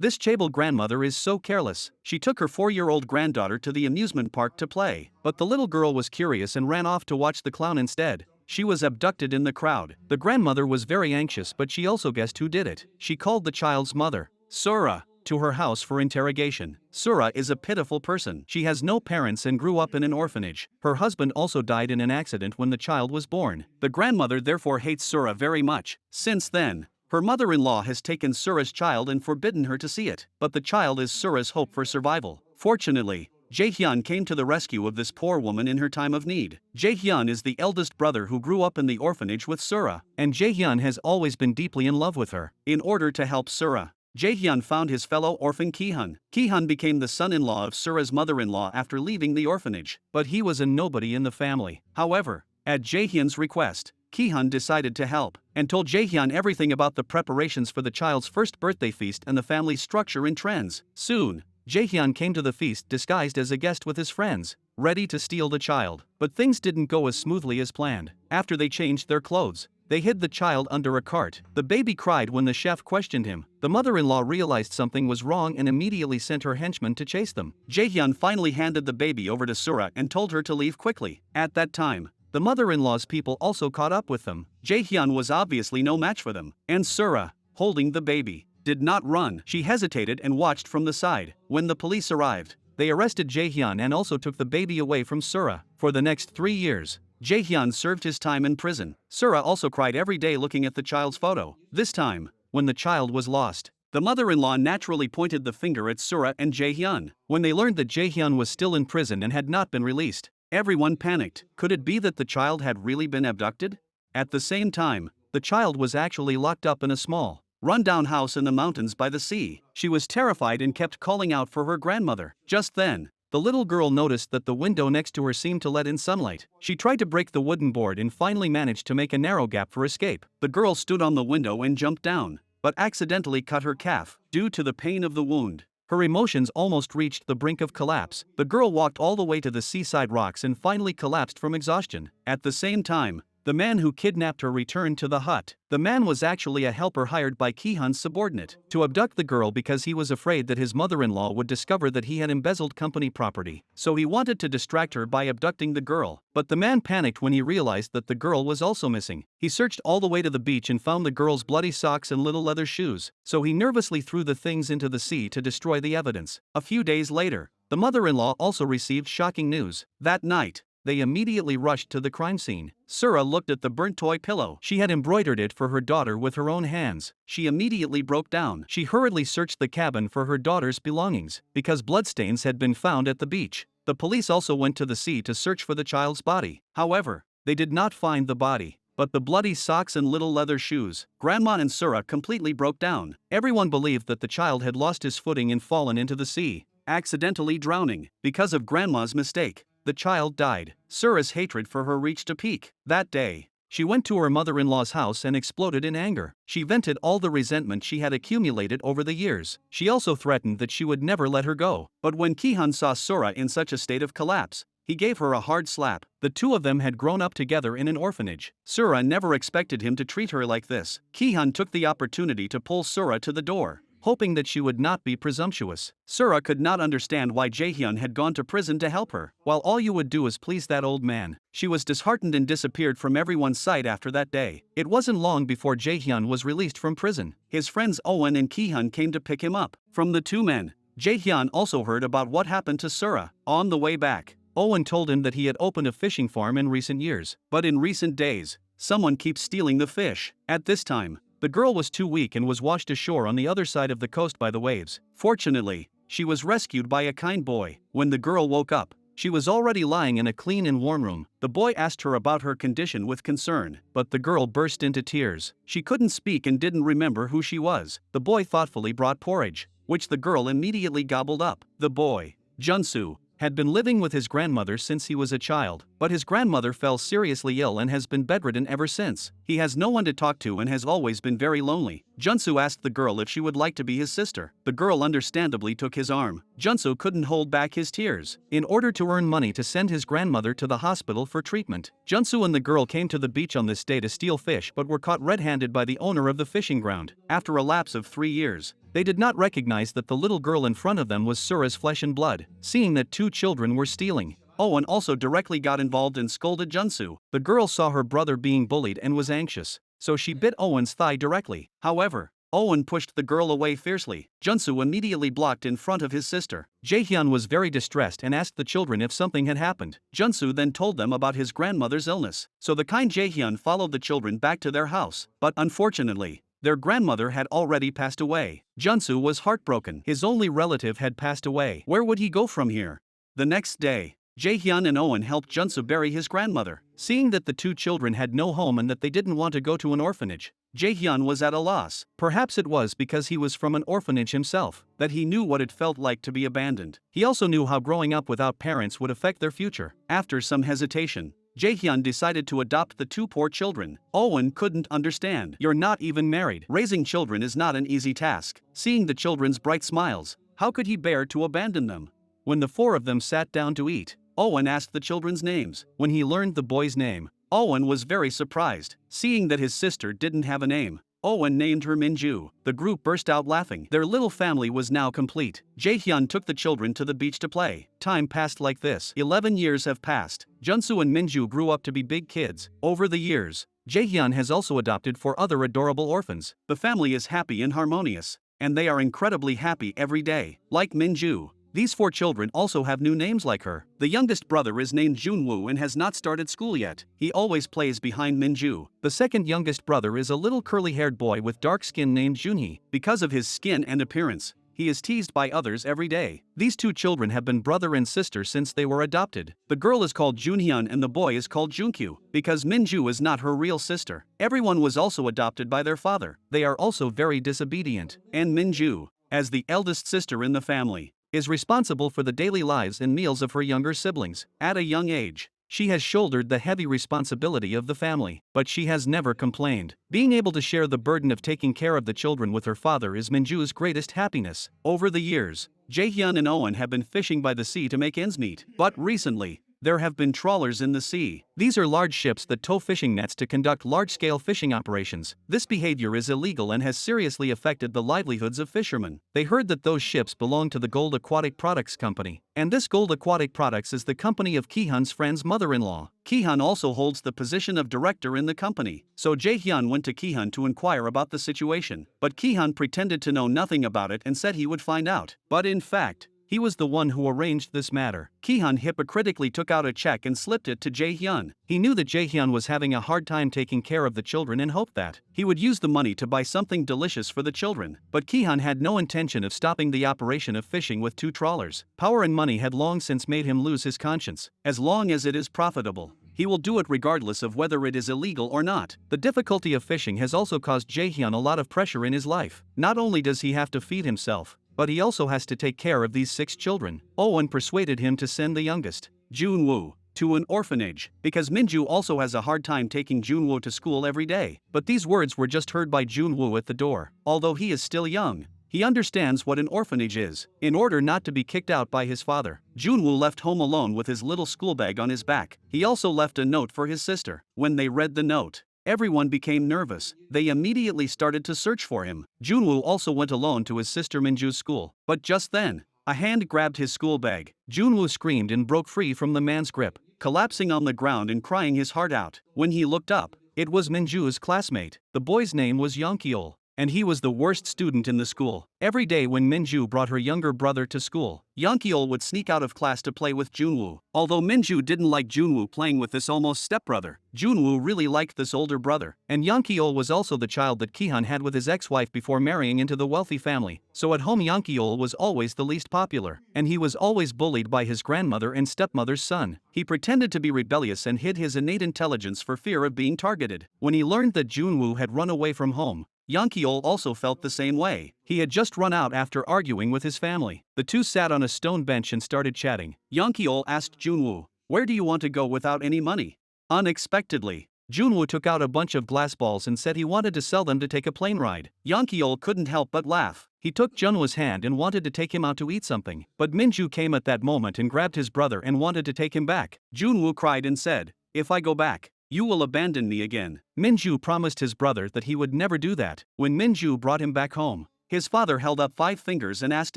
This chaebol grandmother is so careless. She took her 4-year-old granddaughter to the amusement park to play, but the little girl was curious and ran off to watch the clown instead. She was abducted in the crowd. The grandmother was very anxious, but she also guessed who did it. She called the child's mother, Sura, to her house for interrogation. Sura is a pitiful person. She has no parents and grew up in an orphanage. Her husband also died in an accident when the child was born. The grandmother therefore hates Sura very much. Since then, her mother-in-law has taken Sura's child and forbidden her to see it, but the child is Sura's hope for survival. Fortunately, Jae-hyun came to the rescue of this poor woman in her time of need. Jae-hyun is the eldest brother who grew up in the orphanage with Sura, and Jae-hyun has always been deeply in love with her. In order to help Sura, Jae-hyun found his fellow orphan Ki-hun. Ki-hun became the son-in-law of Sura's mother-in-law after leaving the orphanage, but he was a nobody in the family. However, at Jae-hyun's request, Ki-hun decided to help, and told Jae-hyun everything about the preparations for the child's first birthday feast and the family's structure and trends. Soon, Jae-hyun came to the feast disguised as a guest with his friends, ready to steal the child. But things didn't go as smoothly as planned. After they changed their clothes, they hid the child under a cart. The baby cried when the chef questioned him. The mother-in-law realized something was wrong and immediately sent her henchmen to chase them. Jae-hyun finally handed the baby over to Sura and told her to leave quickly. At that time, the mother-in-law's people also caught up with them. Jae-hyun was obviously no match for them, and Sura, holding the baby, did not run. She hesitated and watched from the side. When the police arrived, they arrested Jae-hyun and also took the baby away from Sura. For the next 3 years, Jae-hyun served his time in prison. Sura also cried every day looking at the child's photo. This time, when the child was lost, the mother-in-law naturally pointed the finger at Sura and Jae-hyun. When they learned that Jae-hyun was still in prison and had not been released, everyone panicked. Could it be that the child had really been abducted? At the same time, the child was actually locked up in a small, run-down house in the mountains by the sea. She was terrified and kept calling out for her grandmother. Just then, the little girl noticed that the window next to her seemed to let in sunlight. She tried to break the wooden board and finally managed to make a narrow gap for escape. The girl stood on the window and jumped down, but accidentally cut her calf. Due to the pain of the wound, her emotions almost reached the brink of collapse. The girl walked all the way to the seaside rocks and finally collapsed from exhaustion. At the same time, the man who kidnapped her returned to the hut. The man was actually a helper hired by Ki-hun's subordinate to abduct the girl because he was afraid that his mother-in-law would discover that he had embezzled company property. So he wanted to distract her by abducting the girl. But the man panicked when he realized that the girl was also missing. He searched all the way to the beach and found the girl's bloody socks and little leather shoes. So he nervously threw the things into the sea to destroy the evidence. A few days later, the mother-in-law also received shocking news. That night, they immediately rushed to the crime scene. Sura looked at the burnt toy pillow. She had embroidered it for her daughter with her own hands. She immediately broke down. She hurriedly searched the cabin for her daughter's belongings, because bloodstains had been found at the beach. The police also went to the sea to search for the child's body. However, they did not find the body, but the bloody socks and little leather shoes. Grandma and Sura completely broke down. Everyone believed that the child had lost his footing and fallen into the sea, accidentally drowning. Because of Grandma's mistake, the child died. Sura's hatred for her reached a peak. That day, she went to her mother-in-law's house and exploded in anger. She vented all the resentment she had accumulated over the years. She also threatened that she would never let her go. But when Ki-hun saw Sura in such a state of collapse, he gave her a hard slap. The two of them had grown up together in an orphanage. Sura never expected him to treat her like this. Ki-hun took the opportunity to pull Sura to the door, hoping that she would not be presumptuous. Sura could not understand why Jae-hyun had gone to prison to help her, while all you would do is please that old man. She was disheartened and disappeared from everyone's sight after that day. It wasn't long before Jae-hyun was released from prison. His friends Owen and Ki-hun came to pick him up. From the two men, Jae-hyun also heard about what happened to Sura. On the way back, Owen told him that he had opened a fishing farm in recent years, but in recent days, someone keeps stealing the fish. At this time, the girl was too weak and was washed ashore on the other side of the coast by the waves. Fortunately, she was rescued by a kind boy. When the girl woke up, she was already lying in a clean and warm room. The boy asked her about her condition with concern, but the girl burst into tears. She couldn't speak and didn't remember who she was. The boy thoughtfully brought porridge, which the girl immediately gobbled up. The boy, Junsu, had been living with his grandmother since he was a child. but his grandmother fell seriously ill and has been bedridden ever since. He has no one to talk to and has always been very lonely. Junsu asked the girl if she would like to be his sister. The girl understandably took his arm. Junsu couldn't hold back his tears. In order to earn money to send his grandmother to the hospital for treatment, Junsu and the girl came to the beach on this day to steal fish but were caught red-handed by the owner of the fishing ground. After a lapse of 3 years, they did not recognize that the little girl in front of them was Sura's flesh and blood. Seeing that 2 children were stealing, Owen also directly got involved and scolded Junsu. The girl saw her brother being bullied and was anxious, so she bit Owen's thigh directly. However, Owen pushed the girl away fiercely. Junsu immediately blocked in front of his sister. Jaehyun was very distressed and asked the children if something had happened. Junsu then told them about his grandmother's illness, so the kind Jaehyun followed the children back to their house. But unfortunately, their grandmother had already passed away. Junsu was heartbroken. His only relative had passed away. Where would he go from here? The next day, Jaehyun and Owen helped Junsu bury his grandmother. Seeing that the 2 children had no home and that they didn't want to go to an orphanage, Jaehyun was at a loss. Perhaps it was because he was from an orphanage himself, that he knew what it felt like to be abandoned. He also knew how growing up without parents would affect their future. After some hesitation, Jaehyun decided to adopt the 2 poor children. Owen couldn't understand. You're not even married. Raising children is not an easy task. Seeing the children's bright smiles, how could he bear to abandon them? When the 4 of them sat down to eat, Owen asked the children's names. When he learned the boy's name, Owen was very surprised. Seeing that his sister didn't have a name, Owen named her Minju. The group burst out laughing. Their little family was now complete. Jaehyun took the children to the beach to play. Time passed like this. 11 years have passed. Junsu and Minju grew up to be big kids. Over the years, Jaehyun has also adopted 4 other adorable orphans. The family is happy and harmonious, and they are incredibly happy every day. Like Minju, these 4 children also have new names like her. The youngest brother is named Junwoo and has not started school yet. He always plays behind Minju. The second youngest brother is a little curly-haired boy with dark skin named Junhee. Because of his skin and appearance, he is teased by others every day. These 2 children have been brother and sister since they were adopted. The girl is called Junhyun and the boy is called Junkyu, because Minju is not her real sister. Everyone was also adopted by their father. They are also very disobedient. And Minju, as the eldest sister in the family, is responsible for the daily lives and meals of her younger siblings. At a young age, she has shouldered the heavy responsibility of the family, but she has never complained. Being able to share the burden of taking care of the children with her father is Minju's greatest happiness. Over the years, Jaehyun and Owen have been fishing by the sea to make ends meet, but recently, there have been trawlers in the sea. These are large ships that tow fishing nets to conduct large-scale fishing operations. This behavior is illegal and has seriously affected the livelihoods of fishermen. They heard that those ships belong to the Gold Aquatic Products Company, and this Gold Aquatic Products is the company of Kihyun's friend's mother-in-law. Kihyun also holds the position of director in the company, so Jaehyun went to Kihyun to inquire about the situation. But Kihyun pretended to know nothing about it and said he would find out. But in fact, he was the one who arranged this matter. Kihyun hypocritically took out a check and slipped it to Jaehyun. He knew that Jaehyun was having a hard time taking care of the children and hoped that he would use the money to buy something delicious for the children. But Kihyun had no intention of stopping the operation of fishing with 2 trawlers. Power and money had long since made him lose his conscience. As long as it is profitable, he will do it regardless of whether it is illegal or not. The difficulty of fishing has also caused Jaehyun a lot of pressure in his life. Not only does he have to feed himself, but he also has to take care of these 6 children. Owen persuaded him to send the youngest, Junwoo, to an orphanage, because Minju also has a hard time taking Junwoo to school every day. But these words were just heard by Junwoo at the door. Although he is still young, he understands what an orphanage is. In order not to be kicked out by his father, Junwoo left home alone with his little school bag on his back. He also left a note for his sister. When they read the note, everyone became nervous. They immediately started to search for him. Junwoo also went alone to his sister Minju's school. But just then, a hand grabbed his school bag. Junwoo screamed and broke free from the man's grip, collapsing on the ground and crying his heart out. When he looked up, it was Minju's classmate. The boy's name was Yongkyul, and he was the worst student in the school. Every day when Minju brought her younger brother to school, Yongkyul would sneak out of class to play with Junwoo. Although Minju didn't like Junwoo playing with this almost stepbrother, Junwoo really liked this older brother. And Yongkyul was also the child that Kihyun had with his ex-wife before marrying into the wealthy family. So at home Yongkyul was always the least popular, and he was always bullied by his grandmother and stepmother's son. He pretended to be rebellious and hid his innate intelligence for fear of being targeted. When he learned that Junwoo had run away from home, Yongkyul also felt the same way. He had just run out after arguing with his family. The two sat on a stone bench and started chatting. Yongkyul asked Junwoo, Where do you want to go without any money? Unexpectedly, Junwoo took out a bunch of glass balls and said he wanted to sell them to take a plane ride. Yeol couldn't help but laugh. He took Junwoo's hand and wanted to take him out to eat something, but Minju came at that moment and grabbed his brother and wanted to take him back. Junwoo cried and said, "If I go back, you will abandon me again." Minju promised his brother that he would never do that. When Minju brought him back home, his father held up 5 fingers and asked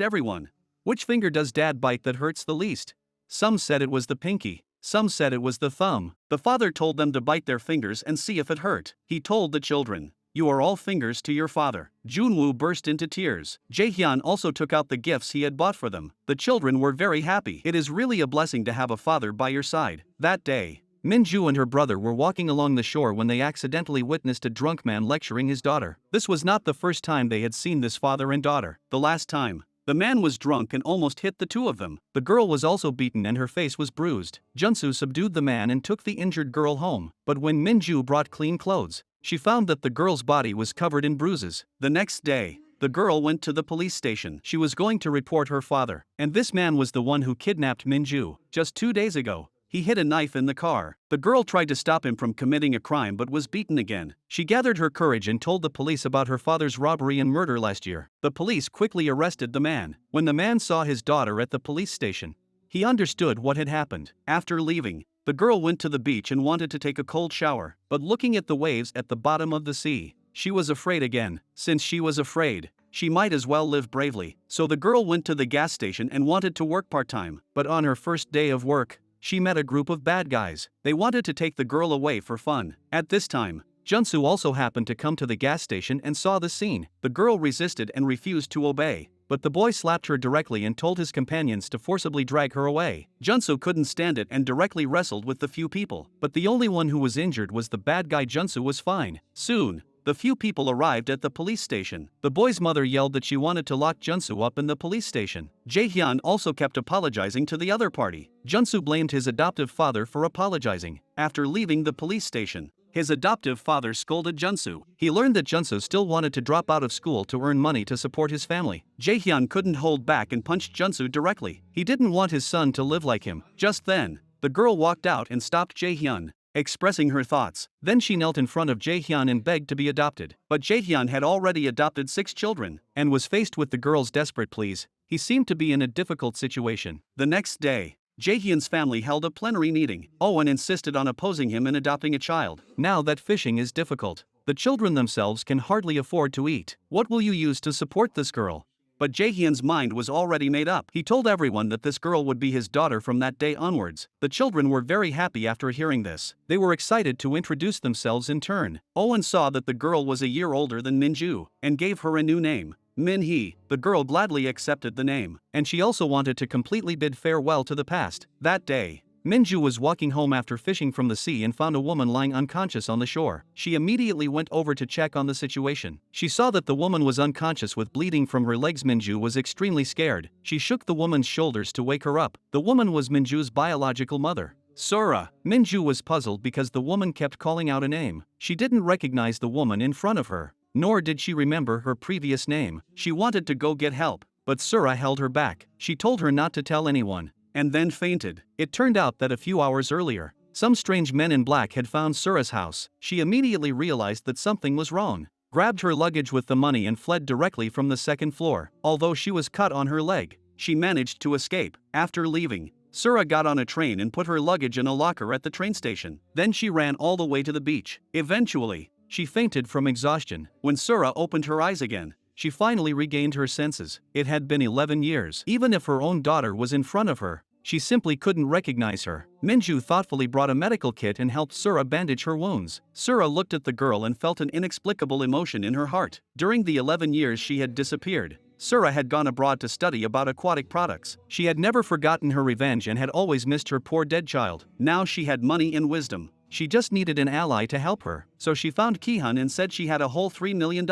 everyone, "Which finger does dad bite that hurts the least?" Some said it was the pinky. Some said it was the thumb. The father told them to bite their fingers and see if it hurt. He told the children, "You are all fingers to your father." Junwoo burst into tears. Jaehyun also took out the gifts he had bought for them. The children were very happy. It is really a blessing to have a father by your side. That day, Minju and her brother were walking along the shore when they accidentally witnessed a drunk man lecturing his daughter. This was not the first time they had seen this father and daughter. The last time, the man was drunk and almost hit the two of them. The girl was also beaten and her face was bruised. Junsu subdued the man and took the injured girl home. But when Minju brought clean clothes, she found that the girl's body was covered in bruises. The next day, the girl went to the police station. She was going to report her father. And this man was the one who kidnapped Minju. Just 2 days ago, he hid a knife in the car. The girl tried to stop him from committing a crime but was beaten again. She gathered her courage and told the police about her father's robbery and murder last year. The police quickly arrested the man. When the man saw his daughter at the police station, he understood what had happened. After leaving, the girl went to the beach and wanted to take a cold shower, but looking at the waves at the bottom of the sea, she was afraid again. Since she was afraid, she might as well live bravely. So the girl went to the gas station and wanted to work part-time. But on her first day of work, she met a group of bad guys. They wanted to take the girl away for fun. At this time, Junsu also happened to come to the gas station and saw the scene. The girl resisted and refused to obey, but the boy slapped her directly and told his companions to forcibly drag her away. Junsu couldn't stand it and directly wrestled with the few people, but the only one who was injured was the bad guy. Junsu was fine. Soon, the few people arrived at the police station. The boy's mother yelled that she wanted to lock Junsu up in the police station. Jaehyun also kept apologizing to the other party. Junsu blamed his adoptive father for apologizing. After leaving the police station, his adoptive father scolded Junsu. He learned that Junsu still wanted to drop out of school to earn money to support his family. Jaehyun couldn't hold back and punched Junsu directly. He didn't want his son to live like him. Just then, the girl walked out and stopped Jaehyun, expressing her thoughts. Then she knelt in front of Jaehyun and begged to be adopted. But Jaehyun had already adopted 6 children, and was faced with the girl's desperate pleas. He seemed to be in a difficult situation. The next day, Jaehyun's family held a plenary meeting. Owen insisted on opposing him in adopting a child. Now that fishing is difficult, the children themselves can hardly afford to eat. What will you use to support this girl? But Jaehyun's mind was already made up. He told everyone that this girl would be his daughter from that day onwards. The children were very happy after hearing this. They were excited to introduce themselves in turn. Owen saw that the girl was a year older than Minju, and gave her a new name, Min-hee. The girl gladly accepted the name, and she also wanted to completely bid farewell to the past. That day, Minju was walking home after fishing from the sea and found a woman lying unconscious on the shore. She immediately went over to check on the situation. She saw that the woman was unconscious with bleeding from her legs. Minju was extremely scared. She shook the woman's shoulders to wake her up. The woman was Minju's biological mother, Sora. Minju was puzzled because the woman kept calling out a name. She didn't recognize the woman in front of her, nor did she remember her previous name. She wanted to go get help, but Sora held her back. She told her not to tell anyone, and then fainted. It turned out that a few hours earlier, some strange men in black had found Sura's house. She immediately realized that something was wrong, grabbed her luggage with the money and fled directly from the 2nd floor. Although she was cut on her leg, she managed to escape. After leaving, Sura got on a train and put her luggage in a locker at the train station. Then she ran all the way to the beach. Eventually, she fainted from exhaustion. When Sura opened her eyes again, she finally regained her senses. It had been 11 years. Even if her own daughter was in front of her, she simply couldn't recognize her. Minju thoughtfully brought a medical kit and helped Sura bandage her wounds. Sura looked at the girl and felt an inexplicable emotion in her heart. During the 11 years she had disappeared, Sura had gone abroad to study about aquatic products. She had never forgotten her revenge and had always missed her poor dead child. Now she had money and wisdom. She just needed an ally to help her. So she found Ki-hun and said she had a whole $3 million.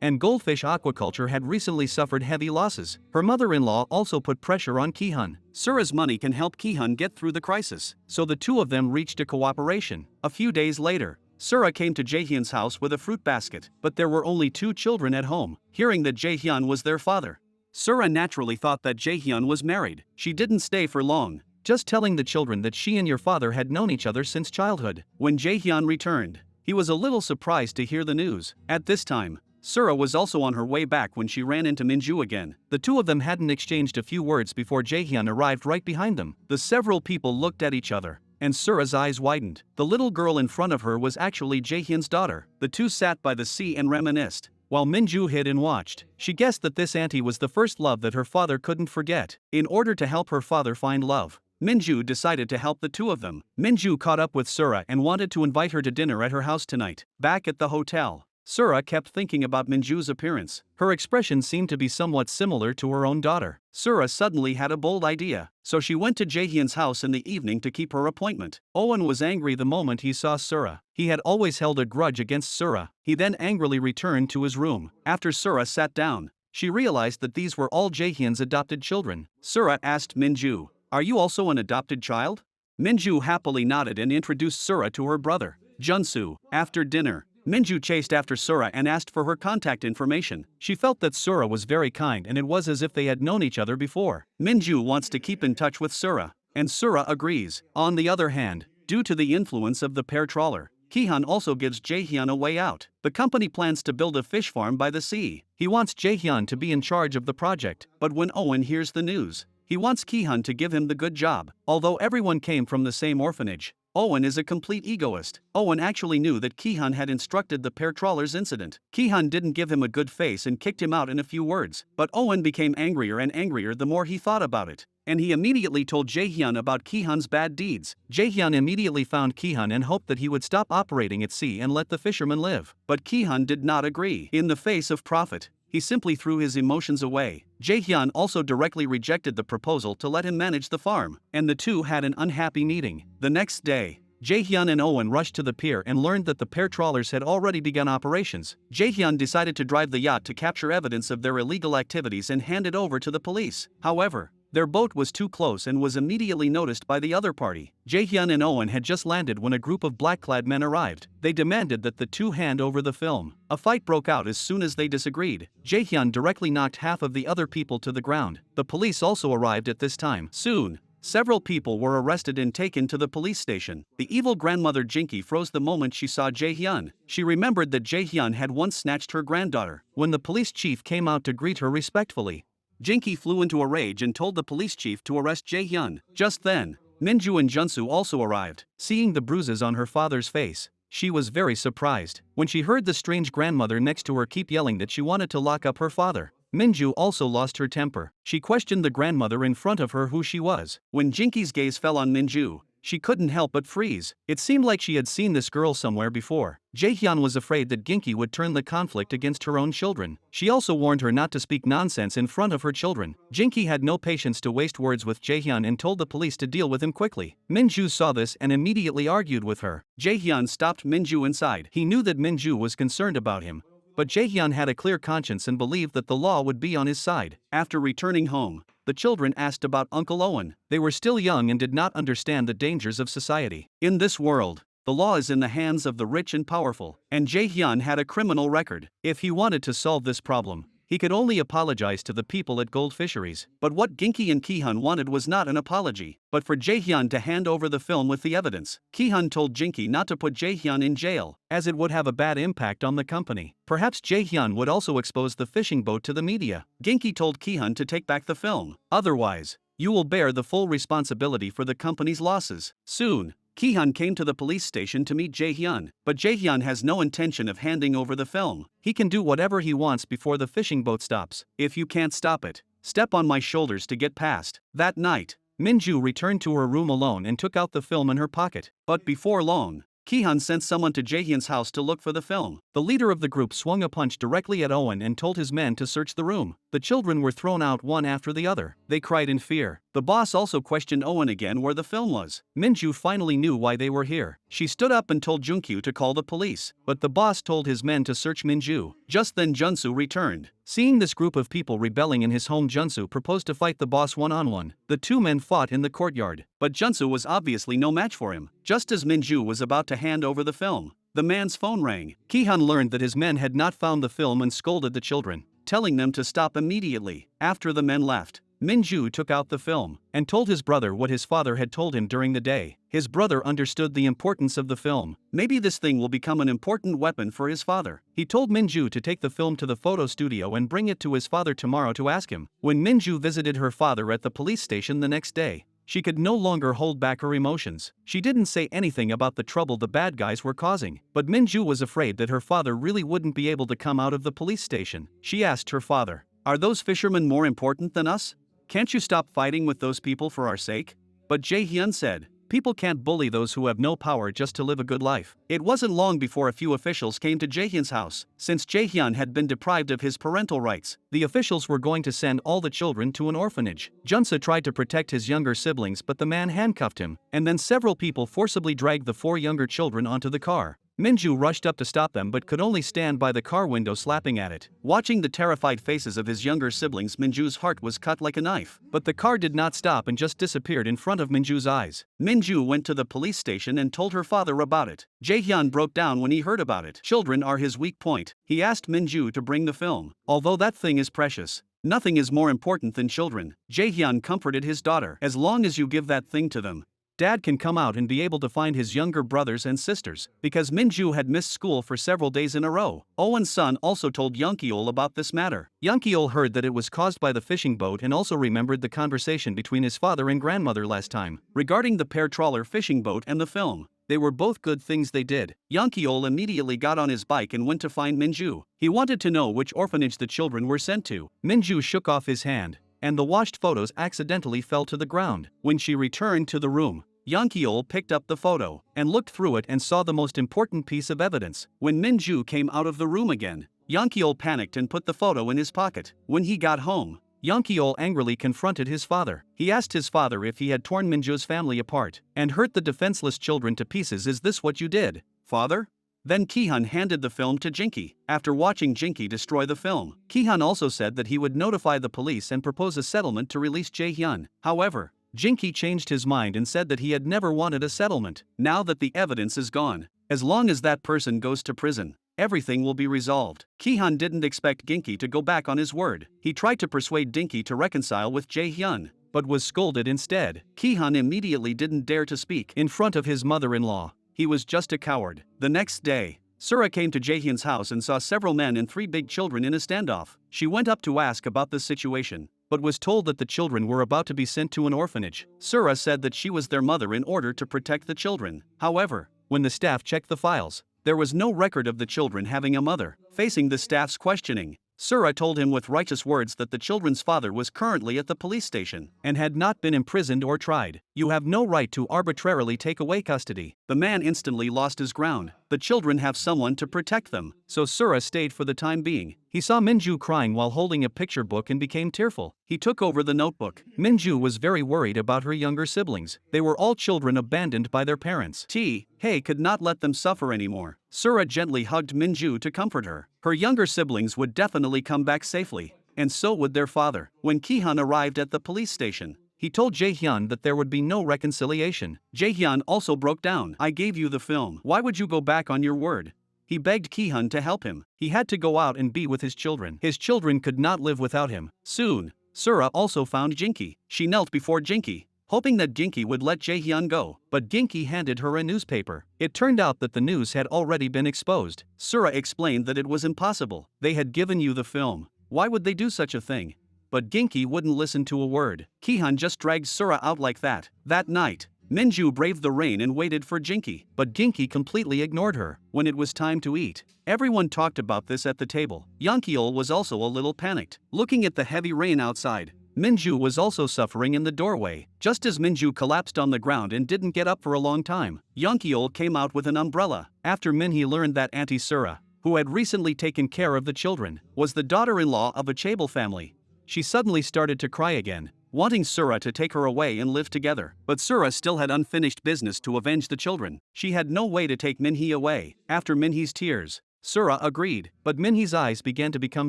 And goldfish aquaculture had recently suffered heavy losses. Her mother-in-law also put pressure on Ki-hun. Sura's money can help Ki-hun get through the crisis. So the two of them reached a cooperation. A few days later, Sura came to Jaehyun's house with a fruit basket, but there were only 2 children at home. Hearing that Jaehyun was their father, Sura naturally thought that Jaehyun was married. She didn't stay for long. just telling the children that she and your father had known each other since childhood. When Jaehyun returned, he was a little surprised to hear the news. At this time, Sura was also on her way back when she ran into Minju again. The two of them hadn't exchanged a few words before Jaehyun arrived right behind them. The several people looked at each other, and Sura's eyes widened. The little girl in front of her was actually Jaehyun's daughter. The two sat by the sea and reminisced, while Minju hid and watched. She guessed that this auntie was the first love that her father couldn't forget. In order to help her father find love, Minju decided to help the two of them. Minju caught up with Sura and wanted to invite her to dinner at her house tonight. Back at the hotel, Sura kept thinking about Minju's appearance. Her expression seemed to be somewhat similar to her own daughter. Sura suddenly had a bold idea, so she went to Jaehyun's house in the evening to keep her appointment. Owen was angry the moment he saw Sura. He had always held a grudge against Sura. He then angrily returned to his room. After Sura sat down, she realized that these were all Jaehyun's adopted children. Sura asked Minju, "Are you also an adopted child?" Minju happily nodded and introduced Sura to her brother, Junsu. After dinner, Minju chased after Sura and asked for her contact information. She felt that Sura was very kind and it was as if they had known each other before. Minju wants to keep in touch with Sura, and Sura agrees. On the other hand, due to the influence of the pair trawler, Kihyun also gives Jaehyun a way out. The company plans to build a fish farm by the sea. He wants Jaehyun to be in charge of the project, but when Owen hears the news, he wants Kihyun to give him the good job. Although everyone came from the same orphanage, Owen is a complete egoist. Owen actually knew that Kihyun had instructed the pair trawler's incident. Kihyun didn't give him a good face and kicked him out in a few words, but Owen became angrier and angrier the more he thought about it, and he immediately told Jaehyun about Kihyun's bad deeds. Jaehyun immediately found Kihyun and hoped that he would stop operating at sea and let the fishermen live. But Kihyun did not agree. In the face of profit, he simply threw his emotions away. Jaehyun also directly rejected the proposal to let him manage the farm, and the two had an unhappy meeting. The next day, Jaehyun and Owen rushed to the pier and learned that the pair trawlers had already begun operations. Jaehyun decided to drive the yacht to capture evidence of their illegal activities and hand it over to the police. However, their boat was too close and was immediately noticed by the other party. Jaehyun and Owen had just landed when a group of black-clad men arrived. They demanded that the two hand over the film. A fight broke out as soon as they disagreed. Jaehyun directly knocked half of the other people to the ground. The police also arrived at this time. Soon, several people were arrested and taken to the police station. The evil grandmother Jinky froze the moment she saw Jaehyun. She remembered that Jaehyun had once snatched her granddaughter. When the police chief came out to greet her respectfully, Jinky flew into a rage and told the police chief to arrest Jaehyun. Just then, Minju and Junsu also arrived. Seeing the bruises on her father's face, she was very surprised. When she heard the strange grandmother next to her keep yelling that she wanted to lock up her father, Minju also lost her temper. She questioned the grandmother in front of her who she was. When Jinky's gaze fell on Minju, she couldn't help but freeze. It seemed like she had seen this girl somewhere before. Jaehyun was afraid that Ginky would turn the conflict against her own children. She also warned her not to speak nonsense in front of her children. Jinky had no patience to waste words with Jaehyun and told the police to deal with him quickly. Minju saw this and immediately argued with her. Jaehyun stopped Minju inside. He knew that Minju was concerned about him, but Jaehyun had a clear conscience and believed that the law would be on his side. After returning home, the children asked about Uncle Owen. They were still young and did not understand the dangers of society. In this world, the law is in the hands of the rich and powerful, and Jaehyun had a criminal record. If he wanted to solve this problem, he could only apologize to the people at Gold Fisheries. But what Ginky and Kihyun wanted was not an apology, but for Jaehyun to hand over the film with the evidence. Kihyun told Ginky not to put Jaehyun in jail, as it would have a bad impact on the company. Perhaps Jaehyun would also expose the fishing boat to the media. Ginky told Kihyun to take back the film. Otherwise, you will bear the full responsibility for the company's losses. Soon, Kihyun came to the police station to meet Jaehyun, but Jaehyun has no intention of handing over the film. He can do whatever he wants before the fishing boat stops. If you can't stop it, step on my shoulders to get past. That night, Minju returned to her room alone and took out the film in her pocket. But before long, Kihyun sent someone to Jaehyun's house to look for the film. The leader of the group swung a punch directly at Owen and told his men to search the room. The children were thrown out one after the other. They cried in fear. The boss also questioned Owen again where the film was. Minju finally knew why they were here. She stood up and told Junkyu to call the police, but the boss told his men to search Minju. Just then Junsu returned. Seeing this group of people rebelling in his home, Junsu proposed to fight the boss one-on-one. The two men fought in the courtyard, but Junsu was obviously no match for him. Just as Minju was about to hand over the film, the man's phone rang. Kihyun learned that his men had not found the film and scolded the children, telling them to stop immediately. After the men left, Minju took out the film and told his brother what his father had told him during the day. His brother understood the importance of the film. Maybe this thing will become an important weapon for his father. He told Minju to take the film to the photo studio and bring it to his father tomorrow to ask him. When Minju visited her father at the police station the next day, she could no longer hold back her emotions. She didn't say anything about the trouble the bad guys were causing, but Minju was afraid that her father really wouldn't be able to come out of the police station. She asked her father, "Are those fishermen more important than us? Can't you stop fighting with those people for our sake?" But Jae-hyun said, "People can't bully those who have no power just to live a good life." It wasn't long before a few officials came to Jae-hyun's house. Since Jae-hyun had been deprived of his parental rights, the officials were going to send all the children to an orphanage. Junsa tried to protect his younger siblings, but the man handcuffed him, and then several people forcibly dragged the 4 younger children onto the car. Minju rushed up to stop them but could only stand by the car window slapping at it. Watching the terrified faces of his younger siblings, Minju's heart was cut like a knife. But the car did not stop and just disappeared in front of Minju's eyes. Minju went to the police station and told her father about it. Jae-hyun broke down when he heard about it. Children are his weak point. He asked Minju to bring the film. Although that thing is precious, nothing is more important than children. Jae-hyun comforted his daughter. "As long as you give that thing to them, Dad can come out and be able to find his younger brothers and sisters." Because Minju had missed school for several days in a row, Owen's son also told Young-keol about this matter. Young-keol heard that it was caused by the fishing boat and also remembered the conversation between his father and grandmother last time regarding the pair trawler fishing boat and the film. They were both good things they did. Young-keol immediately got on his bike and went to find Minju. He wanted to know which orphanage the children were sent to. Minju shook off his hand, and the washed photos accidentally fell to the ground. When she returned to the room, Young-keol picked up the photo and looked through it and saw the most important piece of evidence. When Minju came out of the room again, Young-keol panicked and put the photo in his pocket. When he got home, Young-keol angrily confronted his father. He asked his father if he had torn Minju's family apart and hurt the defenseless children to pieces. "Is this what you did, father?" Then Ki-hyun handed the film to Jinki. After watching Jinki destroy the film, Ki-hyun also said that he would notify the police and propose a settlement to release Jae-hyun. However, Jinki changed his mind and said that he had never wanted a settlement. Now that the evidence is gone, as long as that person goes to prison, everything will be resolved. Ki-hyun didn't expect Ginki to go back on his word. He tried to persuade Dinky to reconcile with Jae-hyun, but was scolded instead. Ki-hyun immediately didn't dare to speak in front of his mother-in-law. He was just a coward. The next day, Sura came to Jae-hyun's house and saw several men and 3 big children in a standoff. She went up to ask about the situation, but was told that the children were about to be sent to an orphanage. Sura said that she was their mother in order to protect the children. However, when the staff checked the files, there was no record of the children having a mother. Facing the staff's questioning, Sura told him with righteous words that the children's father was currently at the police station and had not been imprisoned or tried. "You have no right to arbitrarily take away custody." The man instantly lost his ground. The children have someone to protect them, so Sura stayed for the time being. He saw Minju crying while holding a picture book and became tearful. He took over the notebook. Minju was very worried about her younger siblings. They were all children abandoned by their parents. He could not let them suffer anymore. Sura gently hugged Minju to comfort her. Her younger siblings would definitely come back safely, and so would their father. When Ki-hyun arrived at the police station, he told Jae-hyun that there would be no reconciliation. Jae-hyun also broke down. "I gave you the film. Why would you go back on your word?" He begged Ki-hyun to help him. He had to go out and be with his children. His children could not live without him. Soon, Sura also found Jinki. She knelt before Jinki, hoping that Jinki would let Jae-hyun go, but Jinki handed her a newspaper. It turned out that the news had already been exposed. Sura explained that it was impossible. "They had given you the film. Why would they do such a thing?" But Ginki wouldn't listen to a word. Ki-hyun just dragged Sura out like that. That night, Minju braved the rain and waited for Jinki, but Ginki completely ignored her. When it was time to eat, everyone talked about this at the table. Young-keol was also a little panicked. Looking at the heavy rain outside, Minju was also suffering in the doorway. Just as Minju collapsed on the ground and didn't get up for a long time, Young-keol came out with an umbrella. After Minhee learned that Auntie Sura, who had recently taken care of the children, was the daughter-in-law of a chaebol family, she suddenly started to cry again, wanting Sura to take her away and live together. But Sura still had unfinished business to avenge the children. She had no way to take Minhee away. After Minhee's tears, Sura agreed, but Minhee's eyes began to become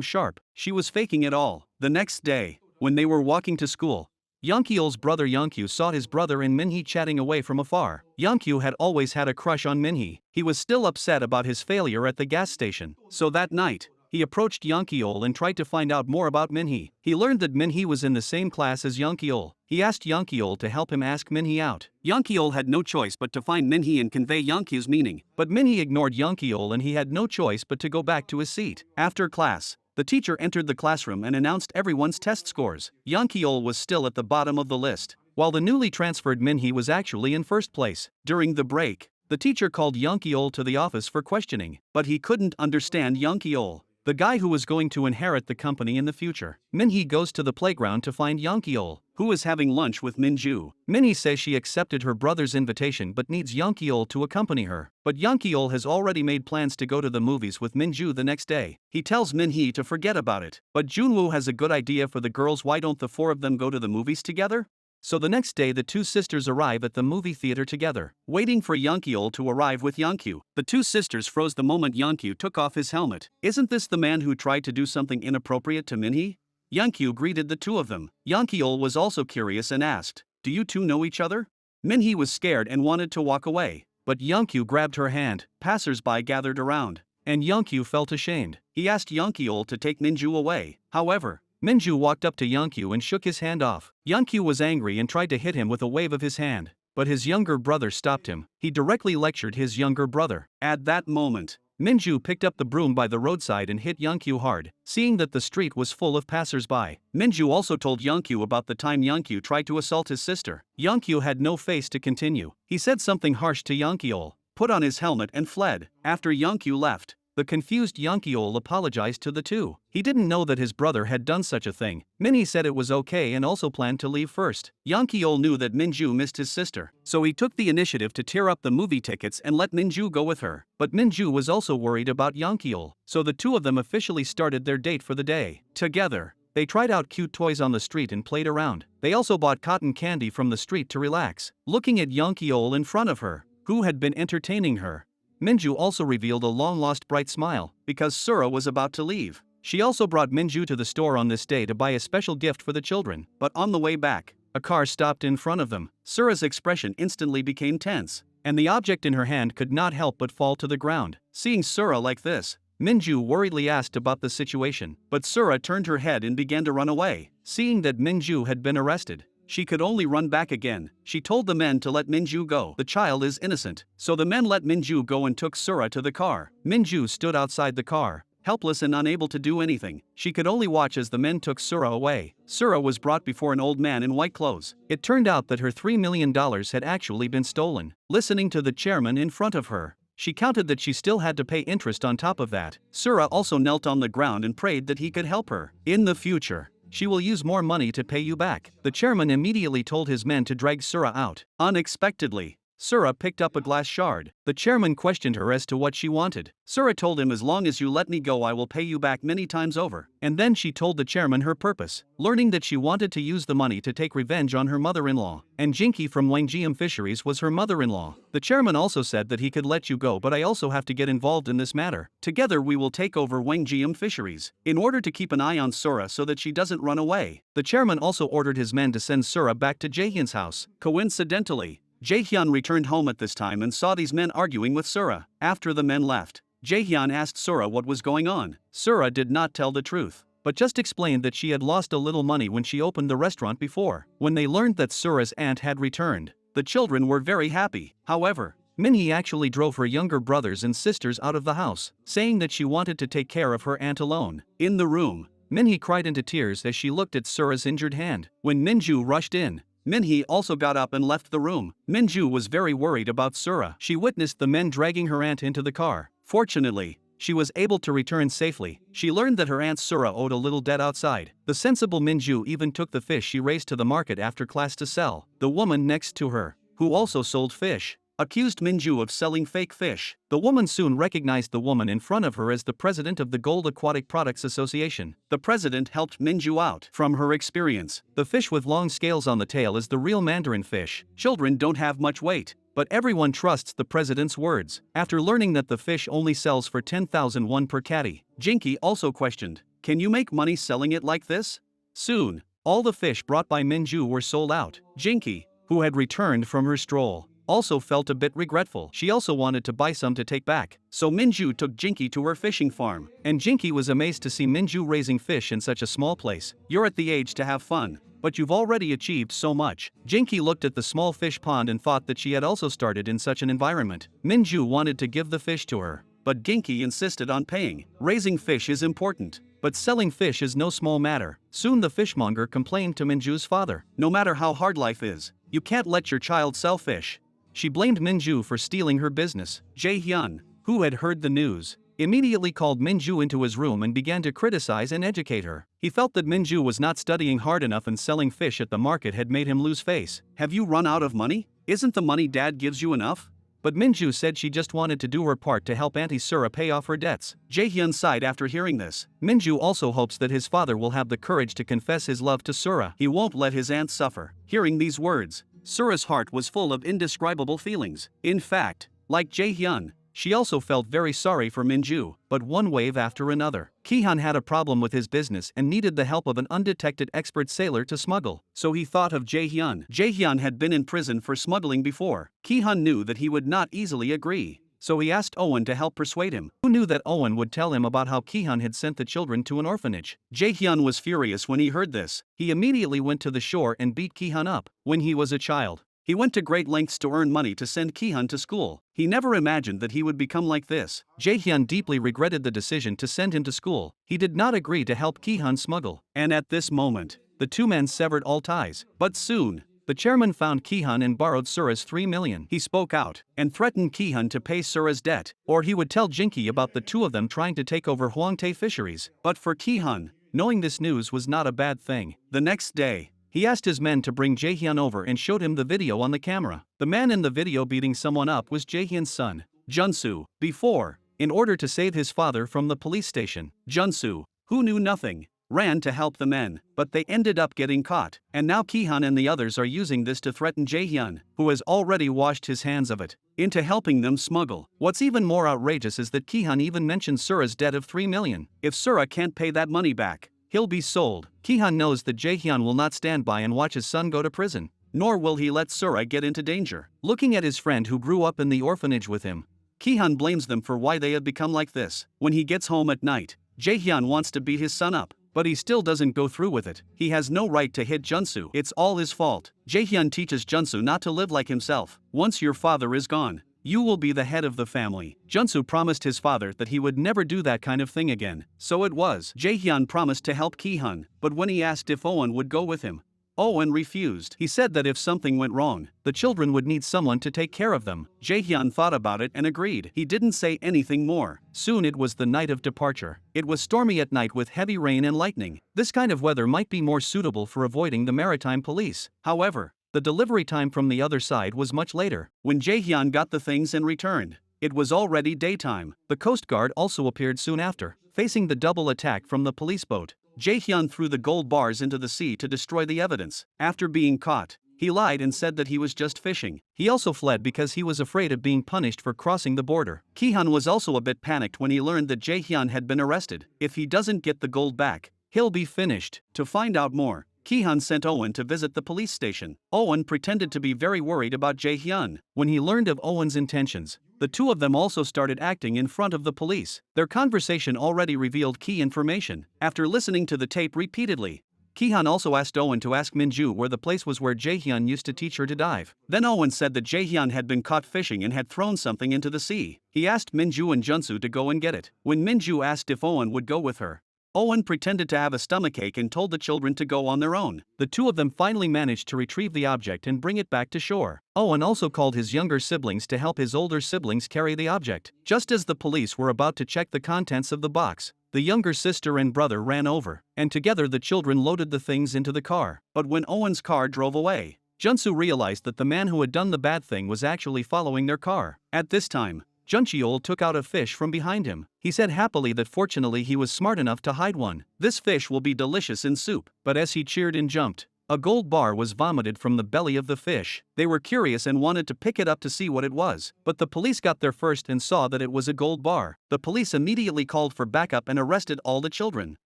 sharp. She was faking it all. The next day, when they were walking to school, Young-keol's brother Young-kyu saw his brother and Minhee chatting away from afar. Young-kyu had always had a crush on Minhee. He was still upset about his failure at the gas station. So that night, he approached Yeol and tried to find out more about Minhee. He learned that Minhee was in the same class as Yeol. He asked Yeol to help him ask Minhee out. Yeol had no choice but to find Minhee and convey Yeol's meaning. But Minhee ignored Yeol and he had no choice but to go back to his seat. After class, the teacher entered the classroom and announced everyone's test scores. Yeol was still at the bottom of the list, while the newly transferred Minhee was actually in first place. During the break, the teacher called Yeol to the office for questioning, but he couldn't understand Yeol, the guy who was going to inherit the company in the future. Minhee goes to the playground to find Yeol, who is having lunch with Minju. Minhee says she accepted her brother's invitation but needs Yeol to accompany her. But Yeol has already made plans to go to the movies with Minju the next day. He tells Minhee to forget about it. But Junwoo has a good idea for the girls. Why don't the four of them go to the movies together? So the next day the two sisters arrive at the movie theater together, waiting for Yeol to arrive with Yeonkyu. The two sisters froze the moment Yeonkyu took off his helmet. Isn't this the man who tried to do something inappropriate to Minhee? Yeonkyu greeted the two of them. Yeol was also curious and asked, "Do you two know each other?" Minhee was scared and wanted to walk away, but Yeonkyu grabbed her hand. Passers-by gathered around, and Yeonkyu felt ashamed. He asked Yeol to take Minju away. However, Minju walked up to Yeonkyu and shook his hand off. Yeonkyu was angry and tried to hit him with a wave of his hand, but his younger brother stopped him. He directly lectured his younger brother. At that moment, Minju picked up the broom by the roadside and hit Yeonkyu hard, seeing that the street was full of passers-by. Minju also told Yeonkyu about the time Yeonkyu tried to assault his sister. Yeonkyu had no face to continue. He said something harsh to Yeonkyu, put on his helmet and fled. After Yeonkyu left, the confused Yeonkyu apologized to the two. He didn't know that his brother had done such a thing. Minhee said it was okay and also planned to leave first. Yeonkyu knew that Minju missed his sister, so he took the initiative to tear up the movie tickets and let Minju go with her. But Minju was also worried about Yeonkyu, so the two of them officially started their date for the day. Together, they tried out cute toys on the street and played around. They also bought cotton candy from the street to relax, looking at Yeonkyu in front of her, who had been entertaining her. Minju also revealed a long-lost bright smile, because Sura was about to leave. She also brought Minju to the store on this day to buy a special gift for the children. But on the way back, a car stopped in front of them. Sura's expression instantly became tense, and the object in her hand could not help but fall to the ground. Seeing Sura like this, Minju worriedly asked about the situation, but Sura turned her head and began to run away. Seeing that Minju had been arrested, she could only run back again. She told the men to let Minju go. The child is innocent. So the men let Minju go and took Sura to the car. Minju stood outside the car, helpless and unable to do anything. She could only watch as the men took Sura away. Sura was brought before an old man in white clothes. It turned out that her $3 million had actually been stolen. Listening to the chairman in front of her, she counted that she still had to pay interest on top of that. Sura also knelt on the ground and prayed that he could help her. In the future, she will use more money to pay you back. The chairman immediately told his men to drag Sura out. Unexpectedly, Sura picked up a glass shard. The chairman questioned her as to what she wanted. Sura told him, "As long as you let me go, I will pay you back many times over." And then she told the chairman her purpose, learning that she wanted to use the money to take revenge on her mother-in-law. And Jinky from Wangjiam Fisheries was her mother-in-law. The chairman also said that he could let you go, but I also have to get involved in this matter. Together we will take over Wangjiam Fisheries, in order to keep an eye on Sura so that she doesn't run away. The chairman also ordered his men to send Sura back to Jaehyun's house. Coincidentally, Jaehyun returned home at this time and saw these men arguing with Sura. After the men left, Jaehyun asked Sura what was going on. Sura did not tell the truth, but just explained that she had lost a little money when she opened the restaurant before. When they learned that Sura's aunt had returned, the children were very happy. However, Minhee actually drove her younger brothers and sisters out of the house, saying that she wanted to take care of her aunt alone. In the room, Minhee cried into tears as she looked at Sura's injured hand. When Minju rushed in, Minhee also got up and left the room. Minju was very worried about Sura. She witnessed the men dragging her aunt into the car. Fortunately, she was able to return safely. She learned that her aunt Sura owed a little debt outside. The sensible Minju even took the fish she raised to the market after class to sell. The woman next to her, who also sold fish, accused Minju of selling fake fish. The woman soon recognized the woman in front of her as the president of the Gold Aquatic Products Association. The president helped Minju out. From her experience, the fish with long scales on the tail is the real mandarin fish. Children don't have much weight, but everyone trusts the president's words. After learning that the fish only sells for 10,000 won per catty, Jinky also questioned, "Can you make money selling it like this?" Soon, all the fish brought by Minju were sold out. Jinky, who had returned from her stroll, also felt a bit regretful. She also wanted to buy some to take back. So Minju took Jinky to her fishing farm. And Jinky was amazed to see Minju raising fish in such a small place. You're at the age to have fun, but you've already achieved so much. Jinky looked at the small fish pond and thought that she had also started in such an environment. Minju wanted to give the fish to her, but Jinky insisted on paying. Raising fish is important, but selling fish is no small matter. Soon the fishmonger complained to Minju's father. No matter how hard life is, you can't let your child sell fish. She blamed Minju for stealing her business. Jae-hyun, who had heard the news, immediately called Minju into his room and began to criticize and educate her. He felt that Minju was not studying hard enough and selling fish at the market had made him lose face. Have you run out of money? Isn't the money dad gives you enough? But Minju said she just wanted to do her part to help Auntie Sura pay off her debts. Jae-hyun sighed after hearing this. Minju also hopes that his father will have the courage to confess his love to Sura. He won't let his aunt suffer. Hearing these words, Sura's heart was full of indescribable feelings. In fact, like Jae-hyun, she also felt very sorry for Minju, but one wave after another. Ki-han had a problem with his business and needed the help of an undetected expert sailor to smuggle, so he thought of Jae-hyun. Jae-hyun had been in prison for smuggling before. Ki-han knew that he would not easily agree, so he asked Owen to help persuade him. Who knew that Owen would tell him about how Ki-han had sent the children to an orphanage? Jae-hyun was furious when he heard this. He immediately went to the shore and beat Ki-han up. When he was a child, he went to great lengths to earn money to send Ki-han to school. He never imagined that he would become like this. Jae-hyun deeply regretted the decision to send him to school. He did not agree to help Ki-han smuggle. And at this moment, the two men severed all ties. But soon, the chairman found Ki-han and borrowed Sura's 3 million. He spoke out and threatened Ki-han to pay Sura's debt, or he would tell Jinky about the two of them trying to take over Hwangtae Fisheries. But for Ki-han, knowing this news was not a bad thing. The next day, he asked his men to bring Jae-hyun over and showed him the video on the camera. The man in the video beating someone up was Jae-hyun's son, Junsu. Before, in order to save his father from the police station, Junsu, who knew nothing, ran to help the men, but they ended up getting caught. And now Ki-han and the others are using this to threaten Jae-hyun, who has already washed his hands of it, into helping them smuggle. What's even more outrageous is that Ki-han even mentioned Sura's debt of 3 million. If Sura can't pay that money back, he'll be sold. Ki-han knows that Jae-hyun will not stand by and watch his son go to prison, nor will he let Sura get into danger. Looking at his friend who grew up in the orphanage with him, Ki-han blames them for why they have become like this. When he gets home at night, Jae-hyun wants to beat his son up, but he still doesn't go through with it. He has no right to hit Junsu. It's all his fault. Jae-hyun teaches Junsu not to live like himself. Once your father is gone, you will be the head of the family. Junsu promised his father that he would never do that kind of thing again. So it was. Jae-hyun promised to help Ki-han, but when he asked if Owen would go with him, Owen refused. He said that if something went wrong, the children would need someone to take care of them. Jae-hyun thought about it and agreed. He didn't say anything more. Soon it was the night of departure. It was stormy at night with heavy rain and lightning. This kind of weather might be more suitable for avoiding the maritime police. However, the delivery time from the other side was much later. When Jae-hyun got the things and returned, it was already daytime. The Coast Guard also appeared soon after, facing the double attack from the police boat. Jae-hyun threw the gold bars into the sea to destroy the evidence. After being caught, he lied and said that he was just fishing. He also fled because he was afraid of being punished for crossing the border. Ki-han was also a bit panicked when he learned that Jae-hyun had been arrested. If he doesn't get the gold back, he'll be finished. To find out more, Ki-han sent Owen to visit the police station. Owen pretended to be very worried about Jae-hyun. When he learned of Owen's intentions, the two of them also started acting in front of the police. Their conversation already revealed key information. After listening to the tape repeatedly, Ki-han also asked Owen to ask Minju where the place was where Jae-hyun used to teach her to dive. Then Owen said that Jae-hyun had been caught fishing and had thrown something into the sea. He asked Minju and Junsu to go and get it. When Minju asked if Owen would go with her, Owen pretended to have a stomachache and told the children to go on their own. The two of them finally managed to retrieve the object and bring it back to shore. Owen also called his younger siblings to help his older siblings carry the object. Just as the police were about to check the contents of the box, the younger sister and brother ran over, and together the children loaded the things into the car. But when Owen's car drove away, Junsu realized that the man who had done the bad thing was actually following their car. At this time, Juncheol took out a fish from behind him. He said happily that fortunately he was smart enough to hide one. This fish will be delicious in soup. But as he cheered and jumped, a gold bar was vomited from the belly of the fish. They were curious and wanted to pick it up to see what it was. But the police got there first and saw that it was a gold bar. The police immediately called for backup and arrested all the children.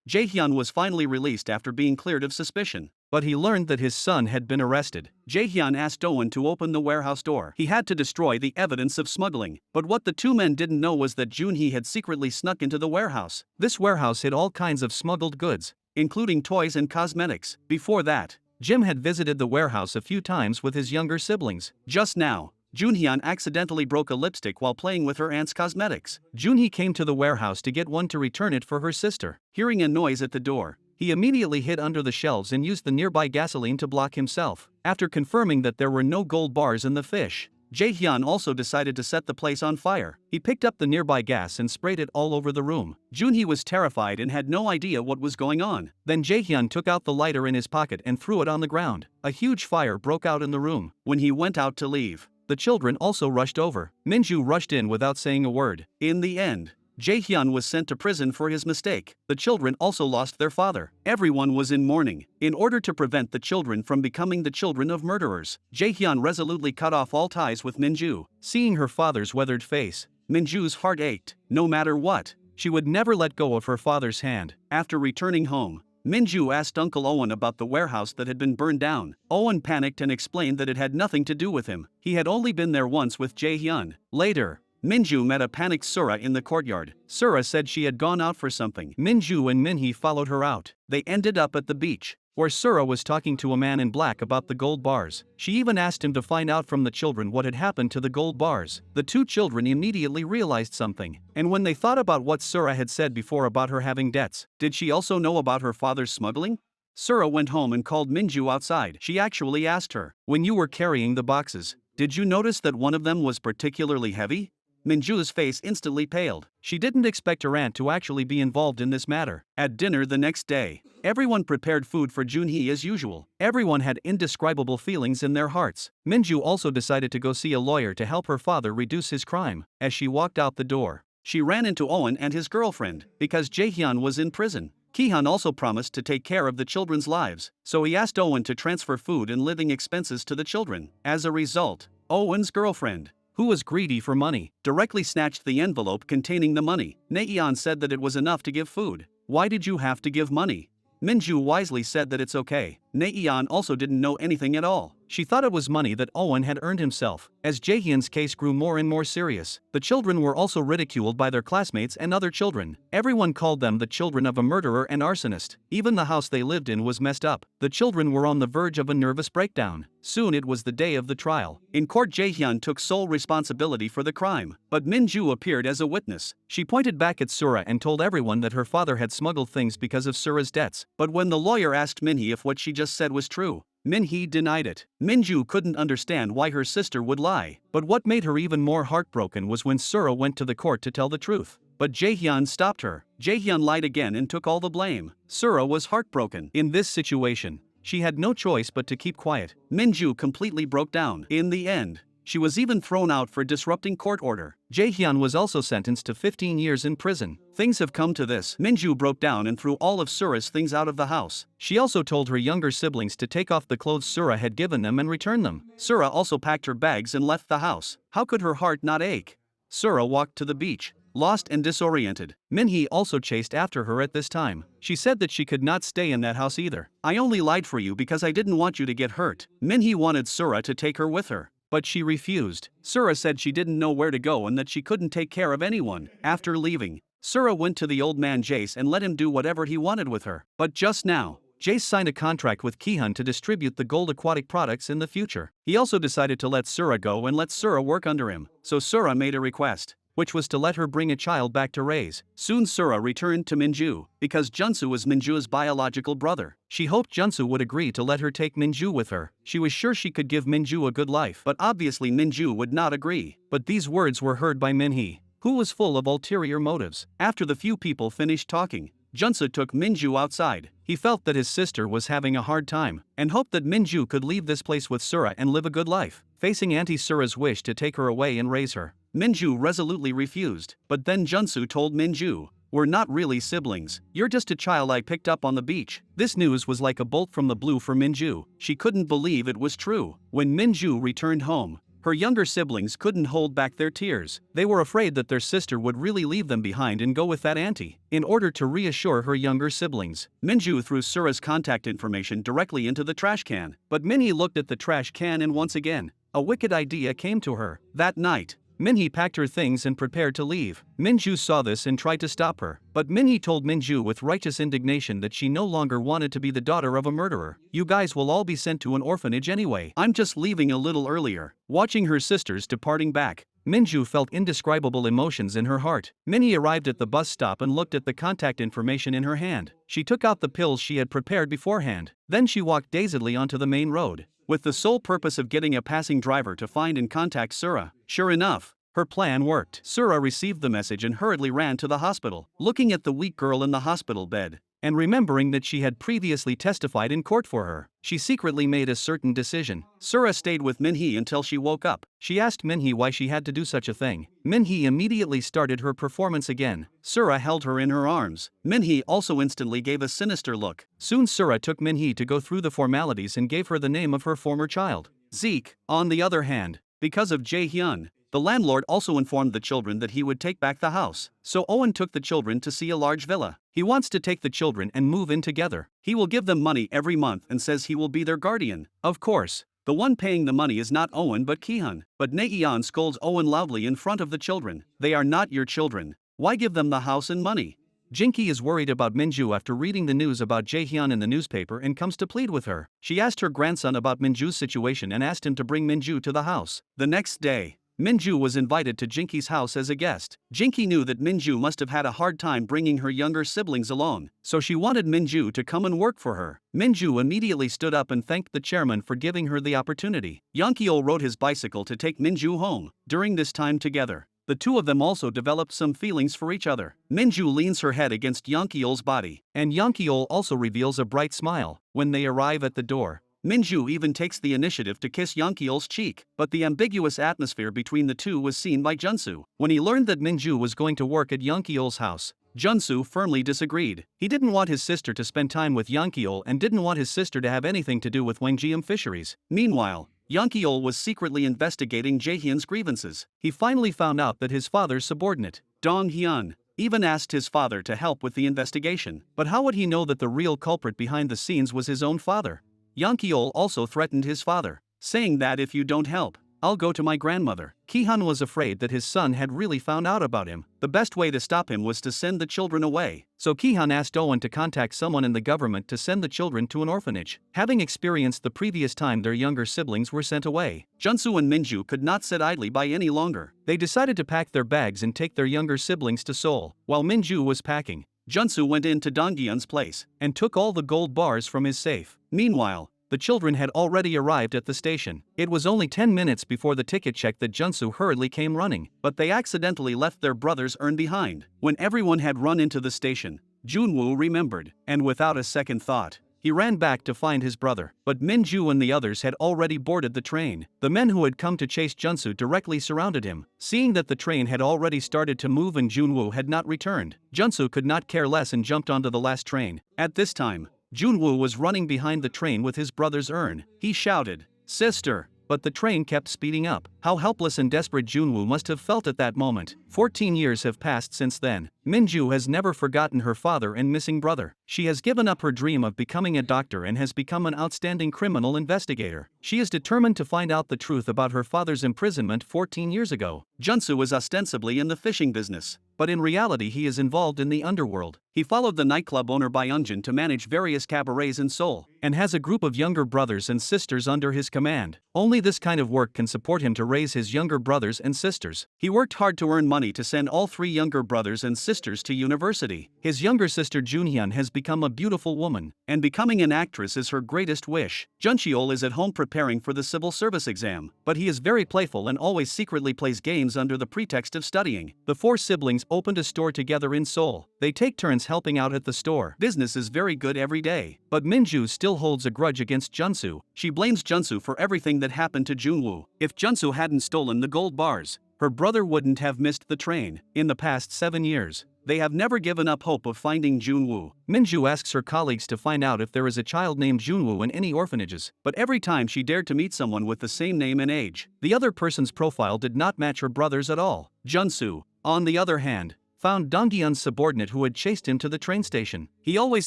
Jae-hyun was finally released after being cleared of suspicion. but he learned that his son had been arrested. Jae-hyun asked Owen to open the warehouse door. He had to destroy the evidence of smuggling. But what the two men didn't know was that Junhee had secretly snuck into the warehouse. This warehouse hid all kinds of smuggled goods, including toys and cosmetics. Before that, Jim had visited the warehouse a few times with his younger siblings. Just now, Junhyun accidentally broke a lipstick while playing with her aunt's cosmetics. Junhee came to the warehouse to get one to return it for her sister. Hearing a noise at the door, he immediately hid under the shelves and used the nearby gasoline to block himself. After confirming that there were no gold bars in the fish, Jae-hyun also decided to set the place on fire. He picked up the nearby gas and sprayed it all over the room. Junhee was terrified and had no idea what was going on. Then Jae-hyun took out the lighter in his pocket and threw it on the ground. A huge fire broke out in the room. When he went out to leave, the children also rushed over. Minju rushed in without saying a word. In the end, Jae-hyun was sent to prison for his mistake. The children also lost their father. Everyone was in mourning. In order to prevent the children from becoming the children of murderers, Jae-hyun resolutely cut off all ties with Minju. Seeing her father's weathered face, Minju's heart ached. No matter what, she would never let go of her father's hand. After returning home, Minju asked Uncle Owen about the warehouse that had been burned down. Owen panicked and explained that it had nothing to do with him. He had only been there once with Jae-hyun. Later, Minju met a panicked Sura in the courtyard. Sura said she had gone out for something. Minju and Minhee followed her out. They ended up at the beach, where Sura was talking to a man in black about the gold bars. She even asked him to find out from the children what had happened to the gold bars. The two children immediately realized something. And when they thought about what Sura had said before about her having debts, did she also know about her father's smuggling? Sura went home and called Minju outside. She actually asked her, "When you were carrying the boxes, did you notice that one of them was particularly heavy?" Minju's face instantly paled. She didn't expect her aunt to actually be involved in this matter. At dinner the next day, everyone prepared food for Junhee as usual. Everyone had indescribable feelings in their hearts. Minju also decided to go see a lawyer to help her father reduce his crime. As she walked out the door, she ran into Owen and his girlfriend, because Jae-hyun was in prison. Ki-hyun also promised to take care of the children's lives, so he asked Owen to transfer food and living expenses to the children. As a result, Owen's girlfriend, who was greedy for money, directly snatched the envelope containing the money. Naeon said that it was enough to give food. "Why did you have to give money?" Minju wisely said that it's okay. Naeon also didn't know anything at all. She thought it was money that Owen had earned himself. As Jae-hyun's case grew more and more serious, the children were also ridiculed by their classmates and other children. Everyone called them the children of a murderer and arsonist. Even the house they lived in was messed up. The children were on the verge of a nervous breakdown. Soon it was the day of the trial. In court, Jae-hyun took sole responsibility for the crime, but Minju appeared as a witness. She pointed back at Sura and told everyone that her father had smuggled things because of Sura's debts. But when the lawyer asked Minhee if what she just said was true, Minhee denied it. Minju couldn't understand why her sister would lie, but what made her even more heartbroken was when Sura went to the court to tell the truth. But Jae-hyun stopped her. Jae-hyun lied again and took all the blame. Sura was heartbroken. In this situation, she had no choice but to keep quiet. Minju completely broke down. In the end, she was even thrown out for disrupting court order. Jae-hyun was also sentenced to 15 years in prison. Things have come to this. Minju broke down and threw all of Sura's things out of the house. She also told her younger siblings to take off the clothes Sura had given them and return them. Sura also packed her bags and left the house. How could her heart not ache? Sura walked to the beach, lost and disoriented. Minhee also chased after her at this time. She said that she could not stay in that house either. "I only lied for you because I didn't want you to get hurt." Minhee wanted Sura to take her with her, but she refused. Sura said she didn't know where to go and that she couldn't take care of anyone. After leaving, Sura went to the old man Jace and let him do whatever he wanted with her. But just now, Jace signed a contract with Ki-hyun to distribute the gold aquatic products in the future. He also decided to let Sura go and let Sura work under him. So Sura made a request, which was to let her bring a child back to raise. Soon Sura returned to Minju, because Junsu was Minju's biological brother. She hoped Junsu would agree to let her take Minju with her. She was sure she could give Minju a good life, but obviously Minju would not agree. But these words were heard by Minhee, who was full of ulterior motives. After the few people finished talking, Junsu took Minju outside. He felt that his sister was having a hard time, and hoped that Minju could leave this place with Sura and live a good life. Facing Auntie Sura's wish to take her away and raise her, Minju resolutely refused. But then Junsu told Minju, "We're not really siblings. You're just a child I picked up on the beach." This news was like a bolt from the blue for Minju. She couldn't believe it was true. When Minju returned home, Her younger siblings couldn't hold back their tears. They were afraid that their sister would really leave them behind and go with that auntie. In order to reassure her younger siblings, Minju threw Sura's contact information directly into the trash can. But Minhee looked at the trash can and once again, a wicked idea came to her. That night, Minhee packed her things and prepared to leave. Minju saw this and tried to stop her, but Minhee told Minju with righteous indignation that she no longer wanted to be the daughter of a murderer. You guys will all be sent to an orphanage anyway. I'm just leaving a little earlier. Watching her sisters departing back, Minju felt indescribable emotions in her heart. Minhee arrived at the bus stop and looked at the contact information in her hand. She took out the pills she had prepared beforehand. Then she walked dazedly onto the main road, with the sole purpose of getting a passing driver to find and contact Sura. Sure enough, her plan worked. Sura received the message and hurriedly ran to the hospital. Looking at the weak girl in the hospital bed, and remembering that she had previously testified in court for her, she secretly made a certain decision. Sura stayed with Minhee until she woke up. She asked Minhee why she had to do such a thing. Minhee immediately started her performance again. Sura held her in her arms. Minhee also instantly gave a sinister look. Soon Sura took Minhee to go through the formalities and gave her the name of her former child. Zeke, on the other hand, because of Jae-hyun, the landlord also informed the children that he would take back the house. So Owen took the children to see a large villa. He wants to take the children and move in together. He will give them money every month and says he will be their guardian. Of course, the one paying the money is not Owen but Ki-hyun. But Naeyeon scolds Owen loudly in front of the children. They are not your children. Why give them the house and money? Jinki is worried about Minju after reading the news about Jae-hyun in the newspaper and comes to plead with her. She asked her grandson about Minju's situation and asked him to bring Minju to the house. The next day, Minju was invited to Jinki's house as a guest. Jinki knew that Minju must have had a hard time bringing her younger siblings along, so she wanted Minju to come and work for her. Minju immediately stood up and thanked the chairman for giving her the opportunity. Yeonkyul rode his bicycle to take Minju home. During this time together, the two of them also developed some feelings for each other. Minju leans her head against Yeonkyul's body, and Yeonkyul also reveals a bright smile. When they arrive at the door, Minju even takes the initiative to kiss Yeonkyul's cheek, but the ambiguous atmosphere between the two was seen by Junsu. When he learned that Minju was going to work at Yeonkyul's house, Junsu firmly disagreed. He didn't want his sister to spend time with Yeonkyul and didn't want his sister to have anything to do with Wangjium Fisheries. Meanwhile, Yeonkyul was secretly investigating Jaehyun's grievances. He finally found out that his father's subordinate, Dong-hyun, even asked his father to help with the investigation. But how would he know that the real culprit behind the scenes was his own father? Yeonkyul also threatened his father, saying that if you don't help, I'll go to my grandmother. Ki-hyun was afraid that his son had really found out about him. The best way to stop him was to send the children away. So Ki-hyun asked Owen to contact someone in the government to send the children to an orphanage. Having experienced the previous time their younger siblings were sent away, Junsu and Minju could not sit idly by any longer. They decided to pack their bags and take their younger siblings to Seoul. While Minju was packing, Junsu went into Donghyun's place and took all the gold bars from his safe. Meanwhile, the children had already arrived at the station. It was only 10 minutes before the ticket check that Junsu hurriedly came running, but they accidentally left their brother's urn behind. When everyone had run into the station, Junwoo remembered, and without a second thought, he ran back to find his brother. But Minju and the others had already boarded the train. The men who had come to chase Junsu directly surrounded him. Seeing that the train had already started to move and Junwoo had not returned, Junsu could not care less and jumped onto the last train. At this time, Junwoo was running behind the train with his brother's urn. He shouted, "Sister!" But the train kept speeding up. How helpless and desperate Junwoo must have felt at that moment. 14 years have passed since then. Minju has never forgotten her father and missing brother. She has given up her dream of becoming a doctor and has become an outstanding criminal investigator. She is determined to find out the truth about her father's imprisonment 14 years ago. Junsu is ostensibly in the fishing business, but in reality he is involved in the underworld. He followed the nightclub owner Byunjin to manage various cabarets in Seoul, and has a group of younger brothers and sisters under his command. Only this kind of work can support him to raise his younger brothers and sisters. He worked hard to earn money to send all three younger brothers and sisters to university. His younger sister Junhyun has become a beautiful woman, and becoming an actress is her greatest wish. Juncheol is at home preparing for the civil service exam, but he is very playful and always secretly plays games under the pretext of studying. The four siblings opened a store together in Seoul. They take turns helping out at the store. Business is very good every day. But Minju still holds a grudge against Junsu. She blames Junsu for everything that happened to Junwoo. If Junsu hadn't stolen the gold bars, her brother wouldn't have missed the train. In the past 7 years, They have never given up hope of finding Junwoo. Minju asks her colleagues to find out if there is a child named Junwoo in any orphanages, but every time she dared to meet someone with the same name and age, the other person's profile did not match her brother's at all. Junsu, on the other hand, found Donghyun's subordinate who had chased him to the train station. He always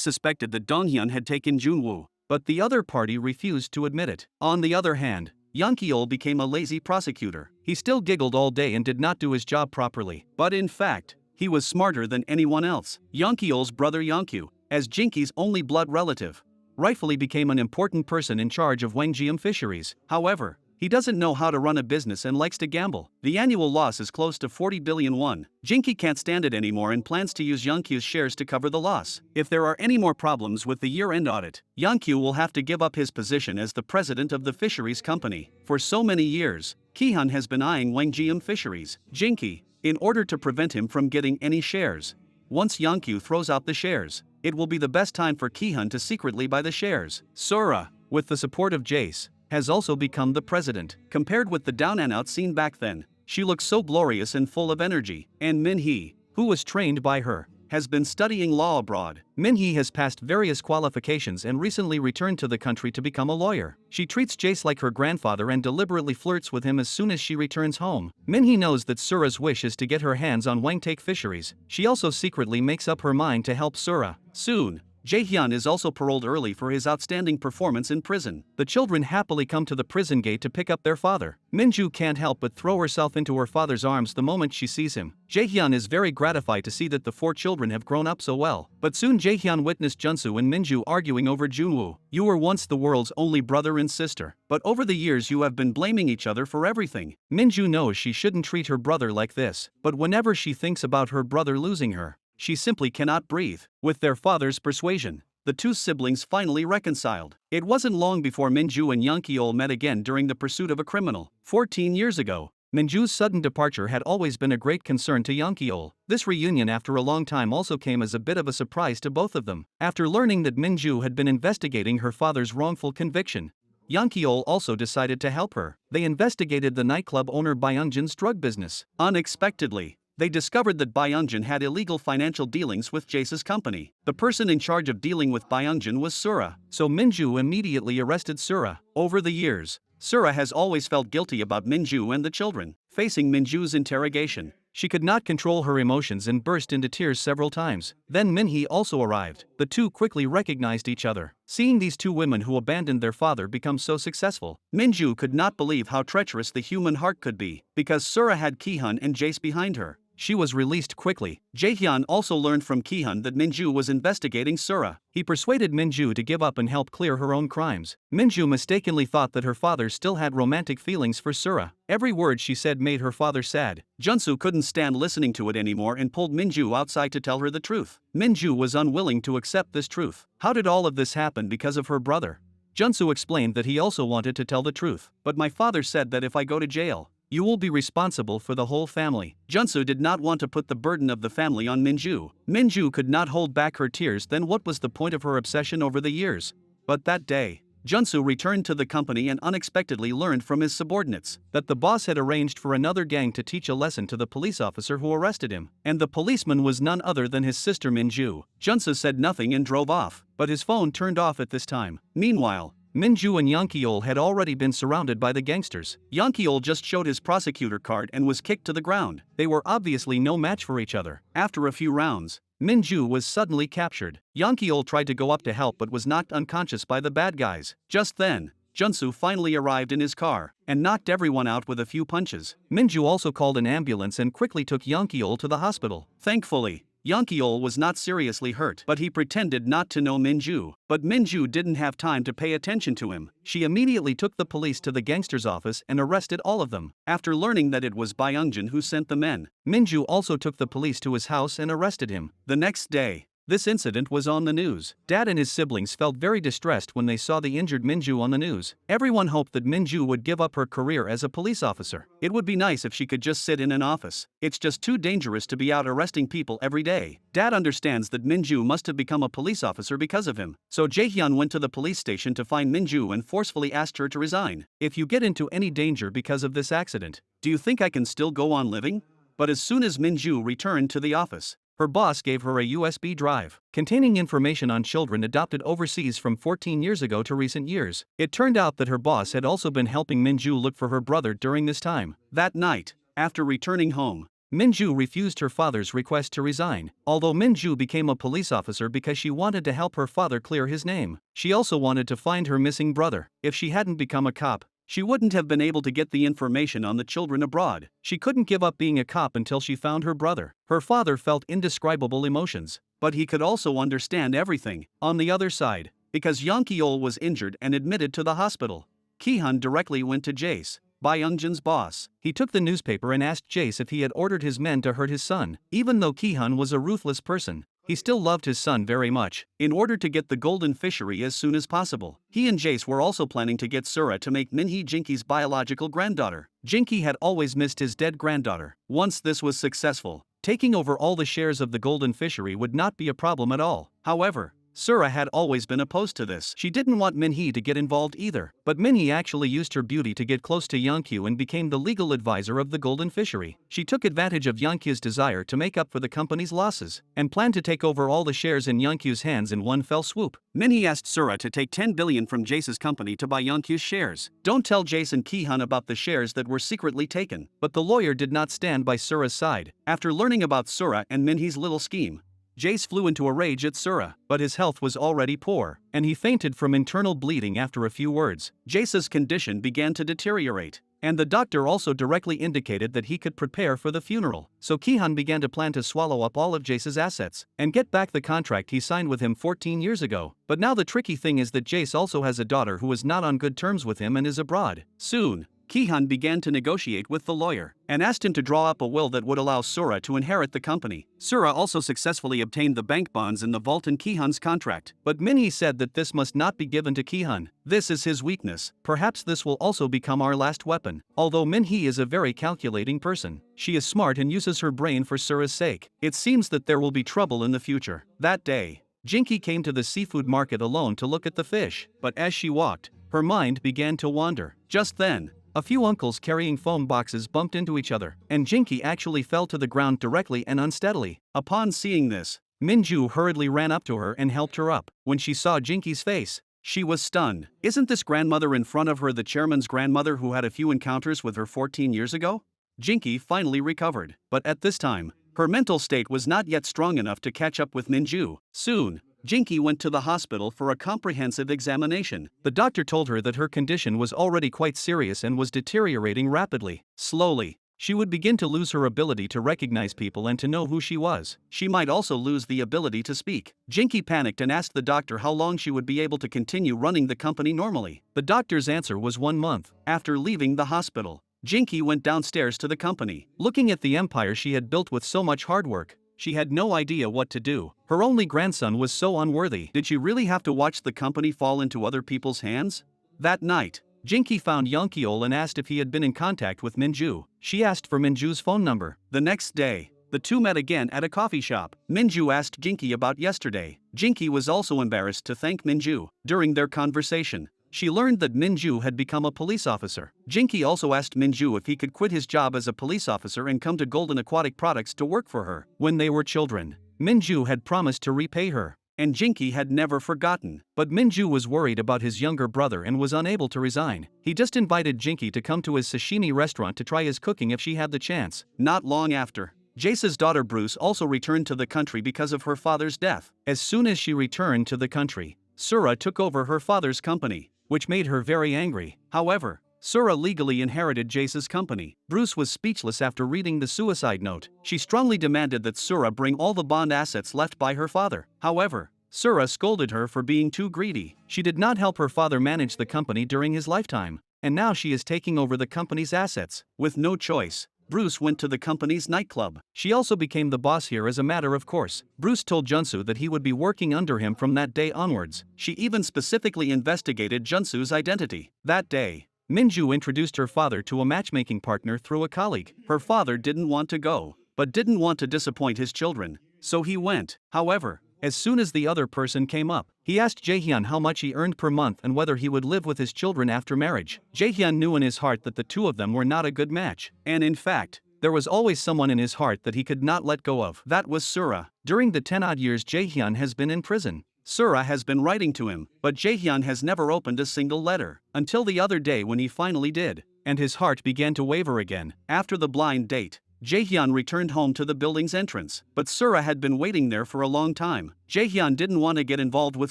suspected that Donghyun had taken Junwoo, but the other party refused to admit it. On the other hand, Yeol became a lazy prosecutor. He still giggled all day and did not do his job properly. But in fact, he was smarter than anyone else. Yeol's brother Yeonkyu, as Jinki's only blood relative, rightfully became an important person in charge of Wangjiam Fisheries. However, he doesn't know how to run a business and likes to gamble. The annual loss is close to 40 billion won. Jinki can't stand it anymore and plans to use Yeonkyu's shares to cover the loss. If there are any more problems with the year-end audit, Yeonkyu will have to give up his position as the president of the fisheries company. For so many years, Kihyun has been eyeing Wangjiam Fisheries, Jinki, in order to prevent him from getting any shares. Once Yeonkyu throws out the shares, it will be the best time for Kihyun to secretly buy the shares. Sura, with the support of Jace, has also become the president. Compared with the down and out scene back then, she looks so glorious and full of energy. And Min-hee, who was trained by her, has been studying law abroad. Min-hee has passed various qualifications and recently returned to the country to become a lawyer. She treats Jace like her grandfather and deliberately flirts with him as soon as she returns home. Min-hee knows that Sura's wish is to get her hands on Wangtaek Fisheries. She also secretly makes up her mind to help Sura. Soon, Jaehyun is also paroled early for his outstanding performance in prison. The children happily come to the prison gate to pick up their father. Minju can't help but throw herself into her father's arms the moment she sees him. Jaehyun is very gratified to see that the four children have grown up so well. But soon Jaehyun witnessed Junsu and Minju arguing over Junwoo. You were once the world's only brother and sister, but over the years you have been blaming each other for everything. Minju knows she shouldn't treat her brother like this, but whenever she thinks about her brother losing her, she simply cannot breathe. With their father's persuasion, the two siblings finally reconciled. It wasn't long before Minju and Yeol met again during the pursuit of a criminal. 14 years ago, Minju's sudden departure had always been a great concern to Yeol. This reunion after a long time also came as a bit of a surprise to both of them. After learning that Minju had been investigating her father's wrongful conviction, Yeol also decided to help her. They investigated the nightclub owner Byungjin's drug business. Unexpectedly, they discovered that Byungjin had illegal financial dealings with Jace's company. The person in charge of dealing with Byungjin was Sura, so Minju immediately arrested Sura. Over the years, Sura has always felt guilty about Minju and the children. Facing Minju's interrogation, she could not control her emotions and burst into tears several times. Then Minhee also arrived. The two quickly recognized each other. Seeing these two women who abandoned their father become so successful, Minju could not believe how treacherous the human heart could be. Because Sura had Kihyun and Jace behind her, she was released quickly. Jaehyun also learned from Kihyun that Minju was investigating Sura. He persuaded Minju to give up and help clear her own crimes. Minju mistakenly thought that her father still had romantic feelings for Sura. Every word she said made her father sad. Junsu couldn't stand listening to it anymore and pulled Minju outside to tell her the truth. Minju was unwilling to accept this truth. How did all of this happen? Because of her brother. Junsu explained that he also wanted to tell the truth. But my father said that if I go to jail, you will be responsible for the whole family. Junsu did not want to put the burden of the family on Minju. Minju could not hold back her tears. Then what was the point of her obsession over the years? But that day, Junsu returned to the company and unexpectedly learned from his subordinates that the boss had arranged for another gang to teach a lesson to the police officer who arrested him. And the policeman was none other than his sister Minju. Junsu said nothing and drove off, but his phone turned off at this time. Meanwhile, Minju and Yeol had already been surrounded by the gangsters. Yeol just showed his prosecutor card and was kicked to the ground. They were obviously no match for each other. After a few rounds, Minju was suddenly captured. Yeol tried to go up to help but was knocked unconscious by the bad guys. Just then, Junsu finally arrived in his car and knocked everyone out with a few punches. Minju also called an ambulance and quickly took Yeol to the hospital. Thankfully, Yeol was not seriously hurt, but he pretended not to know Minju. But Minju didn't have time to pay attention to him. She immediately took the police to the gangster's office and arrested all of them. After learning that it was Byungjin who sent the men, Minju also took the police to his house and arrested him. The next day, this incident was on the news. Dad and his siblings felt very distressed when they saw the injured Minju on the news. Everyone hoped that Minju would give up her career as a police officer. It would be nice if she could just sit in an office. It's just too dangerous to be out arresting people every day. Dad understands that Minju must have become a police officer because of him. So Jaehyun went to the police station to find Minju and forcefully asked her to resign. If you get into any danger because of this accident, do you think I can still go on living? But as soon as Minju returned to the office, Her boss gave her a USB drive containing information on children adopted overseas from 14 years ago to recent years. It turned out that her boss had also been helping Minju look for her brother during this time. That night, after returning home, Minju refused her father's request to resign. Although Minju became a police officer because she wanted to help her father clear his name, she also wanted to find her missing brother. If she hadn't become a cop, she wouldn't have been able to get the information on the children abroad. She couldn't give up being a cop until she found her brother. Her father felt indescribable emotions, but he could also understand everything. On the other side, because Yeol was injured and admitted to the hospital, Ki-hun directly went to Jace, Byung-jin's boss. He took the newspaper and asked Jace if he had ordered his men to hurt his son. Even though Ki-hun was a ruthless person, he still loved his son very much. In order to get the golden fishery as soon as possible, he and Jace were also planning to get Sura to make Minhee Jinki's biological granddaughter. Jinki had always missed his dead granddaughter. Once this was successful, taking over all the shares of the golden fishery would not be a problem at all. However, Sura had always been opposed to this. She didn't want Minhee to get involved either. But Minhee actually used her beauty to get close to Yeonkyu and became the legal advisor of the golden fishery. She took advantage of Yeonkyu's desire to make up for the company's losses, and planned to take over all the shares in Yeonkyu's hands in one fell swoop. Minhee asked Sura to take 10 billion from Jace's company to buy Yeonkyu's shares. Don't tell Jace and Ki-hun about the shares that were secretly taken. But the lawyer did not stand by Sura's side. After learning about Sura and Minhee's little scheme, Jace flew into a rage at Sura, but his health was already poor, and he fainted from internal bleeding after a few words. Jace's condition began to deteriorate, and the doctor also directly indicated that he could prepare for the funeral. So Ki-hun began to plan to swallow up all of Jace's assets, and get back the contract he signed with him 14 years ago. But now the tricky thing is that Jace also has a daughter who is not on good terms with him and is abroad. Soon, Ki-hun began to negotiate with the lawyer, and asked him to draw up a will that would allow Sura to inherit the company. Sura also successfully obtained the bank bonds in the vault in Ki-hun's contract, but Minhee said that this must not be given to Ki-hun. This is his weakness. Perhaps this will also become our last weapon. Although Minhee is a very calculating person, she is smart and uses her brain for Sura's sake. It seems that there will be trouble in the future. That day, Jinki came to the seafood market alone to look at the fish, but as she walked, her mind began to wander. Just then, a few uncles carrying foam boxes bumped into each other, and Jinki actually fell to the ground directly and unsteadily. Upon seeing this, Minju hurriedly ran up to her and helped her up. When she saw Jinki's face, she was stunned. Isn't this grandmother in front of her the chairman's grandmother who had a few encounters with her 14 years ago? Jinki finally recovered, but at this time, her mental state was not yet strong enough to catch up with Minju. Soon, Jinki went to the hospital for a comprehensive examination. The doctor told her that her condition was already quite serious and was deteriorating rapidly. Slowly, she would begin to lose her ability to recognize people and to know who she was. She might also lose the ability to speak. Jinki panicked and asked the doctor how long she would be able to continue running the company normally. The doctor's answer was 1 month. After leaving the hospital, Jinki went downstairs to the company. Looking at the empire she had built with so much hard work, she had no idea what to do. Her only grandson was so unworthy. Did she really have to watch the company fall into other people's hands? That night, Jinki found Yeol and asked if he had been in contact with Minju. She asked for Minju's phone number. The next day, the two met again at a coffee shop. Minju asked Jinki about yesterday. Jinki was also embarrassed to thank Minju. During their conversation, she learned that Minju had become a police officer. Jinki also asked Minju if he could quit his job as a police officer and come to Golden Aquatic Products to work for her. When they were children, Minju had promised to repay her, and Jinki had never forgotten. But Minju was worried about his younger brother and was unable to resign. He just invited Jinki to come to his sashimi restaurant to try his cooking if she had the chance. Not long after, Jace's daughter Bruce also returned to the country because of her father's death. As soon as she returned to the country, Sura took over her father's company, which made her very angry. However, Sura legally inherited Jace's company. Bruce was speechless after reading the suicide note. She strongly demanded that Sura bring all the bond assets left by her father. However, Sura scolded her for being too greedy. She did not help her father manage the company during his lifetime, and now she is taking over the company's assets. With no choice, Bruce went to the company's nightclub. She also became the boss here as a matter of course. Bruce told Junsu that he would be working under him from that day onwards. She even specifically investigated Junsu's identity. That day, Minju introduced her father to a matchmaking partner through a colleague. Her father didn't want to go, but didn't want to disappoint his children, so he went. However, as soon as the other person came up, he asked Jaehyun how much he earned per month and whether he would live with his children after marriage. Jaehyun knew in his heart that the two of them were not a good match, and in fact, there was always someone in his heart that he could not let go of. That was Sura. During the 10-odd years Jaehyun has been in prison, Sura has been writing to him, but Jaehyun has never opened a single letter, until the other day when he finally did, and his heart began to waver again. After the blind date, Jaehyun returned home to the building's entrance, but Sura had been waiting there for a long time. Jaehyun didn't want to get involved with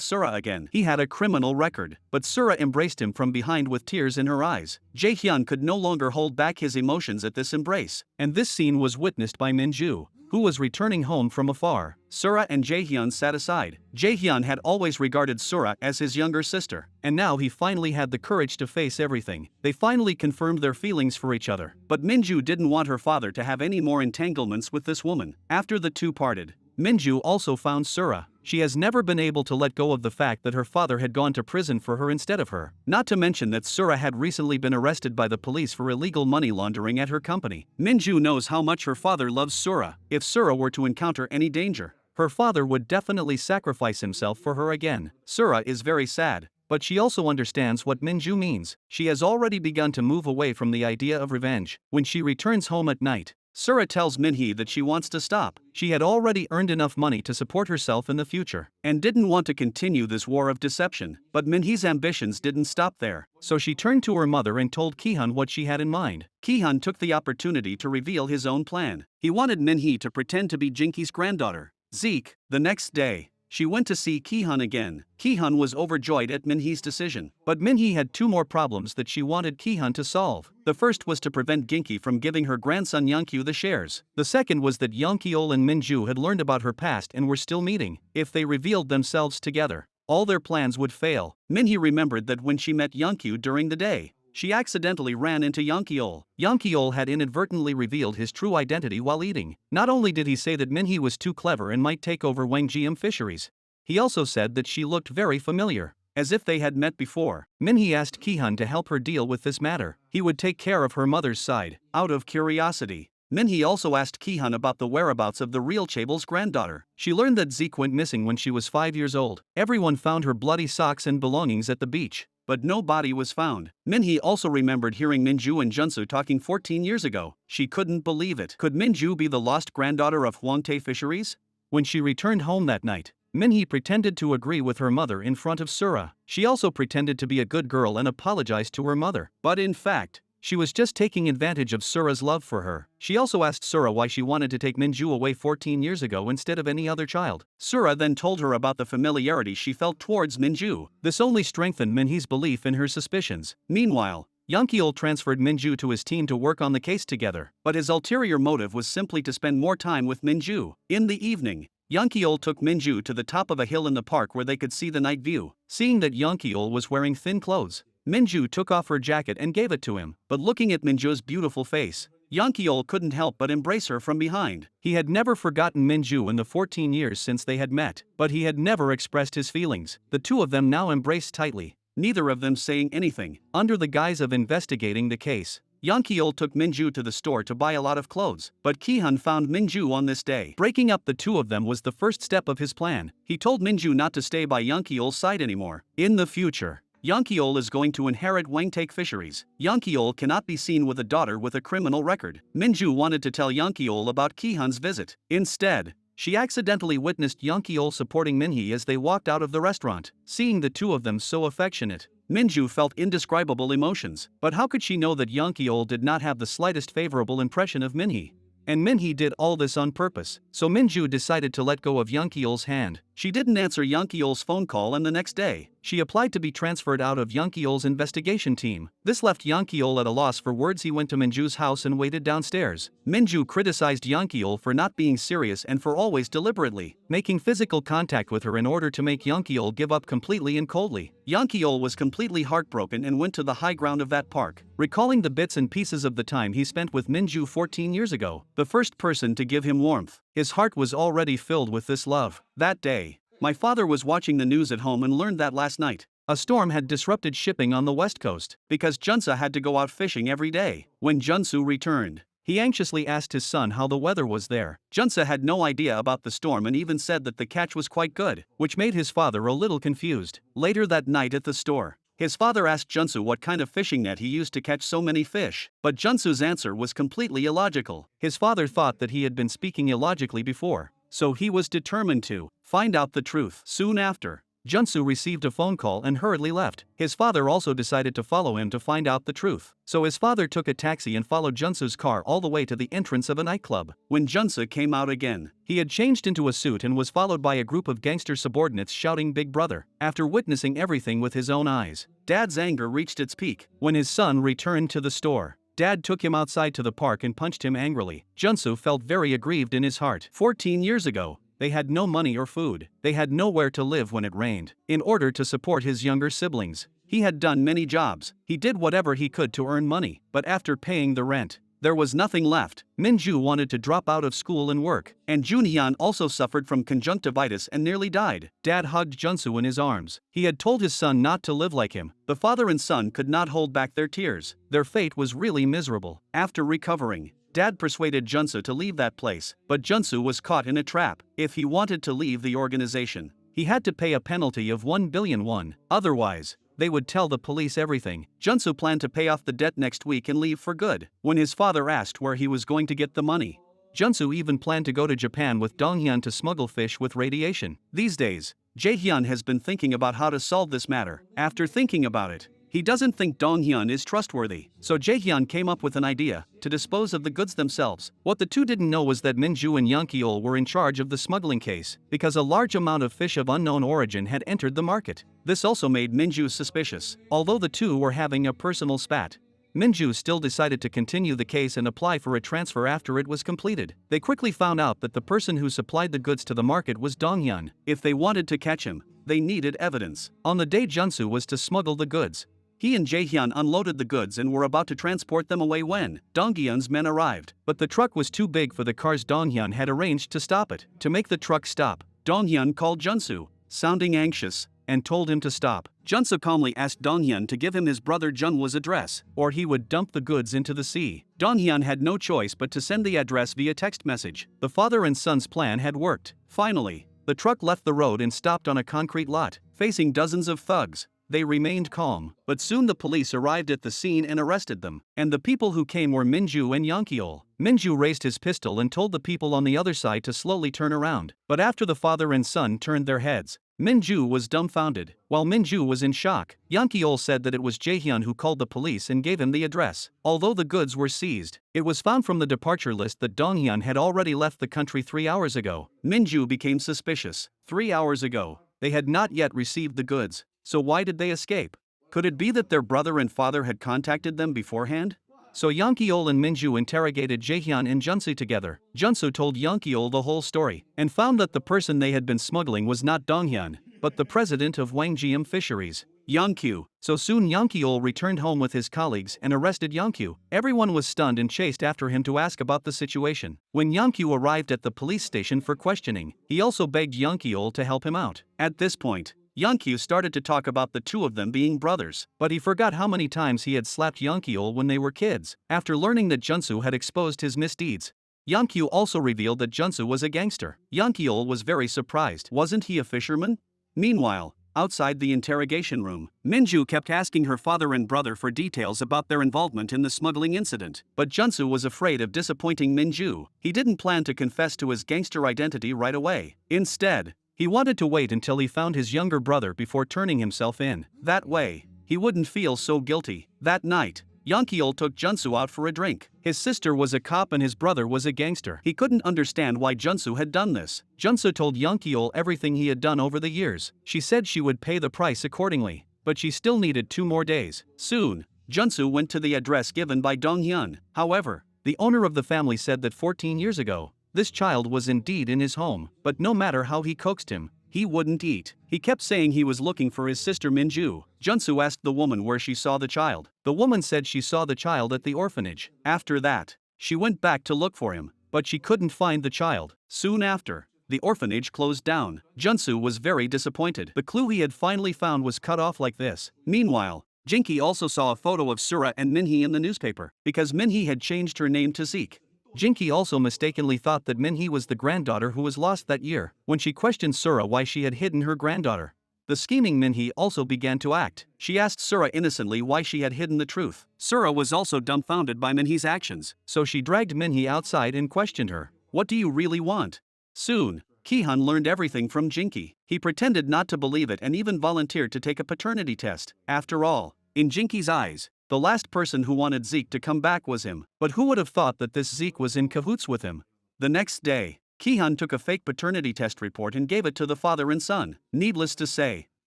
Sura again. He had a criminal record, but Sura embraced him from behind with tears in her eyes. Jaehyun could no longer hold back his emotions at this embrace, and this scene was witnessed by Minju, who was returning home from afar. Sura and Jaehyun sat aside. Jaehyun had always regarded Sura as his younger sister, and now he finally had the courage to face everything. They finally confirmed their feelings for each other. But Minju didn't want her father to have any more entanglements with this woman. After the two parted, Minju also found Sura. She has never been able to let go of the fact that her father had gone to prison for her instead of her. Not to mention that Sura had recently been arrested by the police for illegal money laundering at her company. Minju knows how much her father loves Sura. If Sura were to encounter any danger, her father would definitely sacrifice himself for her again. Sura is very sad, but she also understands what Minju means. She has already begun to move away from the idea of revenge. When she returns home at night, Sura tells Minhee that she wants to stop. She had already earned enough money to support herself in the future, and didn't want to continue this war of deception. But Minhee's ambitions didn't stop there, so she turned to her mother and told Kihyun what she had in mind. Kihyun took the opportunity to reveal his own plan. He wanted Minhee to pretend to be Jinki's granddaughter, Zeke. The next day, she went to see Kihyun again. Kihyun was overjoyed at Minhee's decision, but Minhee had two more problems that she wanted Kihyun to solve. The first was to prevent Ginki from giving her grandson Youngkyu the shares. The second was that Youngkyeol and Minju had learned about her past and were still meeting. If they revealed themselves together, all their plans would fail. Minhee remembered that when she met Youngkyu during the day, she accidentally ran into Youngkyeol. Youngkyeol had inadvertently revealed his true identity while eating. Not only did he say that Minhee was too clever and might take over Wanggyeom Fisheries, he also said that she looked very familiar, as if they had met before. Minhee asked Kihyun to help her deal with this matter. He would take care of her mother's side, out of curiosity. Minhee also asked Kihyun about the whereabouts of the real chaebol's granddaughter. She learned that Zeke went missing when she was 5 years old. Everyone found her bloody socks and belongings at the beach, but no body was found. Minhee also remembered hearing Minju and Junsu talking 14 years ago. She couldn't believe it. Could Minju be the lost granddaughter of Hwangtae Fisheries? When she returned home that night, Minhee pretended to agree with her mother in front of Sura. She also pretended to be a good girl and apologized to her mother. But in fact, she was just taking advantage of Sura's love for her. She also asked Sura why she wanted to take Minju away 14 years ago instead of any other child. Sura then told her about the familiarity she felt towards Minju. This only strengthened Minhee's belief in her suspicions. Meanwhile, Youngkyeol transferred Minju to his team to work on the case together, but his ulterior motive was simply to spend more time with Minju. In the evening, Youngkyeol took Minju to the top of a hill in the park where they could see the night view. Seeing that Youngkyeol was wearing thin clothes, Minju took off her jacket and gave it to him. But looking at Minju's beautiful face, Youngkyeol couldn't help but embrace her from behind. He had never forgotten Minju in the 14 years since they had met, but he had never expressed his feelings. The two of them now embraced tightly, neither of them saying anything. Under the guise of investigating the case, Youngkyeol took Minju to the store to buy a lot of clothes, but Kihyun found Minju on this day. Breaking up the two of them was the first step of his plan. He told Minju not to stay by Youngkyeol's side anymore. In the future, Youngkyeol is going to inherit Hwangtae Fisheries. Youngkyeol cannot be seen with a daughter with a criminal record. Minju wanted to tell Youngkyeol about Kihyun's visit. Instead, she accidentally witnessed Youngkyeol supporting Minhee as they walked out of the restaurant. Seeing the two of them so affectionate, Minju felt indescribable emotions. But how could she know that Youngkyeol did not have the slightest favorable impression of Minhee? And Minhee did all this on purpose. So Minju decided to let go of Youngkyeol's hand. She didn't answer Youngkyeol's phone call, and the next day, she applied to be transferred out of Youngkyeol's investigation team. This left Youngkyeol at a loss for words. He went to Minju's house and waited downstairs. Minju criticized Youngkyeol for not being serious and for always deliberately making physical contact with her in order to make Youngkyeol give up completely and coldly. Youngkyeol was completely heartbroken and went to the high ground of that park, recalling the bits and pieces of the time he spent with Minju 14 years ago, the first person to give him warmth. His heart was already filled with this love. That day, my father was watching the news at home and learned that last night a storm had disrupted shipping on the west coast because Junsa had to go out fishing every day. When Junsu returned, he anxiously asked his son how the weather was there. Junsa had no idea about the storm and even said that the catch was quite good, which made his father a little confused. Later that night at the store, His father asked Junsu what kind of fishing net he used to catch so many fish, but Junsu's answer was completely illogical. His father thought that he had been speaking illogically before, so he was determined to find out the truth. Soon after, Junsu received a phone call and hurriedly left. His father also decided to follow him to find out the truth. So his father took a taxi and followed Junsu's car all the way to the entrance of a nightclub. When Junsu came out again, he had changed into a suit and was followed by a group of gangster subordinates shouting "Big Brother." After witnessing everything with his own eyes, Dad's anger reached its peak. When his son returned to the store, Dad took him outside to the park and punched him angrily. Junsu felt very aggrieved in his heart. 14 years ago, they had no money or food. They had nowhere to live when it rained. In order to support his younger siblings, he had done many jobs. He did whatever he could to earn money, but after paying the rent, there was nothing left. Minju wanted to drop out of school and work, and Junhyun also suffered from conjunctivitis and nearly died. Dad hugged Junsu in his arms. He had told his son not to live like him. The father and son could not hold back their tears. Their fate was really miserable. After recovering, Dad persuaded Junsu to leave that place, but Junsu was caught in a trap. If he wanted to leave the organization, he had to pay a penalty of 1 billion won. Otherwise, they would tell the police everything. Junsu planned to pay off the debt next week and leave for good. When his father asked where he was going to get the money, Junsu even planned to go to Japan with Donghyun to smuggle fish with radiation. These days, Jaehyun has been thinking about how to solve this matter. After thinking about it, he doesn't think Donghyun is trustworthy. So Jaehyun came up with an idea to dispose of the goods themselves. What the two didn't know was that Minju and Yeonkiol were in charge of the smuggling case, because a large amount of fish of unknown origin had entered the market. This also made Minju suspicious. Although the two were having a personal spat, Minju still decided to continue the case and apply for a transfer after it was completed. They quickly found out that the person who supplied the goods to the market was Donghyun. If they wanted to catch him, they needed evidence. On the day Junsu was to smuggle the goods, he and Jaehyun unloaded the goods and were about to transport them away when Donghyun's men arrived. But the truck was too big for the cars. Donghyun had arranged to stop it. To make the truck stop, Donghyun called Junsu, sounding anxious, and told him to stop. Junsu calmly asked Donghyun to give him his brother Junwoo's address, or he would dump the goods into the sea. Donghyun had no choice but to send the address via text message. The father and son's plan had worked. Finally, the truck left the road and stopped on a concrete lot, facing dozens of thugs. They remained calm, but soon the police arrived at the scene and arrested them. And the people who came were Minju and Yeonkiol. Minju raised his pistol and told the people on the other side to slowly turn around. But after the father and son turned their heads, Minju was dumbfounded. While Minju was in shock, Yeonkiol said that it was Jaehyun who called the police and gave him the address. Although the goods were seized, it was found from the departure list that Donghyun had already left the country 3 hours ago. Minju became suspicious. 3 hours ago, they had not yet received the goods. So why did they escape? Could it be that their brother and father had contacted them beforehand? So Yeonkiol and Minju interrogated Jaehyun and Junsu together. Junsu told Yeonkiol the whole story, and found that the person they had been smuggling was not Donghyun, but the president of Wangjiam Fisheries, Yeonkyu. So soon Yeonkiol returned home with his colleagues and arrested Yeonkyu. Everyone was stunned and chased after him to ask about the situation. When Yeonkyu arrived at the police station for questioning, he also begged Yeonkiol to help him out. At this point, Yeonkyu started to talk about the two of them being brothers, but he forgot how many times he had slapped Yeonkiol when they were kids. After learning that Junsu had exposed his misdeeds, Yeonkyu also revealed that Junsu was a gangster. Yeonkiol was very surprised. Wasn't he a fisherman? Meanwhile, outside the interrogation room, Minju kept asking her father and brother for details about their involvement in the smuggling incident. But Junsu was afraid of disappointing Minju. He didn't plan to confess to his gangster identity right away. Instead, he wanted to wait until he found his younger brother before turning himself in. That way, he wouldn't feel so guilty. That night, Yeonkiol took Junsu out for a drink. His sister was a cop and his brother was a gangster. He couldn't understand why Junsu had done this. Junsu told Yeonkiol everything he had done over the years. She said she would pay the price accordingly, but she still needed 2 more days. Soon, Junsu went to the address given by Donghyun. However, the owner of the family said that 14 years ago, this child was indeed in his home, but no matter how he coaxed him, he wouldn't eat. He kept saying he was looking for his sister Minju. Junsu asked the woman where she saw the child. The woman said she saw the child at the orphanage. After that, she went back to look for him, but she couldn't find the child. Soon after, the orphanage closed down. Junsu was very disappointed. The clue he had finally found was cut off like this. Meanwhile, Jinki also saw a photo of Sura and Minhee in the newspaper, because Minhee had changed her name to Zeke. Jinki also mistakenly thought that Minhee was the granddaughter who was lost that year. When she questioned Sura why she had hidden her granddaughter, the scheming Min-hee also began to act. She asked Sura innocently why she had hidden the truth. Sura was also dumbfounded by Min-hee's actions, so she dragged Min-hee outside and questioned her. What do you really want? Soon, Ki-hun learned everything from Jinki. He pretended not to believe it and even volunteered to take a paternity test. After all, in Jinki's eyes, the last person who wanted Zeke to come back was him. But who would have thought that this Zeke was in cahoots with him? The next day, Ki-hun took a fake paternity test report and gave it to the father and son. Needless to say,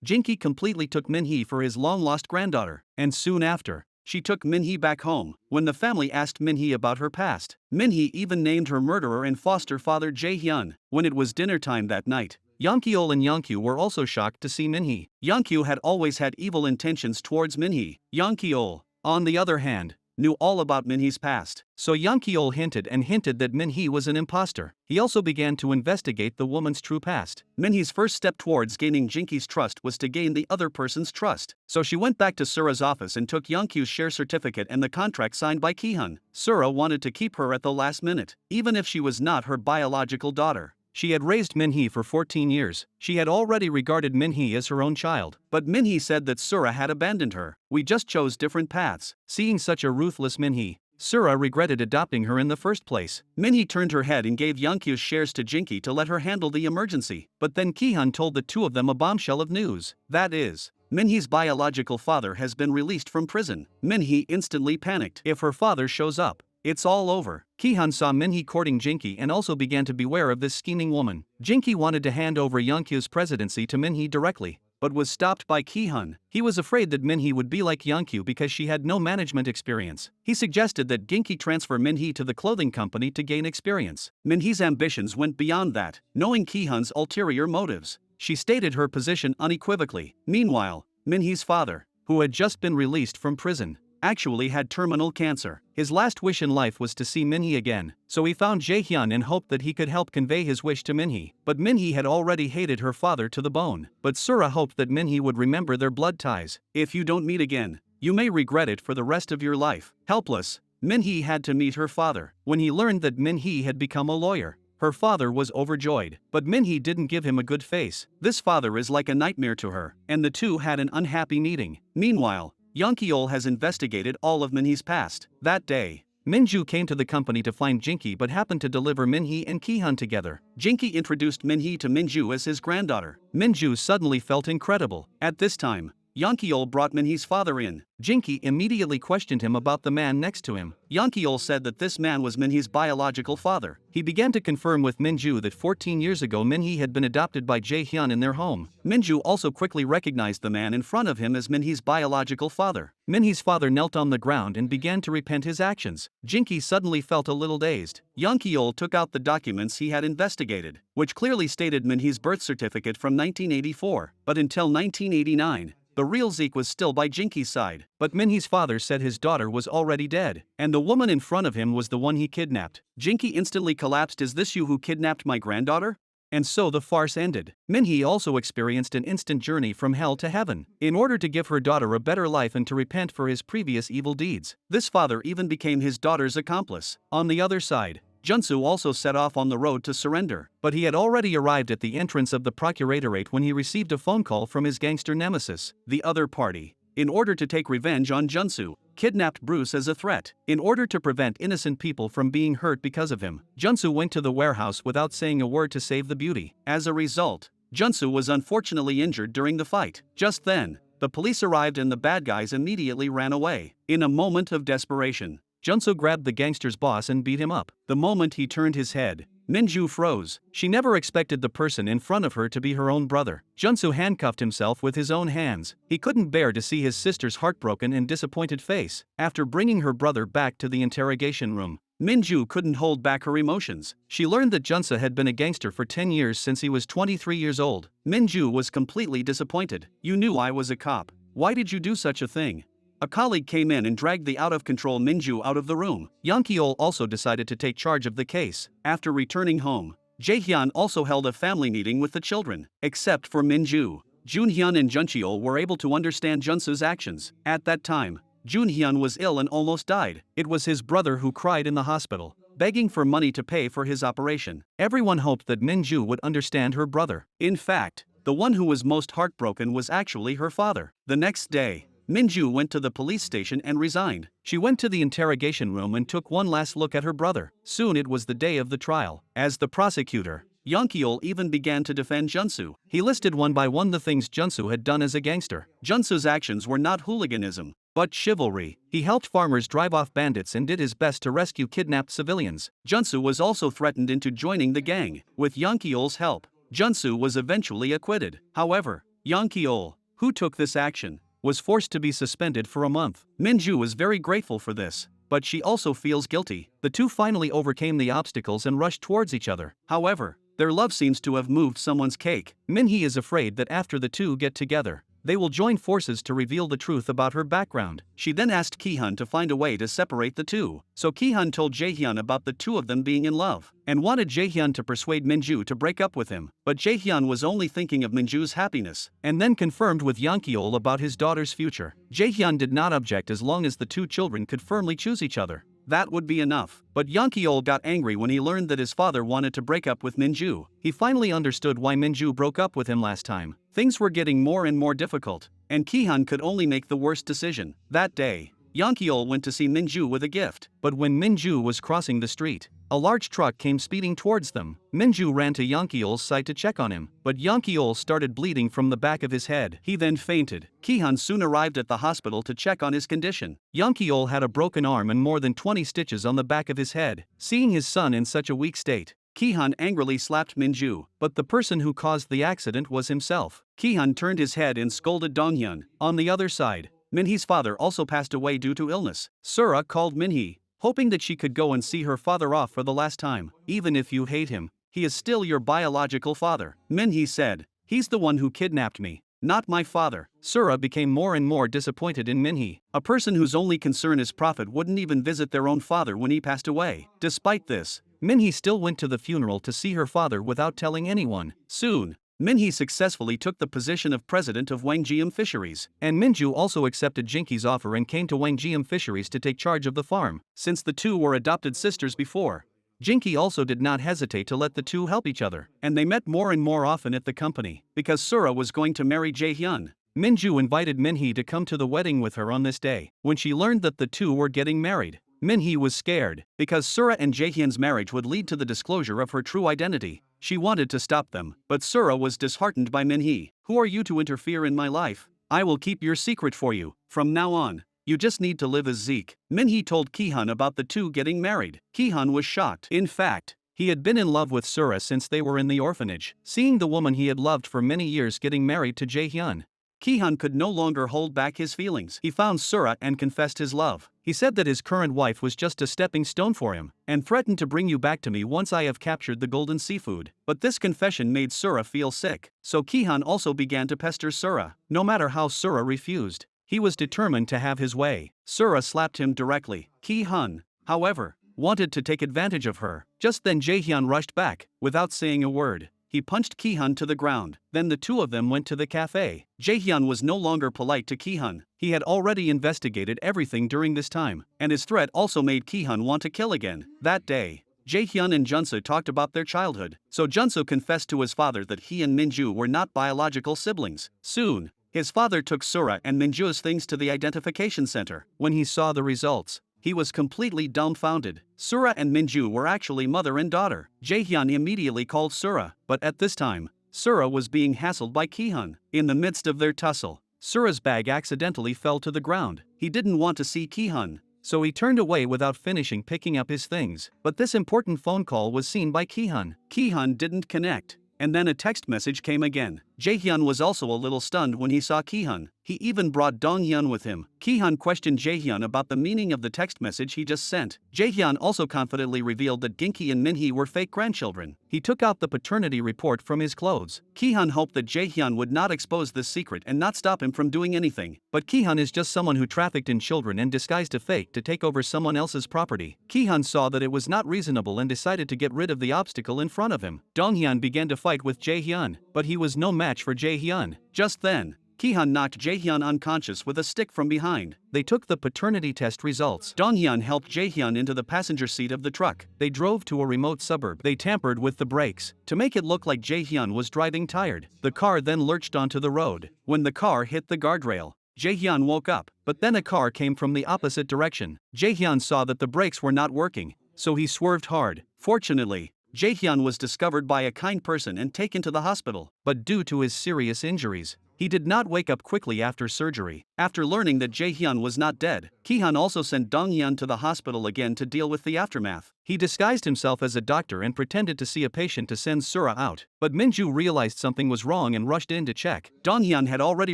Jinki completely took Min-hee for his long-lost granddaughter, and soon after, she took Min-hee back home. When the family asked Min-hee about her past, Min-hee even named her murderer and foster father Jae-hyun. When it was dinner time that night, Young-kyeol and Young-kyu were also shocked to see Min-hee. Young-kyu had always had evil intentions towards Min-hee. Young-kyeol, on the other hand, knew all about Min-hee's past, so Young-kyeol hinted that Min-hee was an imposter. He also began to investigate the woman's true past. Min-hee's first step towards gaining Jinki's trust was to gain the other person's trust, so she went back to Sura's office and took Young-kyu's share certificate and the contract signed by Ki-hun. Sura wanted to keep her at the last minute, even if she was not her biological daughter. She had raised Min-hee for 14 years. She had already regarded Min-hee as her own child. But Min-hee said that Sura had abandoned her. We just chose different paths. Seeing such a ruthless Min-hee, Sura regretted adopting her in the first place. Min-hee turned her head and gave Young-kyu's shares to Jinki to let her handle the emergency. But then Ki-hun told the two of them a bombshell of news. That is, Min-hee's biological father has been released from prison. Min-hee instantly panicked. If her father shows up, it's all over. Ki-hun saw Min-hee courting Jinki and also began to beware of this scheming woman. Jinki wanted to hand over Young-kyu's presidency to Min-hee directly, but was stopped by Ki-hun. He was afraid that Min-hee would be like Young-kyu because she had no management experience. He suggested that Jinki transfer Min-hee to the clothing company to gain experience. Min-hee's ambitions went beyond that. Knowing Ki-hun's ulterior motives, she stated her position unequivocally. Meanwhile, Min-hee's father, who had just been released from prison, actually had terminal cancer. His last wish in life was to see Min-hee again, so he found Jae-hyun and hoped that he could help convey his wish to Min-hee. But Min-hee had already hated her father to the bone. But Sura hoped that Min-hee would remember their blood ties. If you don't meet again, you may regret it for the rest of your life. Helpless, Min-hee had to meet her father. When he learned that Min-hee had become a lawyer, her father was overjoyed. But Min-hee didn't give him a good face. This father is like a nightmare to her, and the two had an unhappy meeting. Meanwhile, Young-kyeol has investigated all of Min-hee's past. That day, Min-ju came to the company to find Jinki but happened to deliver Min-hee and Ki-hun together. Jinki introduced Min-hee to Min-ju as his granddaughter. Min-ju suddenly felt incredible. At this time, Young-kyeol brought Min-hee's father in. Jinki immediately questioned him about the man next to him. Young-kyeol said that this man was Min-hee's biological father. He began to confirm with Min-ju that 14 years ago Min-hee had been adopted by Jae-hyun in their home. Min-ju also quickly recognized the man in front of him as Min-hee's biological father. Min-hee's father knelt on the ground and began to repent his actions. Jinki suddenly felt a little dazed. Young-kyeol took out the documents he had investigated, which clearly stated Min-hee's birth certificate from 1984, but until 1989. The real Zeke was still by Jinki's side, but Min-hee's father said his daughter was already dead, and the woman in front of him was the one he kidnapped. Jinki instantly collapsed. Is this you who kidnapped my granddaughter? And so the farce ended. Min-hee also experienced an instant journey from hell to heaven, in order to give her daughter a better life and to repent for his previous evil deeds. This father even became his daughter's accomplice. On the other side, Junsu also set off on the road to surrender, but he had already arrived at the entrance of the procuratorate when he received a phone call from his gangster nemesis. The other party, in order to take revenge on Junsu, kidnapped Bruce as a threat. In order to prevent innocent people from being hurt because of him, Junsu went to the warehouse without saying a word to save the beauty. As a result, Junsu was unfortunately injured during the fight. Just then, the police arrived and the bad guys immediately ran away. In a moment of desperation, Junsu grabbed the gangster's boss and beat him up. The moment he turned his head, Min-ju froze. She never expected the person in front of her to be her own brother. Junsu handcuffed himself with his own hands. He couldn't bear to see his sister's heartbroken and disappointed face. After bringing her brother back to the interrogation room, Min-ju couldn't hold back her emotions. She learned that Junsu had been a gangster for 10 years since he was 23 years old. Min-ju was completely disappointed. You knew I was a cop. Why did you do such a thing? A colleague came in and dragged the out-of-control Min-ju out of the room. Young-kyeol also decided to take charge of the case. After returning home, Jae-hyun also held a family meeting with the children. Except for Min-ju, Jun-hyun and Jun-cheol were able to understand Junsu's actions. At that time, Jun-hyun was ill and almost died. It was his brother who cried in the hospital, begging for money to pay for his operation. Everyone hoped that Min-ju would understand her brother. In fact, The one who was most heartbroken was actually her father. The next day, Minju went to the police station and resigned. She went to the interrogation room and took one last look at her brother. Soon it was the day of the trial. As the prosecutor, Yonkyol even began to defend Junsu. He listed one by one the things Junsu had done as a gangster. Junsu's actions were not hooliganism, but chivalry. He helped farmers drive off bandits and did his best to rescue kidnapped civilians. Junsu was also threatened into joining the gang. With Yonkyol's help, Junsu was eventually acquitted. However, Yonkyol, who took this action, was forced to be suspended for a month. Minju was very grateful for this, but she also feels guilty. The two finally overcame the obstacles and rushed towards each other. However, their love seems to have moved someone's cake. Minhee is afraid that after the two get together, they will join forces to reveal the truth about her background. She then asked Kihyun to find a way to separate the two. So Kihyun told Jaehyun about the two of them being in love, and wanted Jaehyun to persuade Minju to break up with him. But Jaehyun was only thinking of Minju's happiness, and then confirmed with Yonkyol about his daughter's future. Jaehyun did not object as long as the two children could firmly choose each other. That would be enough. But Yonkyol got angry when he learned that his father wanted to break up with Minju. He finally understood why Minju broke up with him last time. Things were getting more and more difficult, and Kihyun could only make the worst decision. That day, Yonkyol went to see Minju with a gift. But when Minju was crossing the street, a large truck came speeding towards them. Minju ran to Yonkyol's side to check on him, but Yonkyol started bleeding from the back of his head. He then fainted. Kihyun soon arrived at the hospital to check on his condition. Yonkyol had a broken arm and more than 20 stitches on the back of his head. Seeing his son in such a weak state, Kihyun angrily slapped Minju, but the person who caused the accident was himself. Kihyun turned his head and scolded Donghyun. On the other side, Minhee's father also passed away due to illness. Sura called Minhee, hoping that she could go and see her father off for the last time. Even if you hate him, he is still your biological father. Minhee said, he's the one who kidnapped me, not my father. Sura became more and more disappointed in Minhee. A person whose only concern is profit wouldn't even visit their own father when he passed away. Despite this, Minhee still went to the funeral to see her father without telling anyone. Soon, Minhee successfully took the position of president of Wangjiam Fisheries, and Minju also accepted Jinki's offer and came to Wangjiam Fisheries to take charge of the farm. Since the two were adopted sisters before, Jinki also did not hesitate to let the two help each other, and they met more and more often at the company. Because Sura was going to marry Jaehyun, Minju invited Minhee to come to the wedding with her on this day. When she learned that the two were getting married, Minhee was scared, because Sura and Jaehyun's marriage would lead to the disclosure of her true identity. She wanted to stop them, but Sura was disheartened by Minhee. Who are you to interfere in my life? I will keep your secret for you. From now on, you just need to live as Zeke. Minhee told Kihyun about the two getting married. Kihyun was shocked. In fact, he had been in love with Sura since they were in the orphanage. Seeing the woman he had loved for many years getting married to Jaehyun, Kihyun could no longer hold back his feelings. He found Sura and confessed his love. He said that his current wife was just a stepping stone for him, and threatened to bring you back to me once I have captured the golden seafood. But this confession made Sura feel sick, so Kihyun also began to pester Sura. No matter how Sura refused, he was determined to have his way. Sura slapped him directly. Kihyun, however, wanted to take advantage of her. Just then Jaehyun rushed back, without saying a word. He punched Kihyun to the ground. Then the two of them went to the cafe. Jaehyun was no longer polite to Kihyun. He had already investigated everything during this time, and his threat also made Kihyun want to kill again. That day, Jaehyun and Junsu talked about their childhood. So Junsu confessed to his father that he and Minju were not biological siblings. Soon, his father took Sura and Minju's things to the identification center. When he saw the results, he was completely dumbfounded. Sura and Minju were actually mother and daughter. Jaehyun immediately called Sura, but at this time, Sura was being hassled by Kihyun. In the midst of their tussle, Sura's bag accidentally fell to the ground. He didn't want to see Kihyun, so he turned away without finishing picking up his things. But this important phone call was seen by Kihyun. Kihyun didn't connect, and then a text message came again. Jaehyun was also a little stunned when he saw Kihyun. He even brought Donghyun with him. Kihyun questioned Jaehyun about the meaning of the text message he just sent. Jaehyun also confidently revealed that Ginki and Minhee were fake grandchildren. He took out the paternity report from his clothes. Kihyun hoped that Jaehyun would not expose this secret and not stop him from doing anything. But Kihyun is just someone who trafficked in children and disguised a fake to take over someone else's property. Kihyun saw that it was not reasonable and decided to get rid of the obstacle in front of him. Donghyun began to fight with Jaehyun, but he was no match for Jaehyun. Just then, Ki-hyun knocked Jae-hyun unconscious with a stick from behind. They took the paternity test results. Dong-hyun helped Jae-hyun into the passenger seat of the truck. They drove to a remote suburb. They tampered with the brakes to make it look like Jae-hyun was driving tired. The car then lurched onto the road. When the car hit the guardrail, Jae-hyun woke up, but then a car came from the opposite direction. Jae-hyun saw that the brakes were not working, so he swerved hard. Fortunately, Jae-hyun was discovered by a kind person and taken to the hospital, but due to his serious injuries, he did not wake up quickly after surgery. After learning that Jae-hyun was not dead, Ki-hyun also sent Dong-hyun to the hospital again to deal with the aftermath. He disguised himself as a doctor and pretended to see a patient to send Sura out, but Minju realized something was wrong and rushed in to check. Dong-hyun had already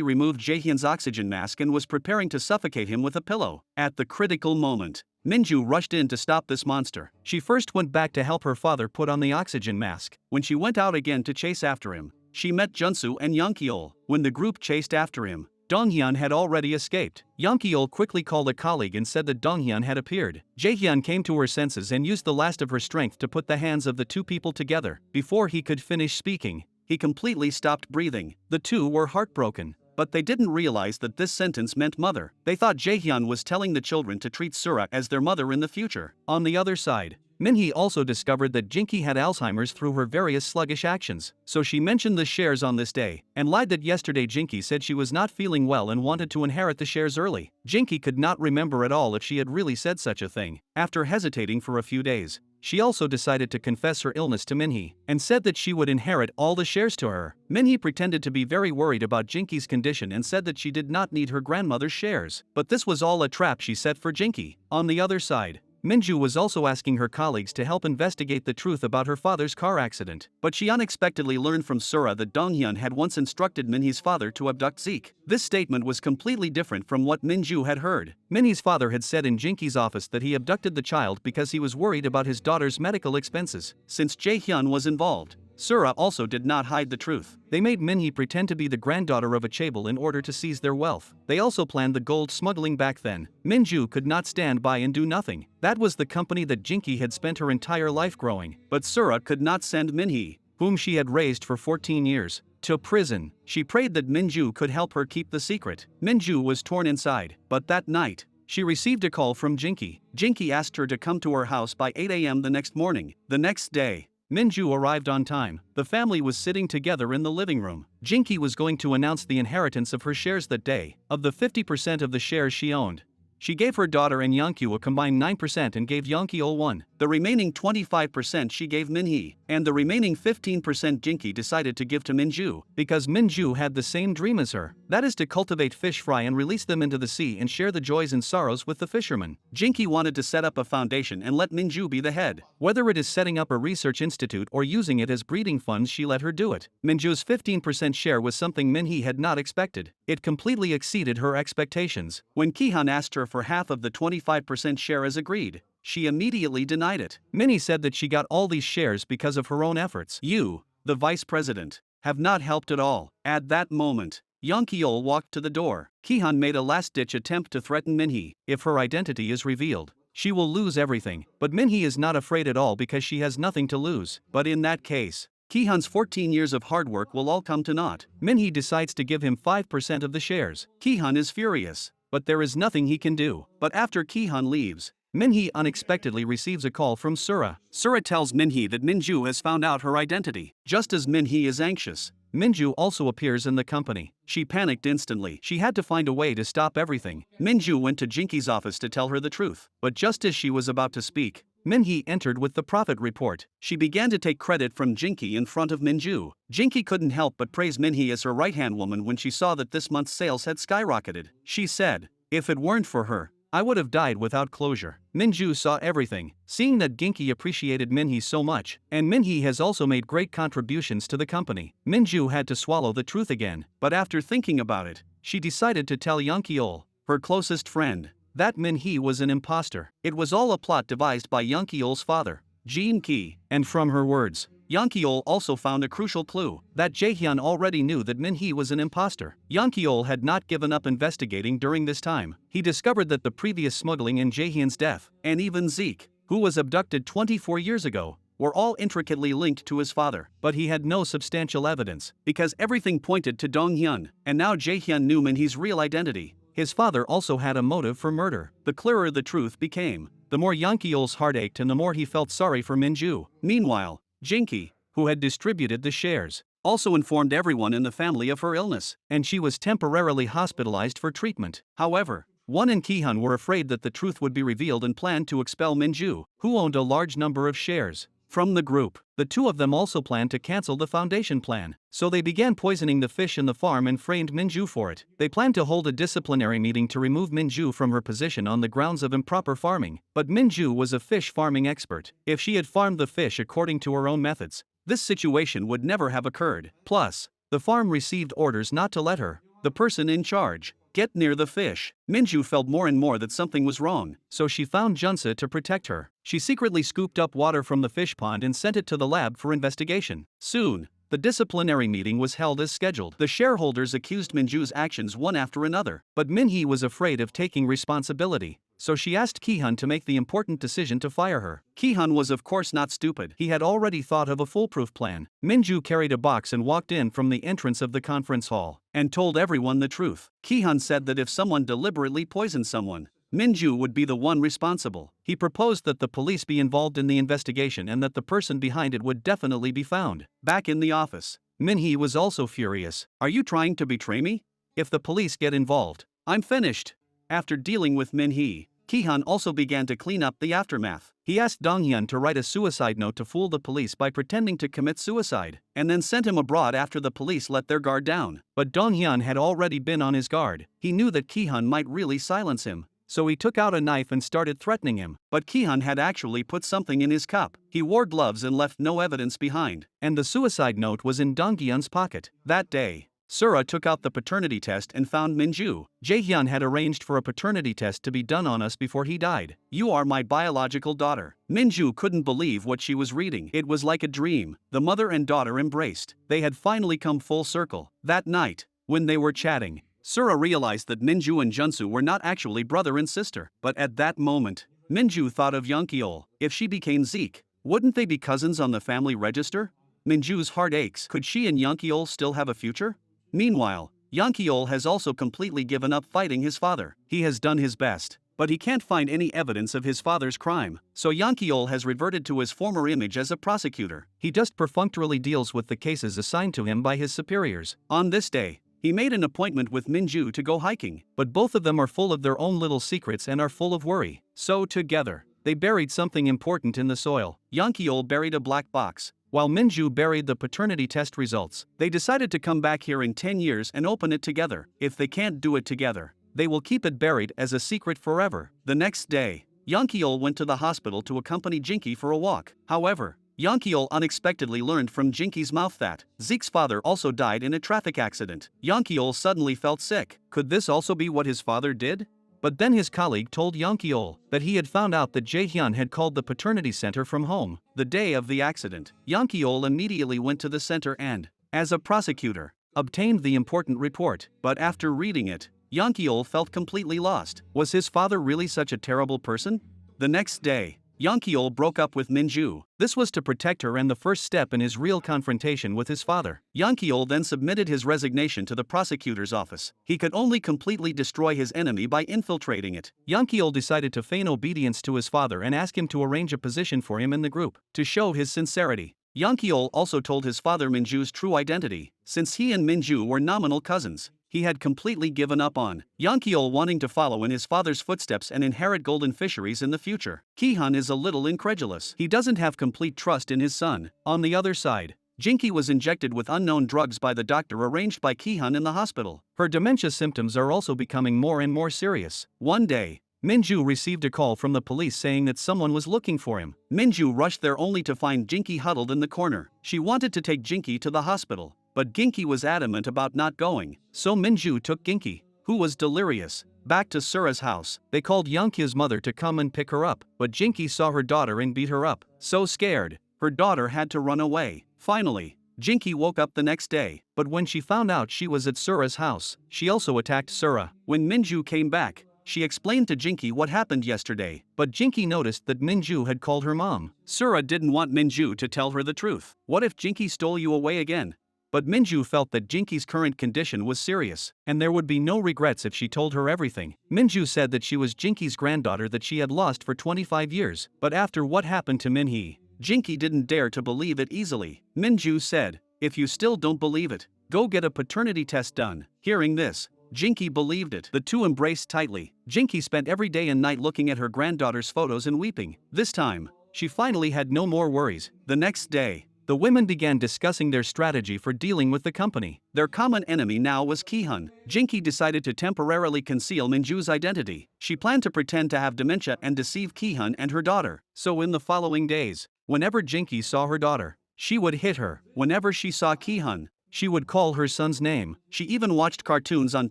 removed Jae-hyun's oxygen mask and was preparing to suffocate him with a pillow. At the critical moment, Minju rushed in to stop this monster. She first went back to help her father put on the oxygen mask. When she went out again to chase after him, she met Junsu and Young-keol. When the group chased after him, Dong-hyun had already escaped. Young-keol quickly called a colleague and said that Dong-hyun had appeared. Jae-hyun came to her senses and used the last of her strength to put the hands of the two people together. Before he could finish speaking, he completely stopped breathing. The two were heartbroken, but they didn't realize that this sentence meant mother. They thought Jae-hyun was telling the children to treat Sura as their mother in the future. On the other side, Minhee also discovered that Jinki had Alzheimer's through her various sluggish actions, so she mentioned the shares on this day, and lied that yesterday Jinki said she was not feeling well and wanted to inherit the shares early. Jinki could not remember at all if she had really said such a thing. After hesitating for a few days, she also decided to confess her illness to Minhee, and said that she would inherit all the shares to her. Minhee pretended to be very worried about Jinki's condition and said that she did not need her grandmother's shares, but this was all a trap she set for Jinki. On the other side, Minju was also asking her colleagues to help investigate the truth about her father's car accident, but she unexpectedly learned from Sura that Dong-hyun had once instructed Minhee's father to abduct Zeke. This statement was completely different from what Minju had heard. Minhee's father had said in Jinki's office that he abducted the child because he was worried about his daughter's medical expenses. Since Jae-hyun was involved, Sura also did not hide the truth. They made Minhee pretend to be the granddaughter of a chaebol in order to seize their wealth. They also planned the gold smuggling back then. Minju could not stand by and do nothing. That was the company that Jinki had spent her entire life growing. But Sura could not send Minhee, whom she had raised for 14 years, to prison. She prayed that Minju could help her keep the secret. Minju was torn inside, but that night, she received a call from Jinki. Jinki asked her to come to her house by 8 a.m. the next morning. The next day, Minju arrived on time. The family was sitting together in the living room. Jinki was going to announce the inheritance of her shares that day. Of the 50% of the shares she owned, she gave her daughter and Youngkyu a combined 9% and gave Youngkyeol 1. The remaining 25% she gave Minhee, and the remaining 15% Jinki decided to give to Minju, because Minju had the same dream as her. That is to cultivate fish fry and release them into the sea and share the joys and sorrows with the fishermen. Jinki wanted to set up a foundation and let Minju be the head. Whether it is setting up a research institute or using it as breeding funds, she let her do it. Minju's 15% share was something Minhee had not expected. It completely exceeded her expectations. When Ki-hyun asked her for half of the 25% share as agreed, she immediately denied it. Minhee said that she got all these shares because of her own efforts. You, the vice president, have not helped at all. At that moment, Young-keol walked to the door. Ki-hyun made a last-ditch attempt to threaten Minhee. If her identity is revealed, she will lose everything. But Minhee is not afraid at all because she has nothing to lose. But in that case, Ki-hyun's 14 years of hard work will all come to naught. Minhee decides to give him 5% of the shares. Ki-hyun is furious, but there is nothing he can do. But after Ki-hyun leaves, Minhee unexpectedly receives a call from Sura. Sura tells Minhee that Minju has found out her identity. Just as Minhee is anxious, Minju also appears in the company. She panicked instantly. She had to find a way to stop everything. Minju went to Jinki's office to tell her the truth. But just as she was about to speak, Minhee entered with the profit report. She began to take credit from Jinki in front of Minju. Jinki couldn't help but praise Minhee as her right-hand woman when she saw that this month's sales had skyrocketed. She said, "If it weren't for her, I would have died without closure." Minju saw everything, seeing that Jinki appreciated Minhee so much, and Minhee has also made great contributions to the company. Minju had to swallow the truth again, but after thinking about it, she decided to tell Young-keol, her closest friend, that Minhee was an imposter. It was all a plot devised by Young-keol's father, Jin-ki, and from her words, Young-keol also found a crucial clue, that Jae-hyun already knew that Minhee was an imposter. Young-keol had not given up investigating during this time. He discovered that the previous smuggling and Jae-hyun's death, and even Zeke, who was abducted 24 years ago, were all intricately linked to his father, but he had no substantial evidence, because everything pointed to Dong-hyun, and now Jae-hyun knew Min-hee's real identity. His father also had a motive for murder. The clearer the truth became, the more Yeol-'s heart ached and the more he felt sorry for Min-ju. Meanwhile, Jinki, who had distributed the shares, also informed everyone in the family of her illness, and she was temporarily hospitalized for treatment. However, Won and Ki-hun were afraid that the truth would be revealed and planned to expel Min-ju, who owned a large number of shares, from the group. The two of them also planned to cancel the foundation plan, so they began poisoning the fish in the farm and framed Min-ju for it. They planned to hold a disciplinary meeting to remove Min-ju from her position on the grounds of improper farming, but Min-ju was a fish farming expert. If she had farmed the fish according to her own methods, this situation would never have occurred. Plus, the farm received orders not to let her, the person in charge, get near the fish. Min-ju felt more and more that something was wrong, so she found Junsa to protect her. She secretly scooped up water from the fish pond and sent it to the lab for investigation. Soon, the disciplinary meeting was held as scheduled. The shareholders accused Min-ju's actions one after another, but Min-hee was afraid of taking responsibility, so she asked Ki-hun to make the important decision to fire her. Ki-hun was of course not stupid. He had already thought of a foolproof plan. Min-ju carried a box and walked in from the entrance of the conference hall, and told everyone the truth. Ki-hun said that if someone deliberately poisoned someone, Min-ju would be the one responsible. He proposed that the police be involved in the investigation and that the person behind it would definitely be found. Back in the office, Min-hee was also furious. "Are you trying to betray me? If the police get involved, I'm finished." After dealing with Min-hee, Ki-hun also began to clean up the aftermath. He asked Dong-hyun to write a suicide note to fool the police by pretending to commit suicide, and then sent him abroad after the police let their guard down. But Dong-hyun had already been on his guard. He knew that Ki-hun might really silence him, so he took out a knife and started threatening him. But Ki-hun had actually put something in his cup. He wore gloves and left no evidence behind, and the suicide note was in Dong-hyun's pocket. That day, Sura took out the paternity test and found Min-ju. Jae-hyun had arranged for a paternity test to be done on us before he died. "You are my biological daughter." Min-ju couldn't believe what she was reading. It was like a dream. The mother and daughter embraced. They had finally come full circle. That night, when they were chatting, Sura realized that Min-ju and Junsu were not actually brother and sister. But at that moment, Min-ju thought of Yeol. If she became Zeke, wouldn't they be cousins on the family register? Min-ju's heart aches. Could she and Yeol still have a future? Meanwhile, Yeol has also completely given up fighting his father. He has done his best, but he can't find any evidence of his father's crime, so Yeol has reverted to his former image as a prosecutor. He just perfunctorily deals with the cases assigned to him by his superiors. On this day, he made an appointment with Min-ju to go hiking, but both of them are full of their own little secrets and are full of worry. So together, they buried something important in the soil. Yeol buried a black box, while Min-ju buried the paternity test results. They decided to come back here in 10 years and open it together. If they can't do it together, they will keep it buried as a secret forever. The next day, Yeol went to the hospital to accompany Jinki for a walk. However, Yeol unexpectedly learned from Jinki's mouth that Zeke's father also died in a traffic accident. Yeol suddenly felt sick. Could this also be what his father did? But then his colleague told Yeol that he had found out that Jae-hyun had called the paternity center from home the day of the accident. Yeol immediately went to the center and, as a prosecutor, obtained the important report. But after reading it, Yeol felt completely lost. Was his father really such a terrible person? The next day, Yeol broke up with Min-ju. This was to protect her and the first step in his real confrontation with his father. Yeol then submitted his resignation to the prosecutor's office. He could only completely destroy his enemy by infiltrating it. Yeol decided to feign obedience to his father and ask him to arrange a position for him in the group. To show his sincerity, Yeol also told his father Min-ju's true identity. Since he and Min-ju were nominal cousins, he had completely given up on Yeol wanting to follow in his father's footsteps and inherit golden fisheries in the future. Ki-hun is a little incredulous. He doesn't have complete trust in his son. On the other side, Jinki was injected with unknown drugs by the doctor arranged by Ki-hun in the hospital. Her dementia symptoms are also becoming more and more serious. One day, Min-ju received a call from the police saying that someone was looking for him. Min-ju rushed there only to find Jinki huddled in the corner. She wanted to take Jinki to the hospital, but Jinki was adamant about not going, so Min-ju took Jinki, who was delirious, back to Sura's house. They called Yeol's mother to come and pick her up, but Jinki saw her daughter and beat her up. So scared, her daughter had to run away. Finally, Jinki woke up the next day, but when she found out she was at Sura's house, she also attacked Sura. When Min-ju came back, She explained to Jinky what happened yesterday, but Jinky noticed that Minju had called her mom. Sura didn't want Minju to tell her the truth. What if Jinky stole you away again? But Minju felt that Jinky's current condition was serious, and there would be no regrets if she told her everything. Minju said that she was Jinky's granddaughter that she had lost for 25 years, but after what happened to Minhee, Jinky didn't dare to believe it easily. Minju said, "If you still don't believe it, go get a paternity test done." Hearing this, Jinky believed it. The two embraced tightly. Jinky spent every day and night looking at her granddaughter's photos and weeping. This time, she finally had no more worries. The next day, the women began discussing their strategy for dealing with the company. Their common enemy now was Ki-hun. Jinky decided to temporarily conceal Minju's identity. She planned to pretend to have dementia and deceive Ki-hun and her daughter. So in the following days, whenever Jinky saw her daughter, she would hit her. Whenever she saw Ki-hun, she would call her son's name. She even watched cartoons on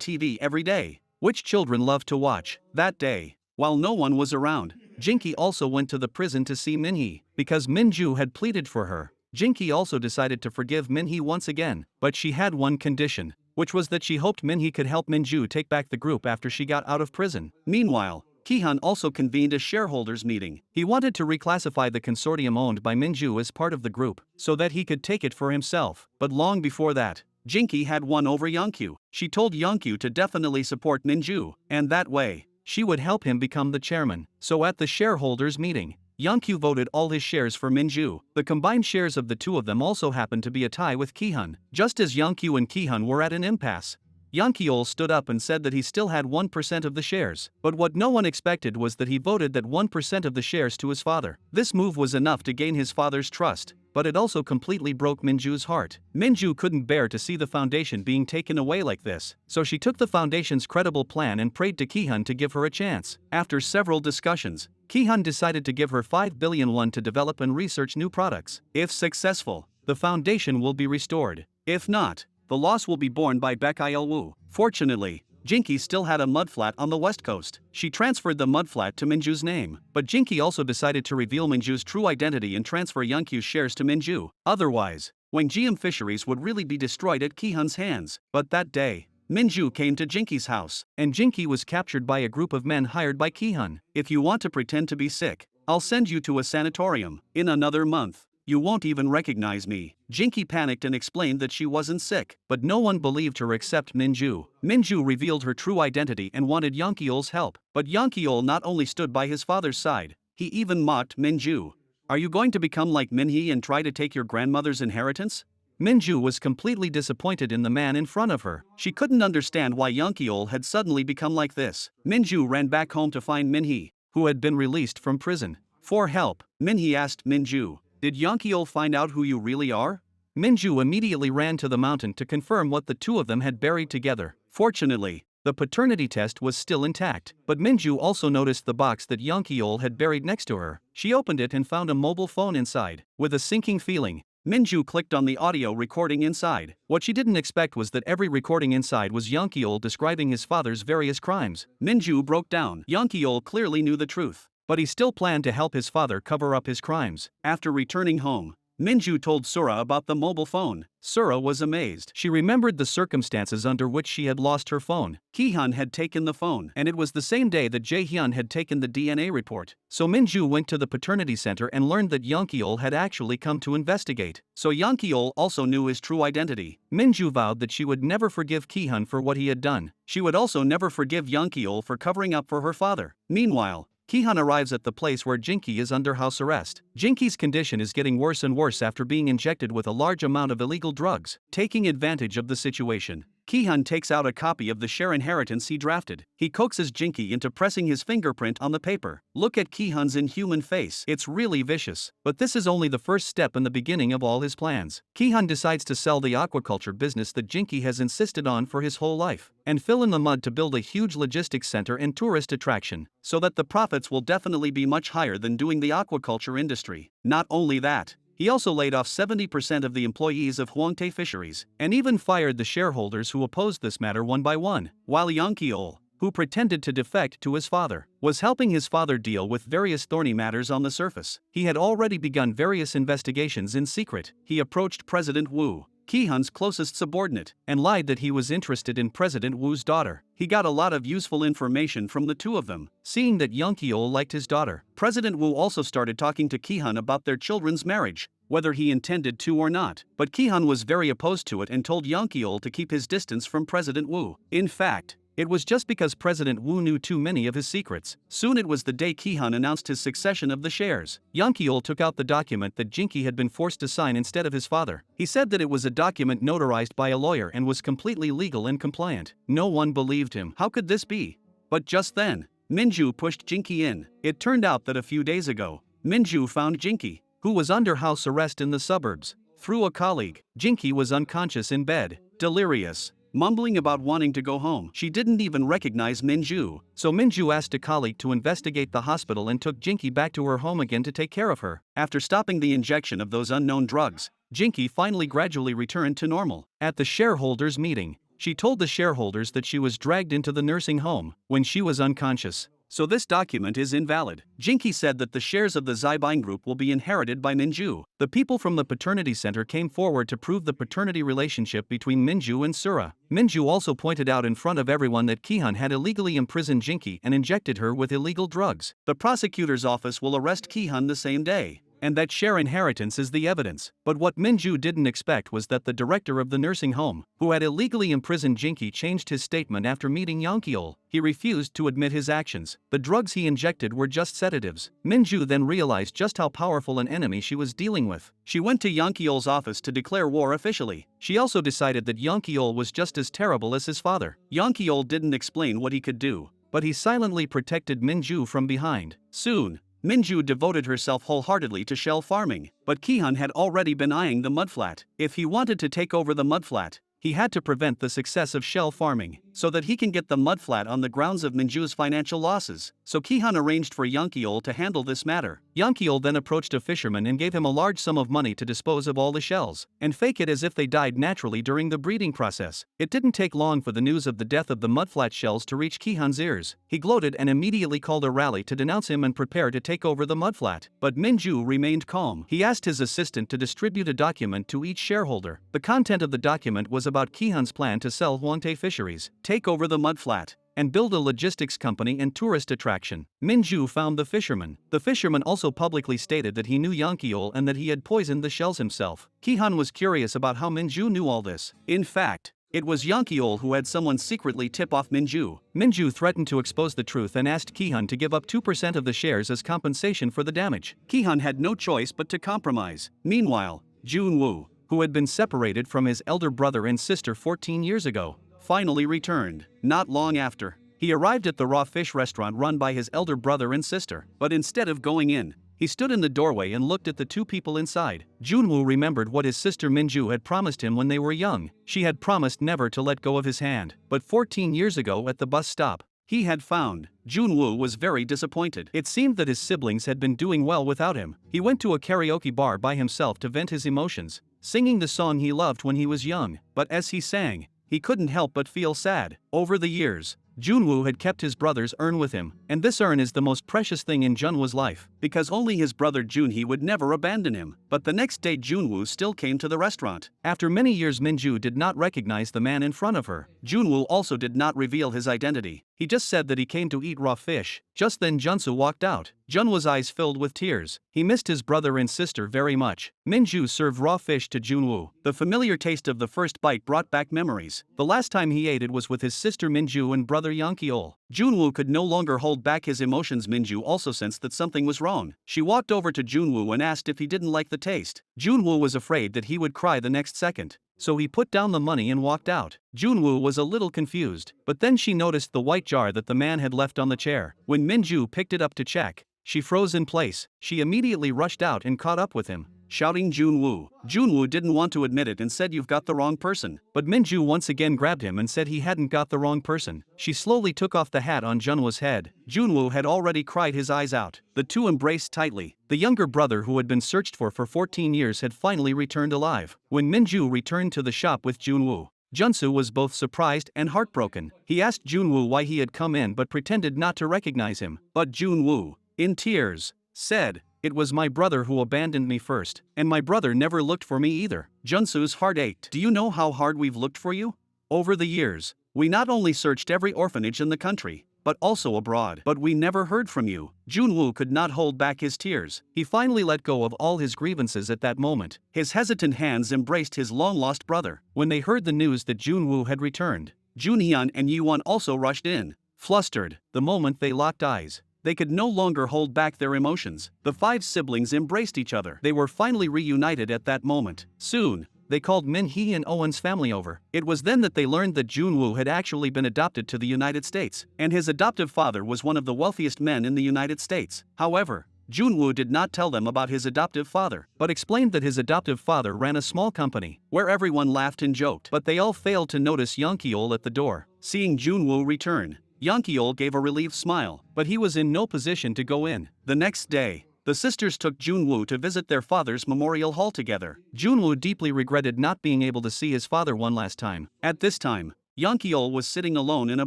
TV every day, which children love to watch. That day, while no one was around, Jinky also went to the prison to see Minhee, because Minju had pleaded for her. Jinky also decided to forgive Minhee once again, but she had one condition, which was that she hoped Minhee could help Minju take back the group after she got out of prison. Meanwhile, Ki-hun also convened a shareholders meeting. He wanted to reclassify the consortium owned by Minju as part of the group, so that he could take it for himself. But long before that, Jinky had won over Yonkyu. She told Yonkyu to definitely support Minju, and that way, she would help him become the chairman. So at the shareholders meeting, Yonkyu voted all his shares for Minju. The combined shares of the two of them also happened to be a tie with Ki-hun. Just as Yonkyu and Ki-hun were at an impasse, Yonkyeol stood up and said that he still had 1% of the shares. But what no one expected was that he voted that 1% of the shares to his father. This move was enough to gain his father's trust, but it also completely broke Minju's heart. Minju couldn't bear to see the foundation being taken away like this, so she took the foundation's credible plan and prayed to Ki-hun to give her a chance. After several discussions, Ki-hun decided to give her 5 billion won to develop and research new products. If successful, the foundation will be restored. If not, the loss will be borne by Baek-il-woo. Fortunately, Jinky still had a mudflat on the west coast. She transferred the mudflat to Minju's name, but Jinky also decided to reveal Minju's true identity and transfer Yonkyu's shares to Minju. Otherwise, Wangjiam Fisheries would really be destroyed at Ki-hun's hands. But that day, Minju came to Jinky's house, and Jinky was captured by a group of men hired by Ki-hun. "If you want to pretend to be sick, I'll send you to a sanatorium. In another month, you won't even recognize me." Jinky panicked and explained that she wasn't sick, but no one believed her except Minju. Minju revealed her true identity and wanted Yonkyeol's help, but Yonkyeol not only stood by his father's side, he even mocked Minju. "Are you going to become like Minhee and try to take your grandmother's inheritance?" Minju was completely disappointed in the man in front of her. She couldn't understand why Yonkyeol had suddenly become like this. Minju ran back home to find Minhee, who had been released from prison. For help, Minhee asked Minju, "Did Yonkyeol find out who you really are?" Minju immediately ran to the mountain to confirm what the two of them had buried together. Fortunately, the paternity test was still intact, but Minju also noticed the box that Yonkyeol had buried next to her. She opened it and found a mobile phone inside. With a sinking feeling, Minju clicked on the audio recording inside. What she didn't expect was that every recording inside was Yonkyeol describing his father's various crimes. Minju broke down. Yonkyeol clearly knew the truth, but he still planned to help his father cover up his crimes. After returning home, Minju told Sura about the mobile phone. Sura was amazed. She remembered the circumstances under which she had lost her phone. Ki-hun had taken the phone, and it was the same day that Jae-hyun had taken the DNA report. So Minju went to the paternity center and learned that Yonkyeol had actually come to investigate. So Yonkyeol also knew his true identity. Minju vowed that she would never forgive Ki-hun for what he had done. She would also never forgive Yonkyeol for covering up for her father. Meanwhile, Ki-hun arrives at the place where Jinky is under house arrest. Jinky's condition is getting worse and worse after being injected with a large amount of illegal drugs. Taking advantage of the situation, Ki-hun takes out a copy of the share inheritance he drafted. He coaxes Jinky into pressing his fingerprint on the paper. Look at Ki-hun's inhuman face. It's really vicious. But this is only the first step in the beginning of all his plans. Ki-hun decides to sell the aquaculture business that Jinky has insisted on for his whole life, and fill in the mud to build a huge logistics center and tourist attraction, so that the profits will definitely be much higher than doing the aquaculture industry. Not only that, he also laid off 70% of the employees of Hwangtae Fisheries, and even fired the shareholders who opposed this matter one by one, while Yonkyeol, who pretended to defect to his father, was helping his father deal with various thorny matters on the surface. He had already begun various investigations in secret. He approached President Wu, Ki-hun's closest subordinate, and lied that he was interested in President Wu's daughter. He got a lot of useful information from the two of them. Seeing that Young Ki-ol liked his daughter, President Wu also started talking to Ki-hun about their children's marriage, whether he intended to or not. But Ki-hun was very opposed to it and told Young Ki-ol to keep his distance from President Wu. In fact, it was just because President Wu knew too many of his secrets. Soon it was the day Ki-hun announced his succession of the shares. Young Ki-ol took out the document that Jinki had been forced to sign instead of his father. He said that it was a document notarized by a lawyer and was completely legal and compliant. No one believed him. How could this be? But just then, Minju pushed Jinki in. It turned out that a few days ago, Minju found Jinki, who was under house arrest in the suburbs, through a colleague. Jinki was unconscious in bed, delirious, mumbling about wanting to go home. She didn't even recognize Minju, so Minju asked a colleague to investigate the hospital and took Jinki back to her home again to take care of her. After stopping the injection of those unknown drugs, Jinki finally gradually returned to normal. At the shareholders' meeting, she told the shareholders that she was dragged into the nursing home when she was unconscious. So this document is invalid. Jinki said that the shares of the Zybine Group will be inherited by Minju. The people from the paternity center came forward to prove the paternity relationship between Minju and Sura. Minju also pointed out in front of everyone that Ki-hun had illegally imprisoned Jinki and injected her with illegal drugs. The prosecutor's office will arrest Ki-hun the same day, and that share inheritance is the evidence. But what Minju didn't expect was that the director of the nursing home, who had illegally imprisoned Jinki, changed his statement after meeting Young Ki-ol. He refused to admit his actions. The drugs he injected were just sedatives. Minju then realized just how powerful an enemy she was dealing with. She went to Young Ki-ol's office to declare war officially. She also decided that Young Ki-ol was just as terrible as his father. Young Ki-ol didn't explain what he could do, but he silently protected Minju from behind. Soon, Minju devoted herself wholeheartedly to shell farming, but Ki-hun had already been eyeing the mudflat. If he wanted to take over the mudflat, he had to prevent the success of shell farming, so that he can get the mudflat on the grounds of Minju's financial losses. So Ki-hun arranged for Young Ki-ol to handle this matter. Young Ki-ol then approached a fisherman and gave him a large sum of money to dispose of all the shells, and fake it as if they died naturally during the breeding process. It didn't take long for the news of the death of the mudflat shells to reach Ki-hun's ears. He gloated and immediately called a rally to denounce him and prepare to take over the mudflat. But Minju remained calm. He asked his assistant to distribute a document to each shareholder. The content of the document was about Ki-hun's plan to sell Huangte Fisheries, take over the mudflat, and build a logistics company and tourist attraction. Minju found the fisherman. The fisherman also publicly stated that he knew Young Ki-ol and that he had poisoned the shells himself. Ki-hun was curious about how Minju knew all this. In fact, it was Young Ki-ol who had someone secretly tip off Minju. Minju threatened to expose the truth and asked Ki-hun to give up 2% of the shares as compensation for the damage. Ki-hun had no choice but to compromise. Meanwhile, Jun-woo, who had been separated from his elder brother and sister 14 years ago, finally returned. Not long after, he arrived at the raw fish restaurant run by his elder brother and sister. But instead of going in, he stood in the doorway and looked at the two people inside. Jun-woo remembered what his sister Minju had promised him when they were young. She had promised never to let go of his hand. But 14 years ago at the bus stop, he had found. Jun-woo was very disappointed. It seemed that his siblings had been doing well without him. He went to a karaoke bar by himself to vent his emotions, singing the song he loved when he was young. But as he sang, he couldn't help but feel sad. Over the years, Jun-woo had kept his brother's urn with him, and this urn is the most precious thing in Jun-woo's life, because only his brother Jun-hee would never abandon him. But the next day Jun-woo still came to the restaurant. After many years, Minju did not recognize the man in front of her. Jun-woo also did not reveal his identity. He just said that he came to eat raw fish. Just then Junsu walked out. Jun-woo's eyes filled with tears. He missed his brother and sister very much. Minju served raw fish to Jun-woo. The familiar taste of the first bite brought back memories. The last time he ate it was with his sister Minju and brother Young Ki-ol. Jun-woo could no longer hold back his emotions. Minju also sensed that something was wrong. She walked over to Jun-woo and asked if he didn't like the taste. Jun-woo was afraid that he would cry the next second, so he put down the money and walked out. Jun-woo was a little confused, but then she noticed the white jar that the man had left on the chair. When Minju picked it up to check, she froze in place. She immediately rushed out and caught up with him, shouting Jun-woo. Jun-woo didn't want to admit it and said, "You've got the wrong person." But Minju once again grabbed him and said he hadn't got the wrong person. She slowly took off the hat on Jun-woo's head. Jun-woo had already cried his eyes out. The two embraced tightly. The younger brother who had been searched for 14 years had finally returned alive. When Minju returned to the shop with Jun-woo, Junsu was both surprised and heartbroken. He asked Jun-woo why he had come in but pretended not to recognize him. But Jun-woo, in tears, said, It was my brother who abandoned me first, and my brother never looked for me either. Junsu's heart ached. Do you know how hard we've looked for you? Over the years, we not only searched every orphanage in the country, but also abroad. But we never heard from you. Junwoo could not hold back his tears. He finally let go of all his grievances at that moment. His hesitant hands embraced his long-lost brother. When they heard the news that Junwoo had returned, Junhyun and Yuwon also rushed in. Flustered, the moment they locked eyes, they could no longer hold back their emotions. The 5 siblings embraced each other. They were finally reunited at that moment. Soon, they called Min-hee and Owen's family over. It was then that they learned that Junwoo had actually been adopted to the United States, and his adoptive father was one of the wealthiest men in the United States. However, Junwoo did not tell them about his adoptive father, but explained that his adoptive father ran a small company, where everyone laughed and joked. But they all failed to notice Yeonkyol at the door. Seeing Junwoo return, Yeonkyol gave a relieved smile, but he was in no position to go in. The next day, the sisters took Junwoo to visit their father's memorial hall together. Junwoo deeply regretted not being able to see his father one last time. At this time, Yeonkyol was sitting alone in a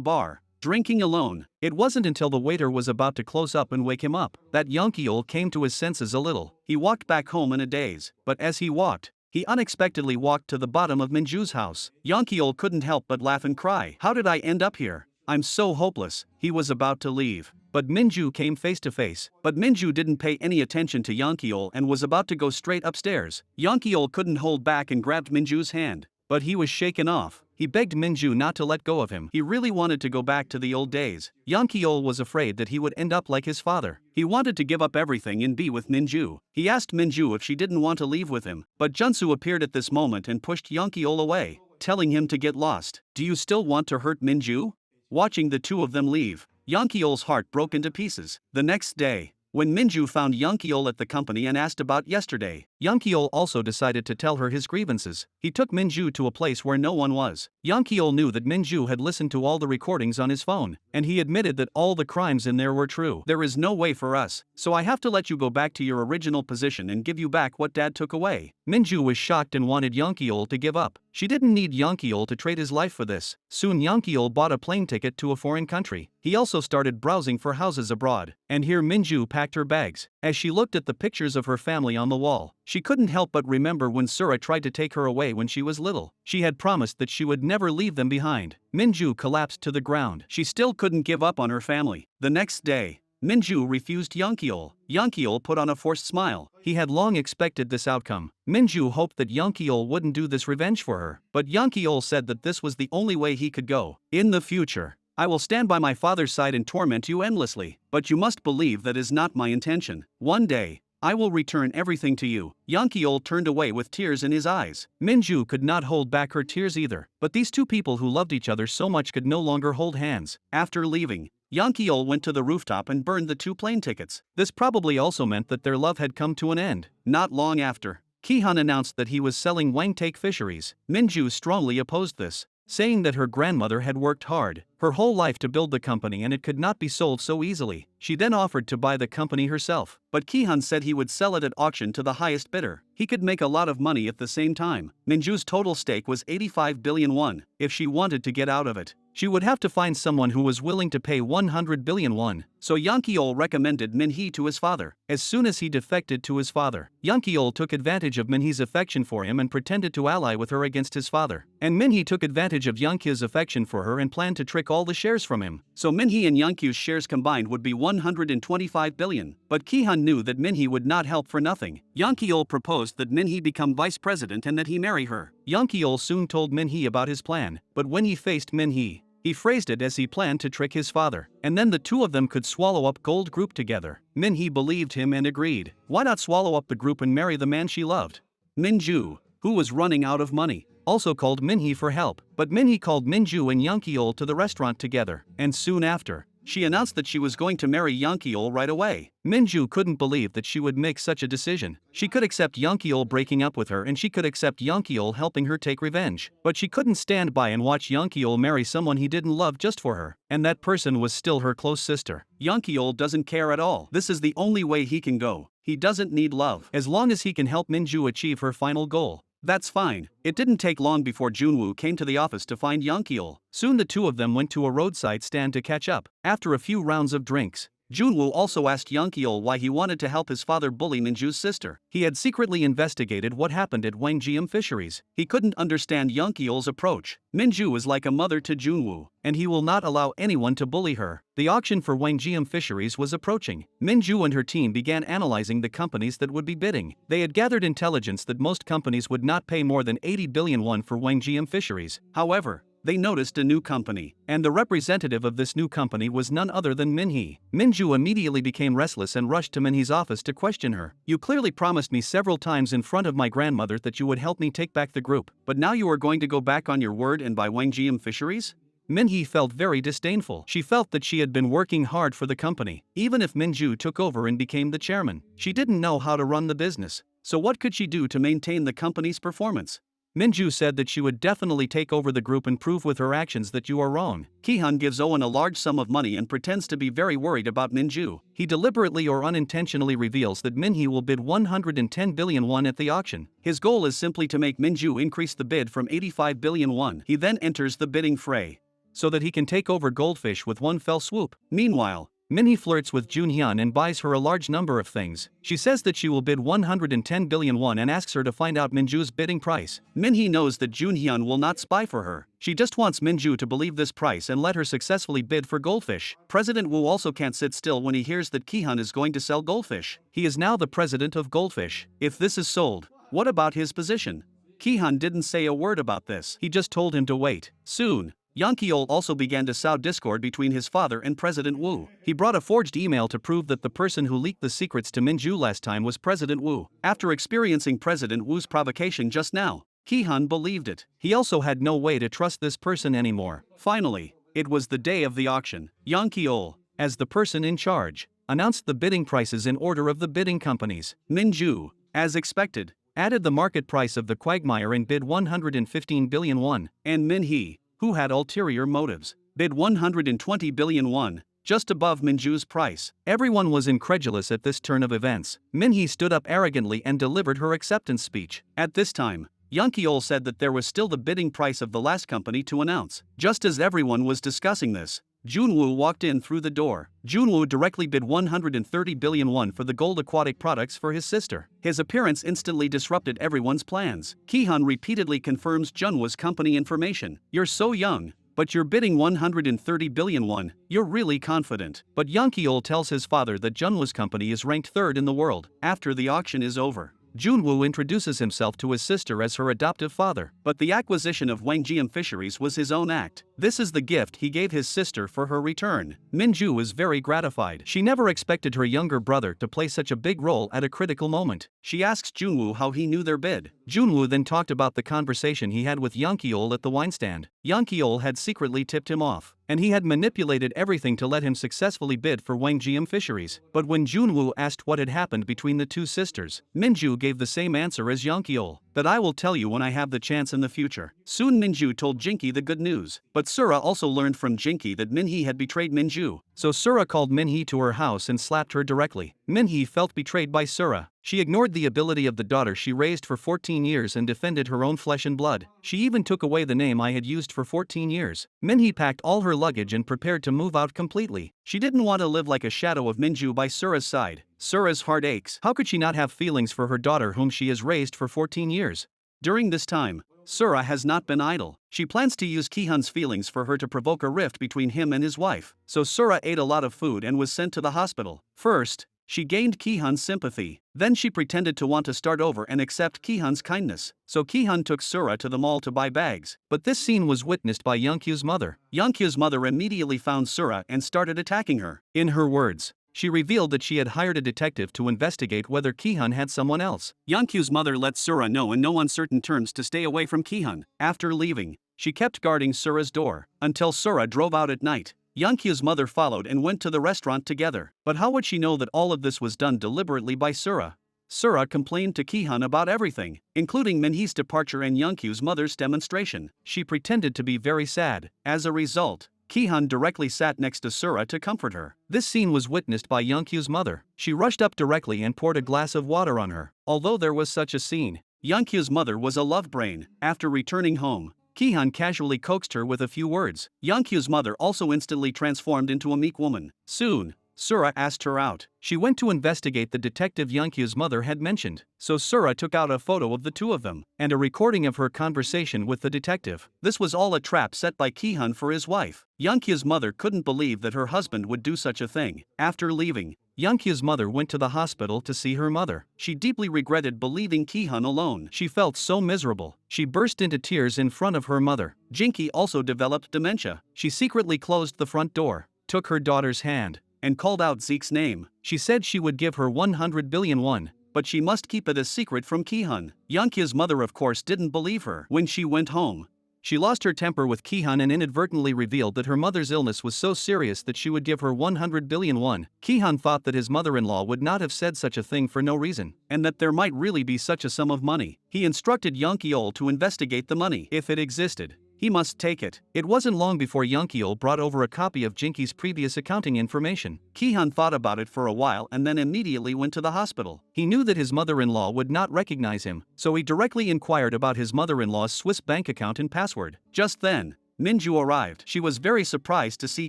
bar, drinking alone. It wasn't until the waiter was about to close up and wake him up that Yeonkyol came to his senses a little. He walked back home in a daze, but as he walked, he unexpectedly walked to the bottom of Minju's house. Yeonkyol couldn't help but laugh and cry. How did I end up here? I'm so hopeless. He was about to leave, but Minju came face to face. But Minju didn't pay any attention to Yeonkyol and was about to go straight upstairs. Yeonkyol couldn't hold back and grabbed Minju's hand, but he was shaken off. He begged Minju not to let go of him. He really wanted to go back to the old days. Yeonkyol was afraid that he would end up like his father. He wanted to give up everything and be with Minju. He asked Minju if she didn't want to leave with him, but Junsu appeared at this moment and pushed Yeonkyol away, telling him to get lost. Do you still want to hurt Minju? Watching the two of them leave, Yeonkyol's heart broke into pieces. The next day, when Minju found Yeonkyol at the company and asked about yesterday, Yeonkyol also decided to tell her his grievances. He took Minju to a place where no one was. Yeonkyol knew that Minju had listened to all the recordings on his phone, and he admitted that all the crimes in there were true. There is no way for us, so I have to let you go back to your original position and give you back what Dad took away. Minju was shocked and wanted Yeonkyol to give up. She didn't need Yeonkyol to trade his life for this. Soon Yeonkyol bought a plane ticket to a foreign country. He also started browsing for houses abroad, and here Minju packed her bags. As she looked at the pictures of her family on the wall, she couldn't help but remember when Sura tried to take her away when she was little. She had promised that she would never leave them behind. Minju collapsed to the ground. She still couldn't give up on her family. The next day, Minju refused Yeonkyol. Yeonkyol put on a forced smile. He had long expected this outcome. Minju hoped that Yeonkyol wouldn't do this revenge for her, but Yeonkyol said that this was the only way he could go. In the future, I will stand by my father's side and torment you endlessly, but you must believe that is not my intention. One day, I will return everything to you. Yeonkyol turned away with tears in his eyes. Minju could not hold back her tears either, but these two people who loved each other so much could no longer hold hands. After leaving, Yeonkyol went to the rooftop and burned the 2 plane tickets. This probably also meant that their love had come to an end. Not long after, Kihan announced that he was selling Wangtaek Fisheries. Minju strongly opposed this, saying that her grandmother had worked hard her whole life to build the company and it could not be sold so easily. She then offered to buy the company herself, but Kihan said he would sell it at auction to the highest bidder. He could make a lot of money at the same time. Minju's total stake was 85 billion won. If she wanted to get out of it, she would have to find someone who was willing to pay 100 billion won. So Yeonkyol recommended Min-hee to his father. As soon as he defected to his father, Yeonkyol took advantage of Min-hee's affection for him and pretended to ally with her against his father. And Min-hee took advantage of Yeonkyol's affection for her and planned to trick all the shares from him. So Min-hee and Yeonkyol's shares combined would be 125 billion. But Kihan knew that Min-hee would not help for nothing. Yeonkyol proposed that Min-hee become vice president and that he marry her. Yeonkyol soon told Min-hee about his plan, but when he faced Min-hee, he phrased it as he planned to trick his father, and then the two of them could swallow up Gold Group together. Min-hee believed him and agreed. Why not swallow up the group and marry the man she loved? Minju, who was running out of money, also called Min-hee for help, but Min-hee called Minju and Yeonkyol to the restaurant together, and soon after, she announced that she was going to marry Yeonkyol right away. Minju couldn't believe that she would make such a decision. She could accept Yeonkyol breaking up with her and she could accept Yeonkyol helping her take revenge. But she couldn't stand by and watch Yeonkyol marry someone he didn't love just for her. And that person was still her close sister. Yeonkyol doesn't care at all. This is the only way he can go. He doesn't need love. As long as he can help Minju achieve her final goal, that's fine. It didn't take long before Junwoo came to the office to find Yeonkyol. Soon the two of them went to a roadside stand to catch up. After a few rounds of drinks, Junwoo also asked Yeol why he wanted to help his father bully Minju's sister. He had secretly investigated what happened at Wangjiam Fisheries. He couldn't understand Yeol's approach. Minju is like a mother to Junwoo, and he will not allow anyone to bully her. The auction for Wangjiam Fisheries was approaching. Minju and her team began analyzing the companies that would be bidding. They had gathered intelligence that most companies would not pay more than 80 billion won for Wangjiam Fisheries. However, they noticed a new company, and the representative of this new company was none other than Minhee. Minju immediately became restless and rushed to Minhee's office to question her. "You clearly promised me several times in front of my grandmother that you would help me take back the group, but now you are going to go back on your word and buy Wangjiam Fisheries?" Minhee felt very disdainful. She felt that she had been working hard for the company. Even if Minju took over and became the chairman, she didn't know how to run the business. So what could she do to maintain the company's performance? Minju said that she would definitely take over the group and prove with her actions that you are wrong. Ki-hun gives Owen a large sum of money and pretends to be very worried about Minju. He deliberately or unintentionally reveals that Minhee will bid 110 billion won at the auction. His goal is simply to make Minju increase the bid from 85 billion won. He then enters the bidding fray, so that he can take over Goldfish with one fell swoop. Meanwhile, Minhee flirts with Junhyun and buys her a large number of things. She says that she will bid 110 billion won and asks her to find out Minju's bidding price. Minhee knows that Junhyun will not spy for her. She just wants Minju to believe this price and let her successfully bid for Goldfish. President Woo also can't sit still when he hears that Ki-hun is going to sell Goldfish. He is now the president of Goldfish. If this is sold, what about his position? Ki-hun didn't say a word about this. He just told him to wait. Soon, Yeol also began to sow discord between his father and President Woo. He brought a forged email to prove that the person who leaked the secrets to Minju last time was President Woo. After experiencing President Woo's provocation just now, Ki-hun believed it. He also had no way to trust this person anymore. Finally, it was the day of the auction. Yeol, as the person in charge, announced the bidding prices in order of the bidding companies. Minju, as expected, added the market price of the quagmire and bid 115 billion won, and Minhee, who had ulterior motives, bid 120 billion won, just above Minju's price. Everyone was incredulous at this turn of events. Minhee stood up arrogantly and delivered her acceptance speech. At this time, Yeol said that there was still the bidding price of the last company to announce. Just as everyone was discussing this, Junwoo walked in through the door. Junwoo directly bid 130 billion won for the gold aquatic products for his sister. His appearance instantly disrupted everyone's plans. Ki-hun repeatedly confirms Junwoo's company information. "You're so young, but you're bidding 130 billion won, you're really confident." But Yeol tells his father that Junwoo's company is ranked third in the world. After the auction is over, Junwoo introduces himself to his sister as her adoptive father. But the acquisition of Wangjiam Fisheries was his own act. This is the gift he gave his sister for her return. Minju is very gratified. She never expected her younger brother to play such a big role at a critical moment. She asks Junwoo how he knew their bid. Junwoo then talked about the conversation he had with Yeol at the wine stand. Yeol had secretly tipped him off, and he had manipulated everything to let him successfully bid for Wangjiam Fisheries. But when Junwoo asked what had happened between the two sisters, Minju gave the same answer as Yeol, that "I will tell you when I have the chance in the future." Soon Minju told Jinky the good news, but Sura also learned from Jinky that Minhee had betrayed Minju. So Sura called Minhee to her house and slapped her directly. Minhee felt betrayed by Sura. She ignored the ability of the daughter she raised for 14 years and defended her own flesh and blood. She even took away the name I had used for 14 years. Minhee packed all her luggage and prepared to move out completely. She didn't want to live like a shadow of Minju by Sura's side. Sura's heart aches. How could she not have feelings for her daughter whom she has raised for 14 years? During this time, Sura has not been idle. She plans to use Ki-hun's feelings for her to provoke a rift between him and his wife. So Sura ate a lot of food and was sent to the hospital. First, she gained Ki-hun's sympathy. Then she pretended to want to start over and accept Ki-hun's kindness. So Ki-hun took Sura to the mall to buy bags. But this scene was witnessed by Yeonkyu's mother. Yeonkyu's mother immediately found Sura and started attacking her. In her words, she revealed that she had hired a detective to investigate whether Ki-hun had someone else. Yeonkyu's mother let Sura know in no uncertain terms to stay away from Ki-hun. After leaving, she kept guarding Sura's door until Sura drove out at night. Yeonkyu's mother followed and went to the restaurant together. But how would she know that all of this was done deliberately by Sura? Sura complained to Ki-hun about everything, including Minhee's departure and Yeonkyu's mother's demonstration. She pretended to be very sad. As a result, Ki-hun directly sat next to Sura to comfort her. This scene was witnessed by Yeonkyu's mother. She rushed up directly and poured a glass of water on her. Although there was such a scene, Yeonkyu's mother was a love brain. After returning home, Ki-hun casually coaxed her with a few words. Yeonkyu's mother also instantly transformed into a meek woman. Soon, Sura asked her out. She went to investigate the detective Youngkyu's mother had mentioned, so Sura took out a photo of the two of them, and a recording of her conversation with the detective. This was all a trap set by Ki-hun for his wife. Youngkyu's mother couldn't believe that her husband would do such a thing. After leaving, Youngkyu's mother went to the hospital to see her mother. She deeply regretted believing Ki-hun alone. She felt so miserable. She burst into tears in front of her mother. Jinky also developed dementia. She secretly closed the front door, took her daughter's hand, and called out Zeke's name. She said she would give her 100 billion won, but she must keep it a secret from Ki-hun. Youngkyu's mother of course didn't believe her. When she went home, she lost her temper with Ki-hun and inadvertently revealed that her mother's illness was so serious that she would give her 100 billion won. Ki-hun thought that his mother-in-law would not have said such a thing for no reason, and that there might really be such a sum of money. He instructed Youngkyul to investigate the money. If it existed, he must take it. It wasn't long before Youngkyul brought over a copy of Jinky's previous accounting information. Ki-hun thought about it for a while and then immediately went to the hospital. He knew that his mother-in-law would not recognize him, so he directly inquired about his mother-in-law's Swiss bank account and password. Just then, Minju arrived. She was very surprised to see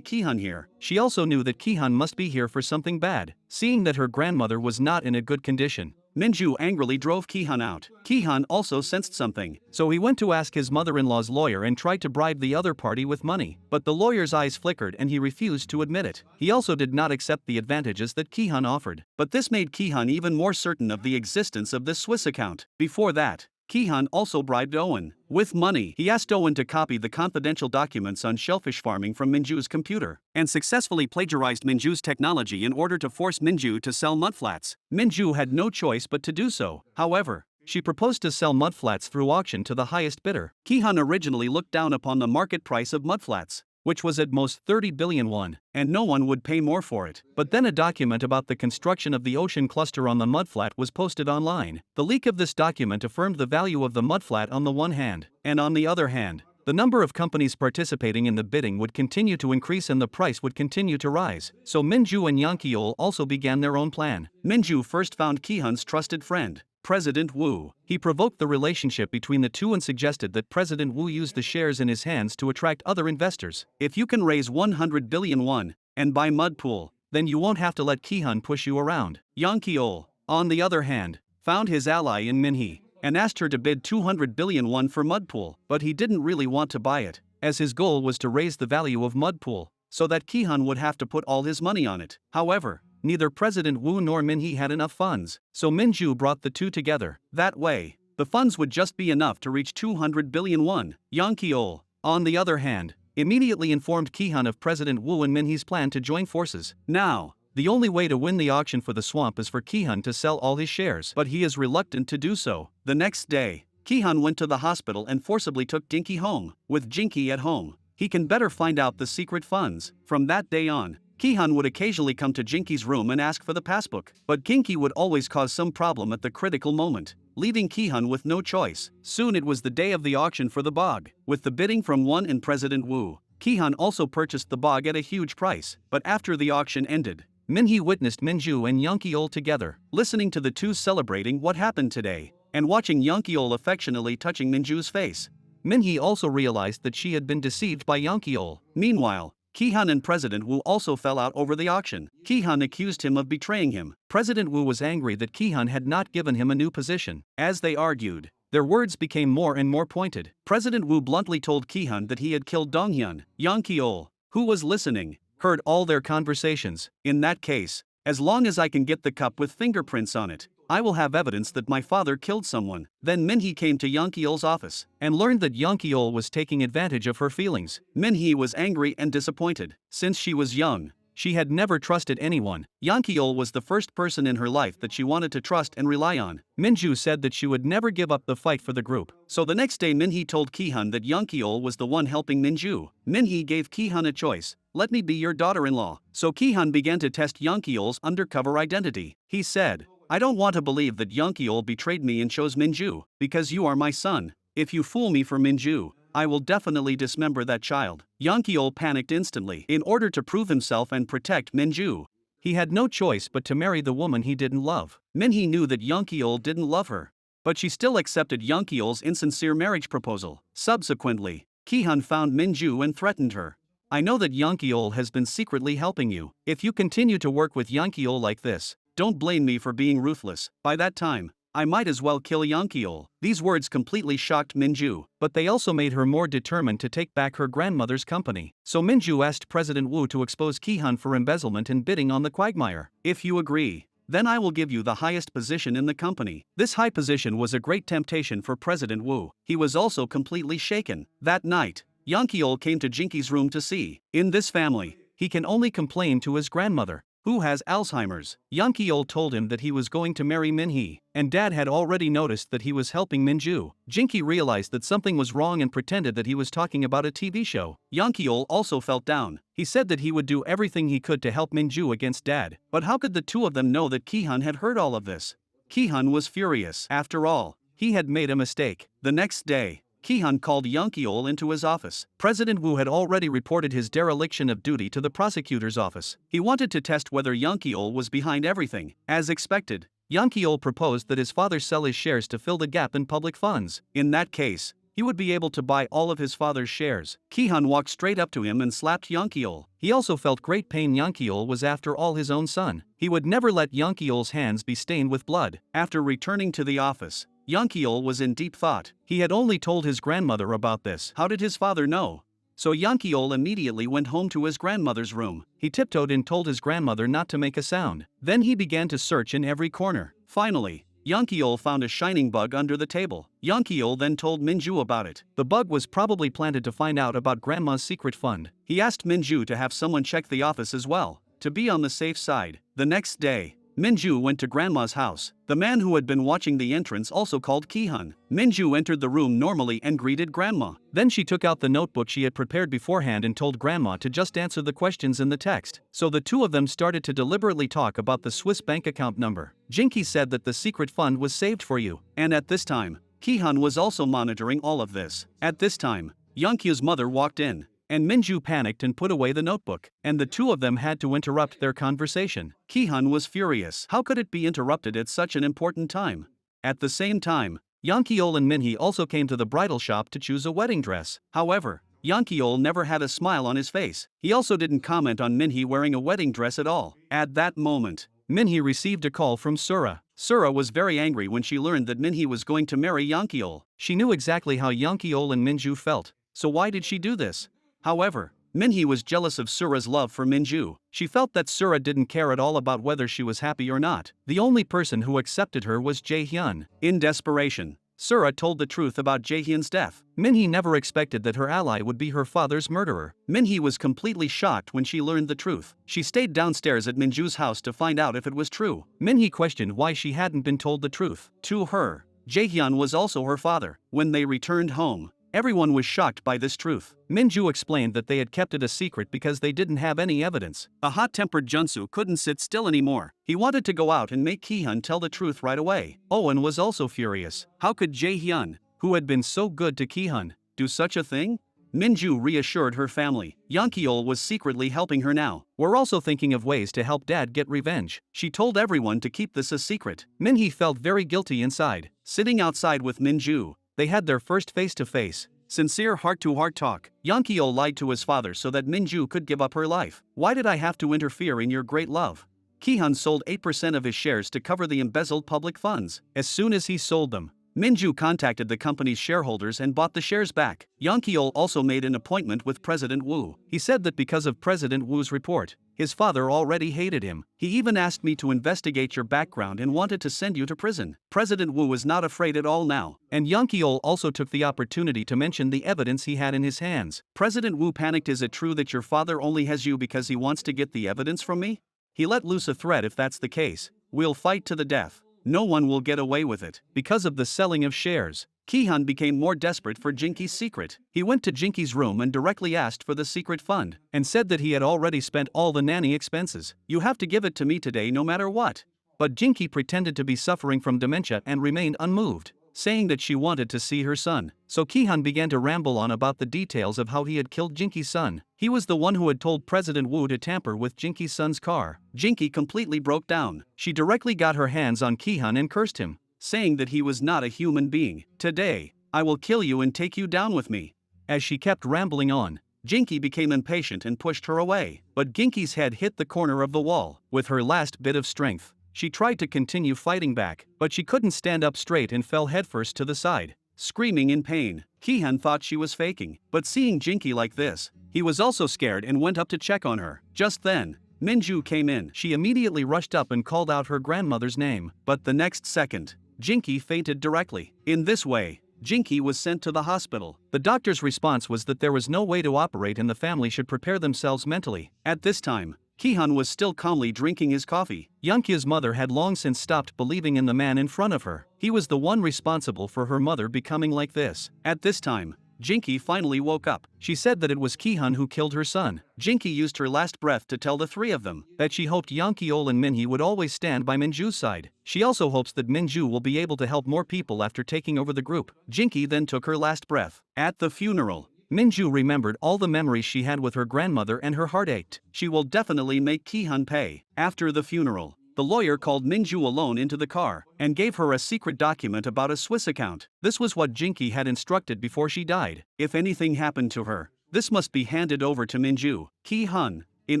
Ki-hun here. She also knew that Ki-hun must be here for something bad, seeing that her grandmother was not in a good condition. Minju angrily drove Ki-hun out. Ki-hun also sensed something, so he went to ask his mother-in-law's lawyer and tried to bribe the other party with money. But the lawyer's eyes flickered and he refused to admit it. He also did not accept the advantages that Ki-hun offered. But this made Ki-hun even more certain of the existence of this Swiss account. Before that, Ki-hun also bribed Owen. With money, he asked Owen to copy the confidential documents on shellfish farming from Minju's computer, and successfully plagiarized Minju's technology in order to force Minju to sell mudflats. Minju had no choice but to do so. However, she proposed to sell mudflats through auction to the highest bidder. Ki-hun originally looked down upon the market price of mudflats, which was at most 30 billion won, and no one would pay more for it. But then a document about the construction of the ocean cluster on the mudflat was posted online. The leak of this document affirmed the value of the mudflat on the one hand, and on the other hand, the number of companies participating in the bidding would continue to increase and the price would continue to rise. So Minju and Youngkyul also began their own plan. Minju first found Ki-hun's trusted friend, President Wu. He provoked the relationship between the two and suggested that President Wu use the shares in his hands to attract other investors. If you can raise 100 billion won and buy Mudpool, then you won't have to let Ki-hun push you around. Youngkyul, on the other hand, found his ally in Minhee and asked her to bid 200 billion won for Mudpool, but he didn't really want to buy it, as his goal was to raise the value of Mudpool so that Ki-hun would have to put all his money on it. However, neither President Wu nor Minhee had enough funds, so Minju brought the two together. That way, the funds would just be enough to reach 200 billion won. Youngkyul, on the other hand, immediately informed Ki-hun of President Wu and Minhee's plan to join forces. Now, the only way to win the auction for the swamp is for Ki-hun to sell all his shares, but he is reluctant to do so. The next day, Ki-hun went to the hospital and forcibly took Jinky home. With Jinky at home, he can better find out the secret funds. From that day on, Ki-hun would occasionally come to Jinky's room and ask for the passbook, but Jinky would always cause some problem at the critical moment, leaving Ki-hun with no choice. Soon it was the day of the auction for the bog. With the bidding from Won and President Wu, Ki-hun also purchased the bog at a huge price. But after the auction ended, Minhee witnessed Minju and Youngkyul together, listening to the two celebrating what happened today, and watching Youngkyul affectionately touching Minju's face. Minhee also realized that she had been deceived by Youngkyul. Meanwhile, Ki-hun and President Wu also fell out over the auction. Ki-hun accused him of betraying him. President Wu was angry that Ki-hun had not given him a new position. As they argued, their words became more and more pointed. President Wu bluntly told Ki-hun that he had killed Donghyun. Youngkyul, who was listening, heard all their conversations. In that case, as long as I can get the cup with fingerprints on it, I will have evidence that my father killed someone. Then Minhee came to Youngkyul's office and learned that Youngkyul was taking advantage of her feelings. Minhee was angry and disappointed. Since she was young, she had never trusted anyone. Youngkyul was the first person in her life that she wanted to trust and rely on. Minju said that she would never give up the fight for the group. So the next day Minhee told Ki-hun that Youngkyul was the one helping Minju. Minhee gave Ki-hun a choice. Let me be your daughter-in-law. So Ki-hun began to test Youngkyul's undercover identity. He said, I don't want to believe that Youngkyul betrayed me and chose Minju, because you are my son. If you fool me for Minju, I will definitely dismember that child. Youngkyul panicked instantly. In order to prove himself and protect Minju, he had no choice but to marry the woman he didn't love. Minhee knew that Youngkyul didn't love her, but she still accepted Youngkyul's insincere marriage proposal. Subsequently, Ki-hun found Minju and threatened her. I know that Yankeol has been secretly helping you. If you continue to work with Yankeol like this, don't blame me for being ruthless. By that time, I might as well kill Yankeol. These words completely shocked Minju, but they also made her more determined to take back her grandmother's company. So Minju asked President Wu to expose Ki-hun for embezzlement and bidding on the quagmire. If you agree, then I will give you the highest position in the company. This high position was a great temptation for President Wu. He was also completely shaken. That night, Yankeol came to Jinki's room to see. In this family, he can only complain to his grandmother, who has Alzheimer's. Yankeol told him that he was going to marry Minhee, and Dad had already noticed that he was helping Minju. Jinki realized that something was wrong and pretended that he was talking about a TV show. Yankeol also felt down. He said that he would do everything he could to help Minju against Dad. But how could the two of them know that Ki-hun had heard all of this? Ki-hun was furious. After all, he had made a mistake. The next day, Ki-hun called Yankeol into his office. President Wu had already reported his dereliction of duty to the prosecutor's office. He wanted to test whether Yankeol was behind everything. As expected, Yankeol proposed that his father sell his shares to fill the gap in public funds. In that case, he would be able to buy all of his father's shares. Ki-hun walked straight up to him and slapped Yankeol. He also felt great pain. Yankeol was after all his own son. He would never let Yankeol's hands be stained with blood. After returning to the office, Yankeol was in deep thought. He had only told his grandmother about this. How did his father know? So Yankeol immediately went home to his grandmother's room. He tiptoed and told his grandmother not to make a sound. Then he began to search in every corner. Finally, Yankeol found a shining bug under the table. Yankeol then told Minju about it. The bug was probably planted to find out about Grandma's secret fund. He asked Minju to have someone check the office as well, to be on the safe side. The next day, Minju went to Grandma's house. The man who had been watching the entrance also called Ki-hun. Minju entered the room normally and greeted Grandma. Then she took out the notebook she had prepared beforehand and told Grandma to just answer the questions in the text. So the two of them started to deliberately talk about the Swiss bank account number. Jinki said that the secret fund was saved for you. And at this time, Ki-hun was also monitoring all of this. At this time, Yankyu's mother walked in, and Minju panicked and put away the notebook, and the two of them had to interrupt their conversation. Ki-hun was furious. How could it be interrupted at such an important time? At the same time, Yankeol and Minhee also came to the bridal shop to choose a wedding dress. However, Yankeol never had a smile on his face. He also didn't comment on Minhee wearing a wedding dress at all. At that moment, Minhee received a call from Sura. Sura was very angry when she learned that Minhee was going to marry Yankeol. She knew exactly how Yankeol and Minju felt, so why did she do this? However, Minhee was jealous of Sura's love for Minju. She felt that Sura didn't care at all about whether she was happy or not. The only person who accepted her was Jae-hyun. In desperation, Sura told the truth about Jae-hyun's death. Minhee never expected that her ally would be her father's murderer. Minhee was completely shocked when she learned the truth. She stayed downstairs at Minju's house to find out if it was true. Minhee questioned why she hadn't been told the truth. To her, Jae-hyun was also her father. When they returned home, everyone was shocked by this truth. Minju explained that they had kept it a secret because they didn't have any evidence. A hot-tempered Junsu couldn't sit still anymore. He wanted to go out and make Ki-hun tell the truth right away. Owen was also furious. How could Jae-hyun, who had been so good to Ki-hun, do such a thing? Minju reassured her family. Yankeol was secretly helping her now. We're also thinking of ways to help Dad get revenge. She told everyone to keep this a secret. Minhee felt very guilty inside. Sitting outside with Minju, they had their first face-to-face, sincere heart-to-heart talk. Yankeol lied to his father so that Minju could give up her life. Why did I have to interfere in your great love? Ki-hun sold 8% of his shares to cover the embezzled public funds. As soon as he sold them, Minju contacted the company's shareholders and bought the shares back. Yankeol also made an appointment with President Wu. He said that because of President Wu's report, his father already hated him. He even asked me to investigate your background and wanted to send you to prison. President Wu is not afraid at all now. And Yankeol also took the opportunity to mention the evidence he had in his hands. President Wu panicked. Is it true that your father only has you because he wants to get the evidence from me? He let loose a threat. If that's the case, we'll fight to the death. No one will get away with it. Because of the selling of shares, Ki-hun became more desperate for Jinki's secret. He went to Jinki's room and directly asked for the secret fund, and said that he had already spent all the nanny expenses. You have to give it to me today no matter what. But Jinki pretended to be suffering from dementia and remained unmoved, saying that she wanted to see her son. So Ki-hun began to ramble on about the details of how he had killed Jinki's son. He was the one who had told President Wu to tamper with Jinki's son's car. Jinki completely broke down. She directly got her hands on Ki-hun and cursed him, saying that he was not a human being. Today, I will kill you and take you down with me. As she kept rambling on, Jinky became impatient and pushed her away, but Ginky's head hit the corner of the wall. With her last bit of strength, she tried to continue fighting back, but she couldn't stand up straight and fell headfirst to the side, screaming in pain. Ki-hun thought she was faking, but seeing Jinky like this, he was also scared and went up to check on her. Just then, Minju came in. She immediately rushed up and called out her grandmother's name, but the next second, Jinky fainted directly. In this way, Jinky was sent to the hospital. The doctor's response was that there was no way to operate and the family should prepare themselves mentally. At this time, Ki-hun was still calmly drinking his coffee. Youngkya's mother had long since stopped believing in the man in front of her. He was the one responsible for her mother becoming like this. At this time, Jinky finally woke up. She said that it was Ki-hun who killed her son. Jinky used her last breath to tell the three of them that she hoped Youngkyeol and Minhee would always stand by Minju's side. She also hopes that Minju will be able to help more people after taking over the group. Jinky then took her last breath. At the funeral, Minju remembered all the memories she had with her grandmother and her heart ached. She will definitely make Ki-hun pay. After the funeral, the lawyer called Minju alone into the car and gave her a secret document about a Swiss account. This was what Jinky had instructed before she died. If anything happened to her, this must be handed over to Minju. Ki-hun, in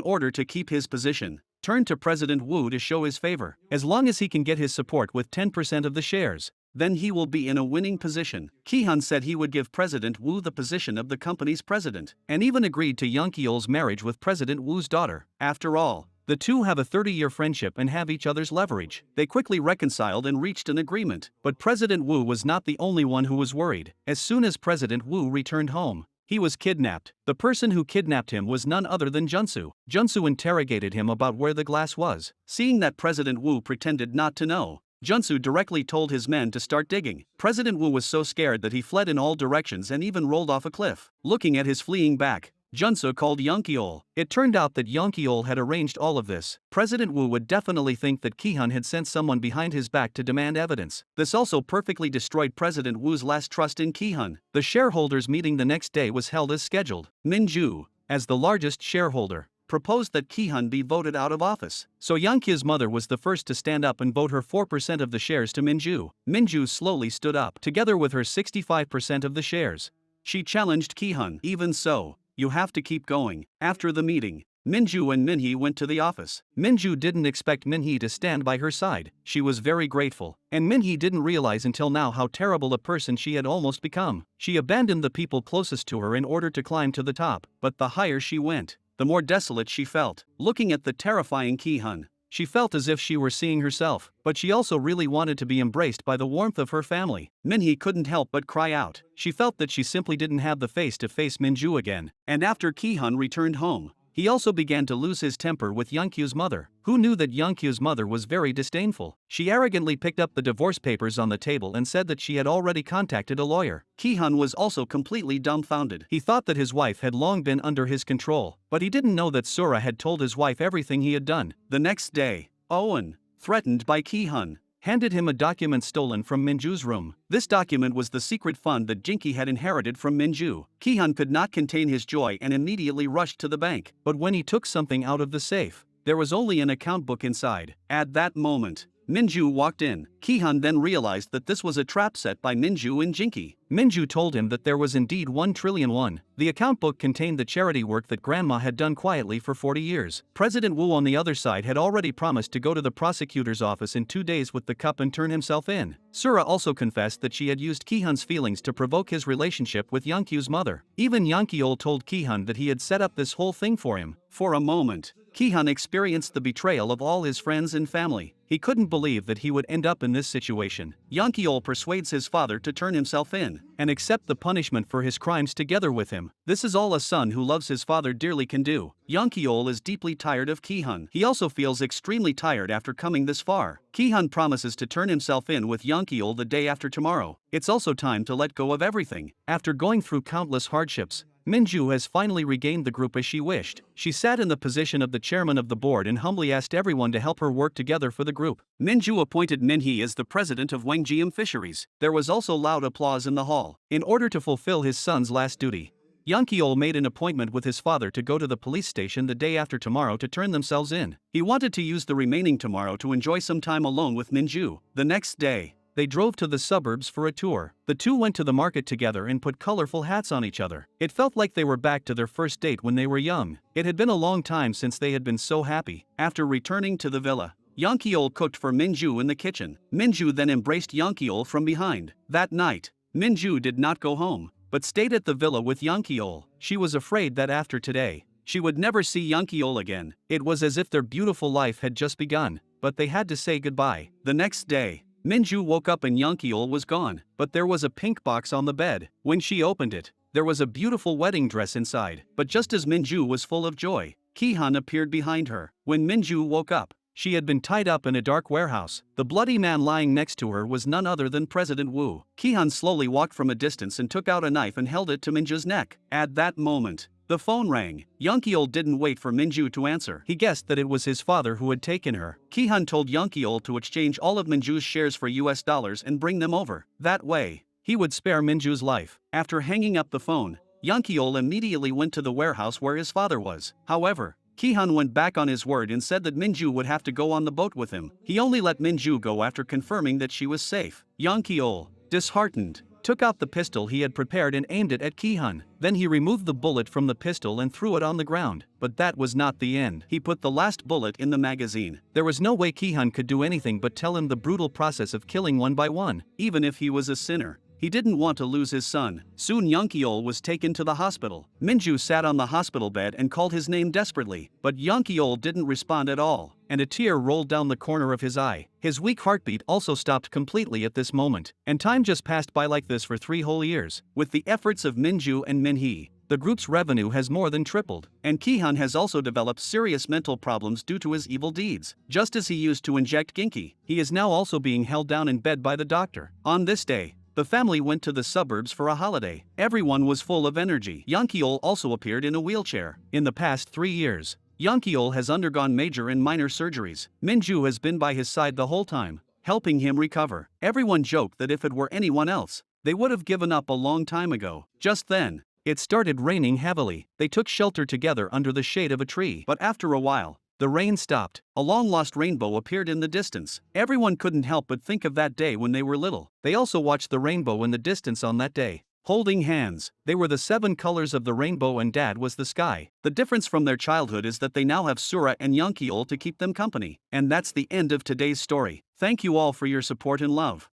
order to keep his position, turned to President Wu to show his favor. As long as he can get his support with 10% of the shares, then he will be in a winning position. Ki-hun said he would give President Wu the position of the company's president, and even agreed to Youngkyeol's marriage with President Wu's daughter. After all, the two have a 30-year friendship and have each other's leverage. They quickly reconciled and reached an agreement. But President Wu was not the only one who was worried. As soon as President Wu returned home, he was kidnapped. The person who kidnapped him was none other than Junsu. Junsu interrogated him about where the glass was. Seeing that President Wu pretended not to know, Junsu directly told his men to start digging. President Wu was so scared that he fled in all directions and even rolled off a cliff. Looking at his fleeing back, Junsu called Youngkyeol. It turned out that Youngkyeol had arranged all of this. President Wu would definitely think that Ki-hun had sent someone behind his back to demand evidence. This also perfectly destroyed President Wu's last trust in Ki-hun. The shareholders' meeting the next day was held as scheduled. Minju, as the largest shareholder, proposed that Ki-hun be voted out of office. So Youngkya's mother was the first to stand up and vote her 4% of the shares to Minju. Minju slowly stood up, together with her 65% of the shares. She challenged Ki-hun. Even so, you have to keep going. After the meeting, Minju and Minhee went to the office. Minju didn't expect Minhee to stand by her side. She was very grateful, and Minhee didn't realize until now how terrible a person she had almost become. She abandoned the people closest to her in order to climb to the top, but the higher she went, the more desolate she felt. Looking at the terrifying Ki-hun, she felt as if she were seeing herself, but she also really wanted to be embraced by the warmth of her family. Minhee couldn't help but cry out. She felt that she simply didn't have the face to face Minju again. And after Ki-hun returned home, he also began to lose his temper with Youngkya's mother. Who knew that Youngkya's mother was very disdainful? She arrogantly picked up the divorce papers on the table and said that she had already contacted a lawyer. Ki-hun was also completely dumbfounded. He thought that his wife had long been under his control, but he didn't know that Sura had told his wife everything he had done. The next day, Owen, threatened by Ki-hun, handed him a document stolen from Minju's room. This document was the secret fund that Jinky had inherited from Minju. Ki-hun could not contain his joy and immediately rushed to the bank. But when he took something out of the safe, there was only an account book inside. At that moment, Minju walked in. Ki-hun then realized that this was a trap set by Minju and Jinky. Minju told him that there was indeed 1 trillion won. The account book contained the charity work that grandma had done quietly for 40 years. President Wu on the other side had already promised to go to the prosecutor's office in 2 days with the cup and turn himself in. Sura also confessed that she had used Ki-hun's feelings to provoke his relationship with Youngkya's mother. Even Youngkyeol told Ki-hun that he had set up this whole thing for him. For a moment, Ki-hun experienced the betrayal of all his friends and family. He couldn't believe that he would end up in this situation. Youngkyeol persuades his father to turn himself in and accept the punishment for his crimes together with him. This is all a son who loves his father dearly can do. Youngkyeol is deeply tired of Ki-hun. He also feels extremely tired after coming this far. Ki-hun promises to turn himself in with Youngkyeol the day after tomorrow. It's also time to let go of everything. After going through countless hardships, Minju has finally regained the group as she wished. She sat in the position of the chairman of the board and humbly asked everyone to help her work together for the group. Minju appointed Minhee as the president of Wangjiam Fisheries. There was also loud applause in the hall. In order to fulfill his son's last duty, Youngkyeol made an appointment with his father to go to the police station the day after tomorrow to turn themselves in. He wanted to use the remaining tomorrow to enjoy some time alone with Minju. The next day, they drove to the suburbs for a tour. The two went to the market together and put colorful hats on each other. It felt like they were back to their first date when they were young. It had been a long time since they had been so happy. After returning to the villa, Yeol cooked for Minju in the kitchen. Minju then embraced Yeol from behind. That night, Minju did not go home, but stayed at the villa with Yeol. She was afraid that after today, she would never see Yeol again. It was as if their beautiful life had just begun, but they had to say goodbye. The next day, Minju woke up and Yeol was gone, but there was a pink box on the bed. When she opened it, there was a beautiful wedding dress inside. But just as Minju was full of joy, Kihan appeared behind her. When Minju woke up, she had been tied up in a dark warehouse. The bloody man lying next to her was none other than President Wu. Kihan slowly walked from a distance and took out a knife and held it to Minju's neck. At that moment, the phone rang. Yeol didn't wait for Minju to answer. He guessed that it was his father who had taken her. Kihan told Yeol to exchange all of Minju's shares for US dollars and bring them over. That way, he would spare Minju's life. After hanging up the phone, Yeol immediately went to the warehouse where his father was. However, Kihan went back on his word and said that Minju would have to go on the boat with him. He only let Minju go after confirming that she was safe. Yeol, disheartened, took out the pistol he had prepared and aimed it at Kihan. Then he removed the bullet from the pistol and threw it on the ground. But that was not the end. He put the last bullet in the magazine. There was no way Kihan could do anything but tell him the brutal process of killing one by one, even if he was a sinner. He didn't want to lose his son. Soon Yeol was taken to the hospital. Minju sat on the hospital bed and called his name desperately, but Yeol didn't respond at all, and a tear rolled down the corner of his eye. His weak heartbeat also stopped completely at this moment, and time just passed by like this for 3 whole years. With the efforts of Minju and Minhee, the group's revenue has more than tripled, and Kihan has also developed serious mental problems due to his evil deeds. Just as he used to inject Ginki, he is now also being held down in bed by the doctor. On this day, the family went to the suburbs for a holiday. Everyone was full of energy. Yeol also appeared in a wheelchair. In the past 3 years, Yeol has undergone major and minor surgeries. Minju has been by his side the whole time, helping him recover. Everyone joked that if it were anyone else, they would have given up a long time ago. Just then, it started raining heavily. They took shelter together under the shade of a tree. But after a while, the rain stopped. A long-lost rainbow appeared in the distance. Everyone couldn't help but think of that day when they were little. They also watched the rainbow in the distance on that day. Holding hands, they were the 7 colors of the rainbow and Dad was the sky. The difference from their childhood is that they now have Sura and Yeol to keep them company. And that's the end of today's story. Thank you all for your support and love.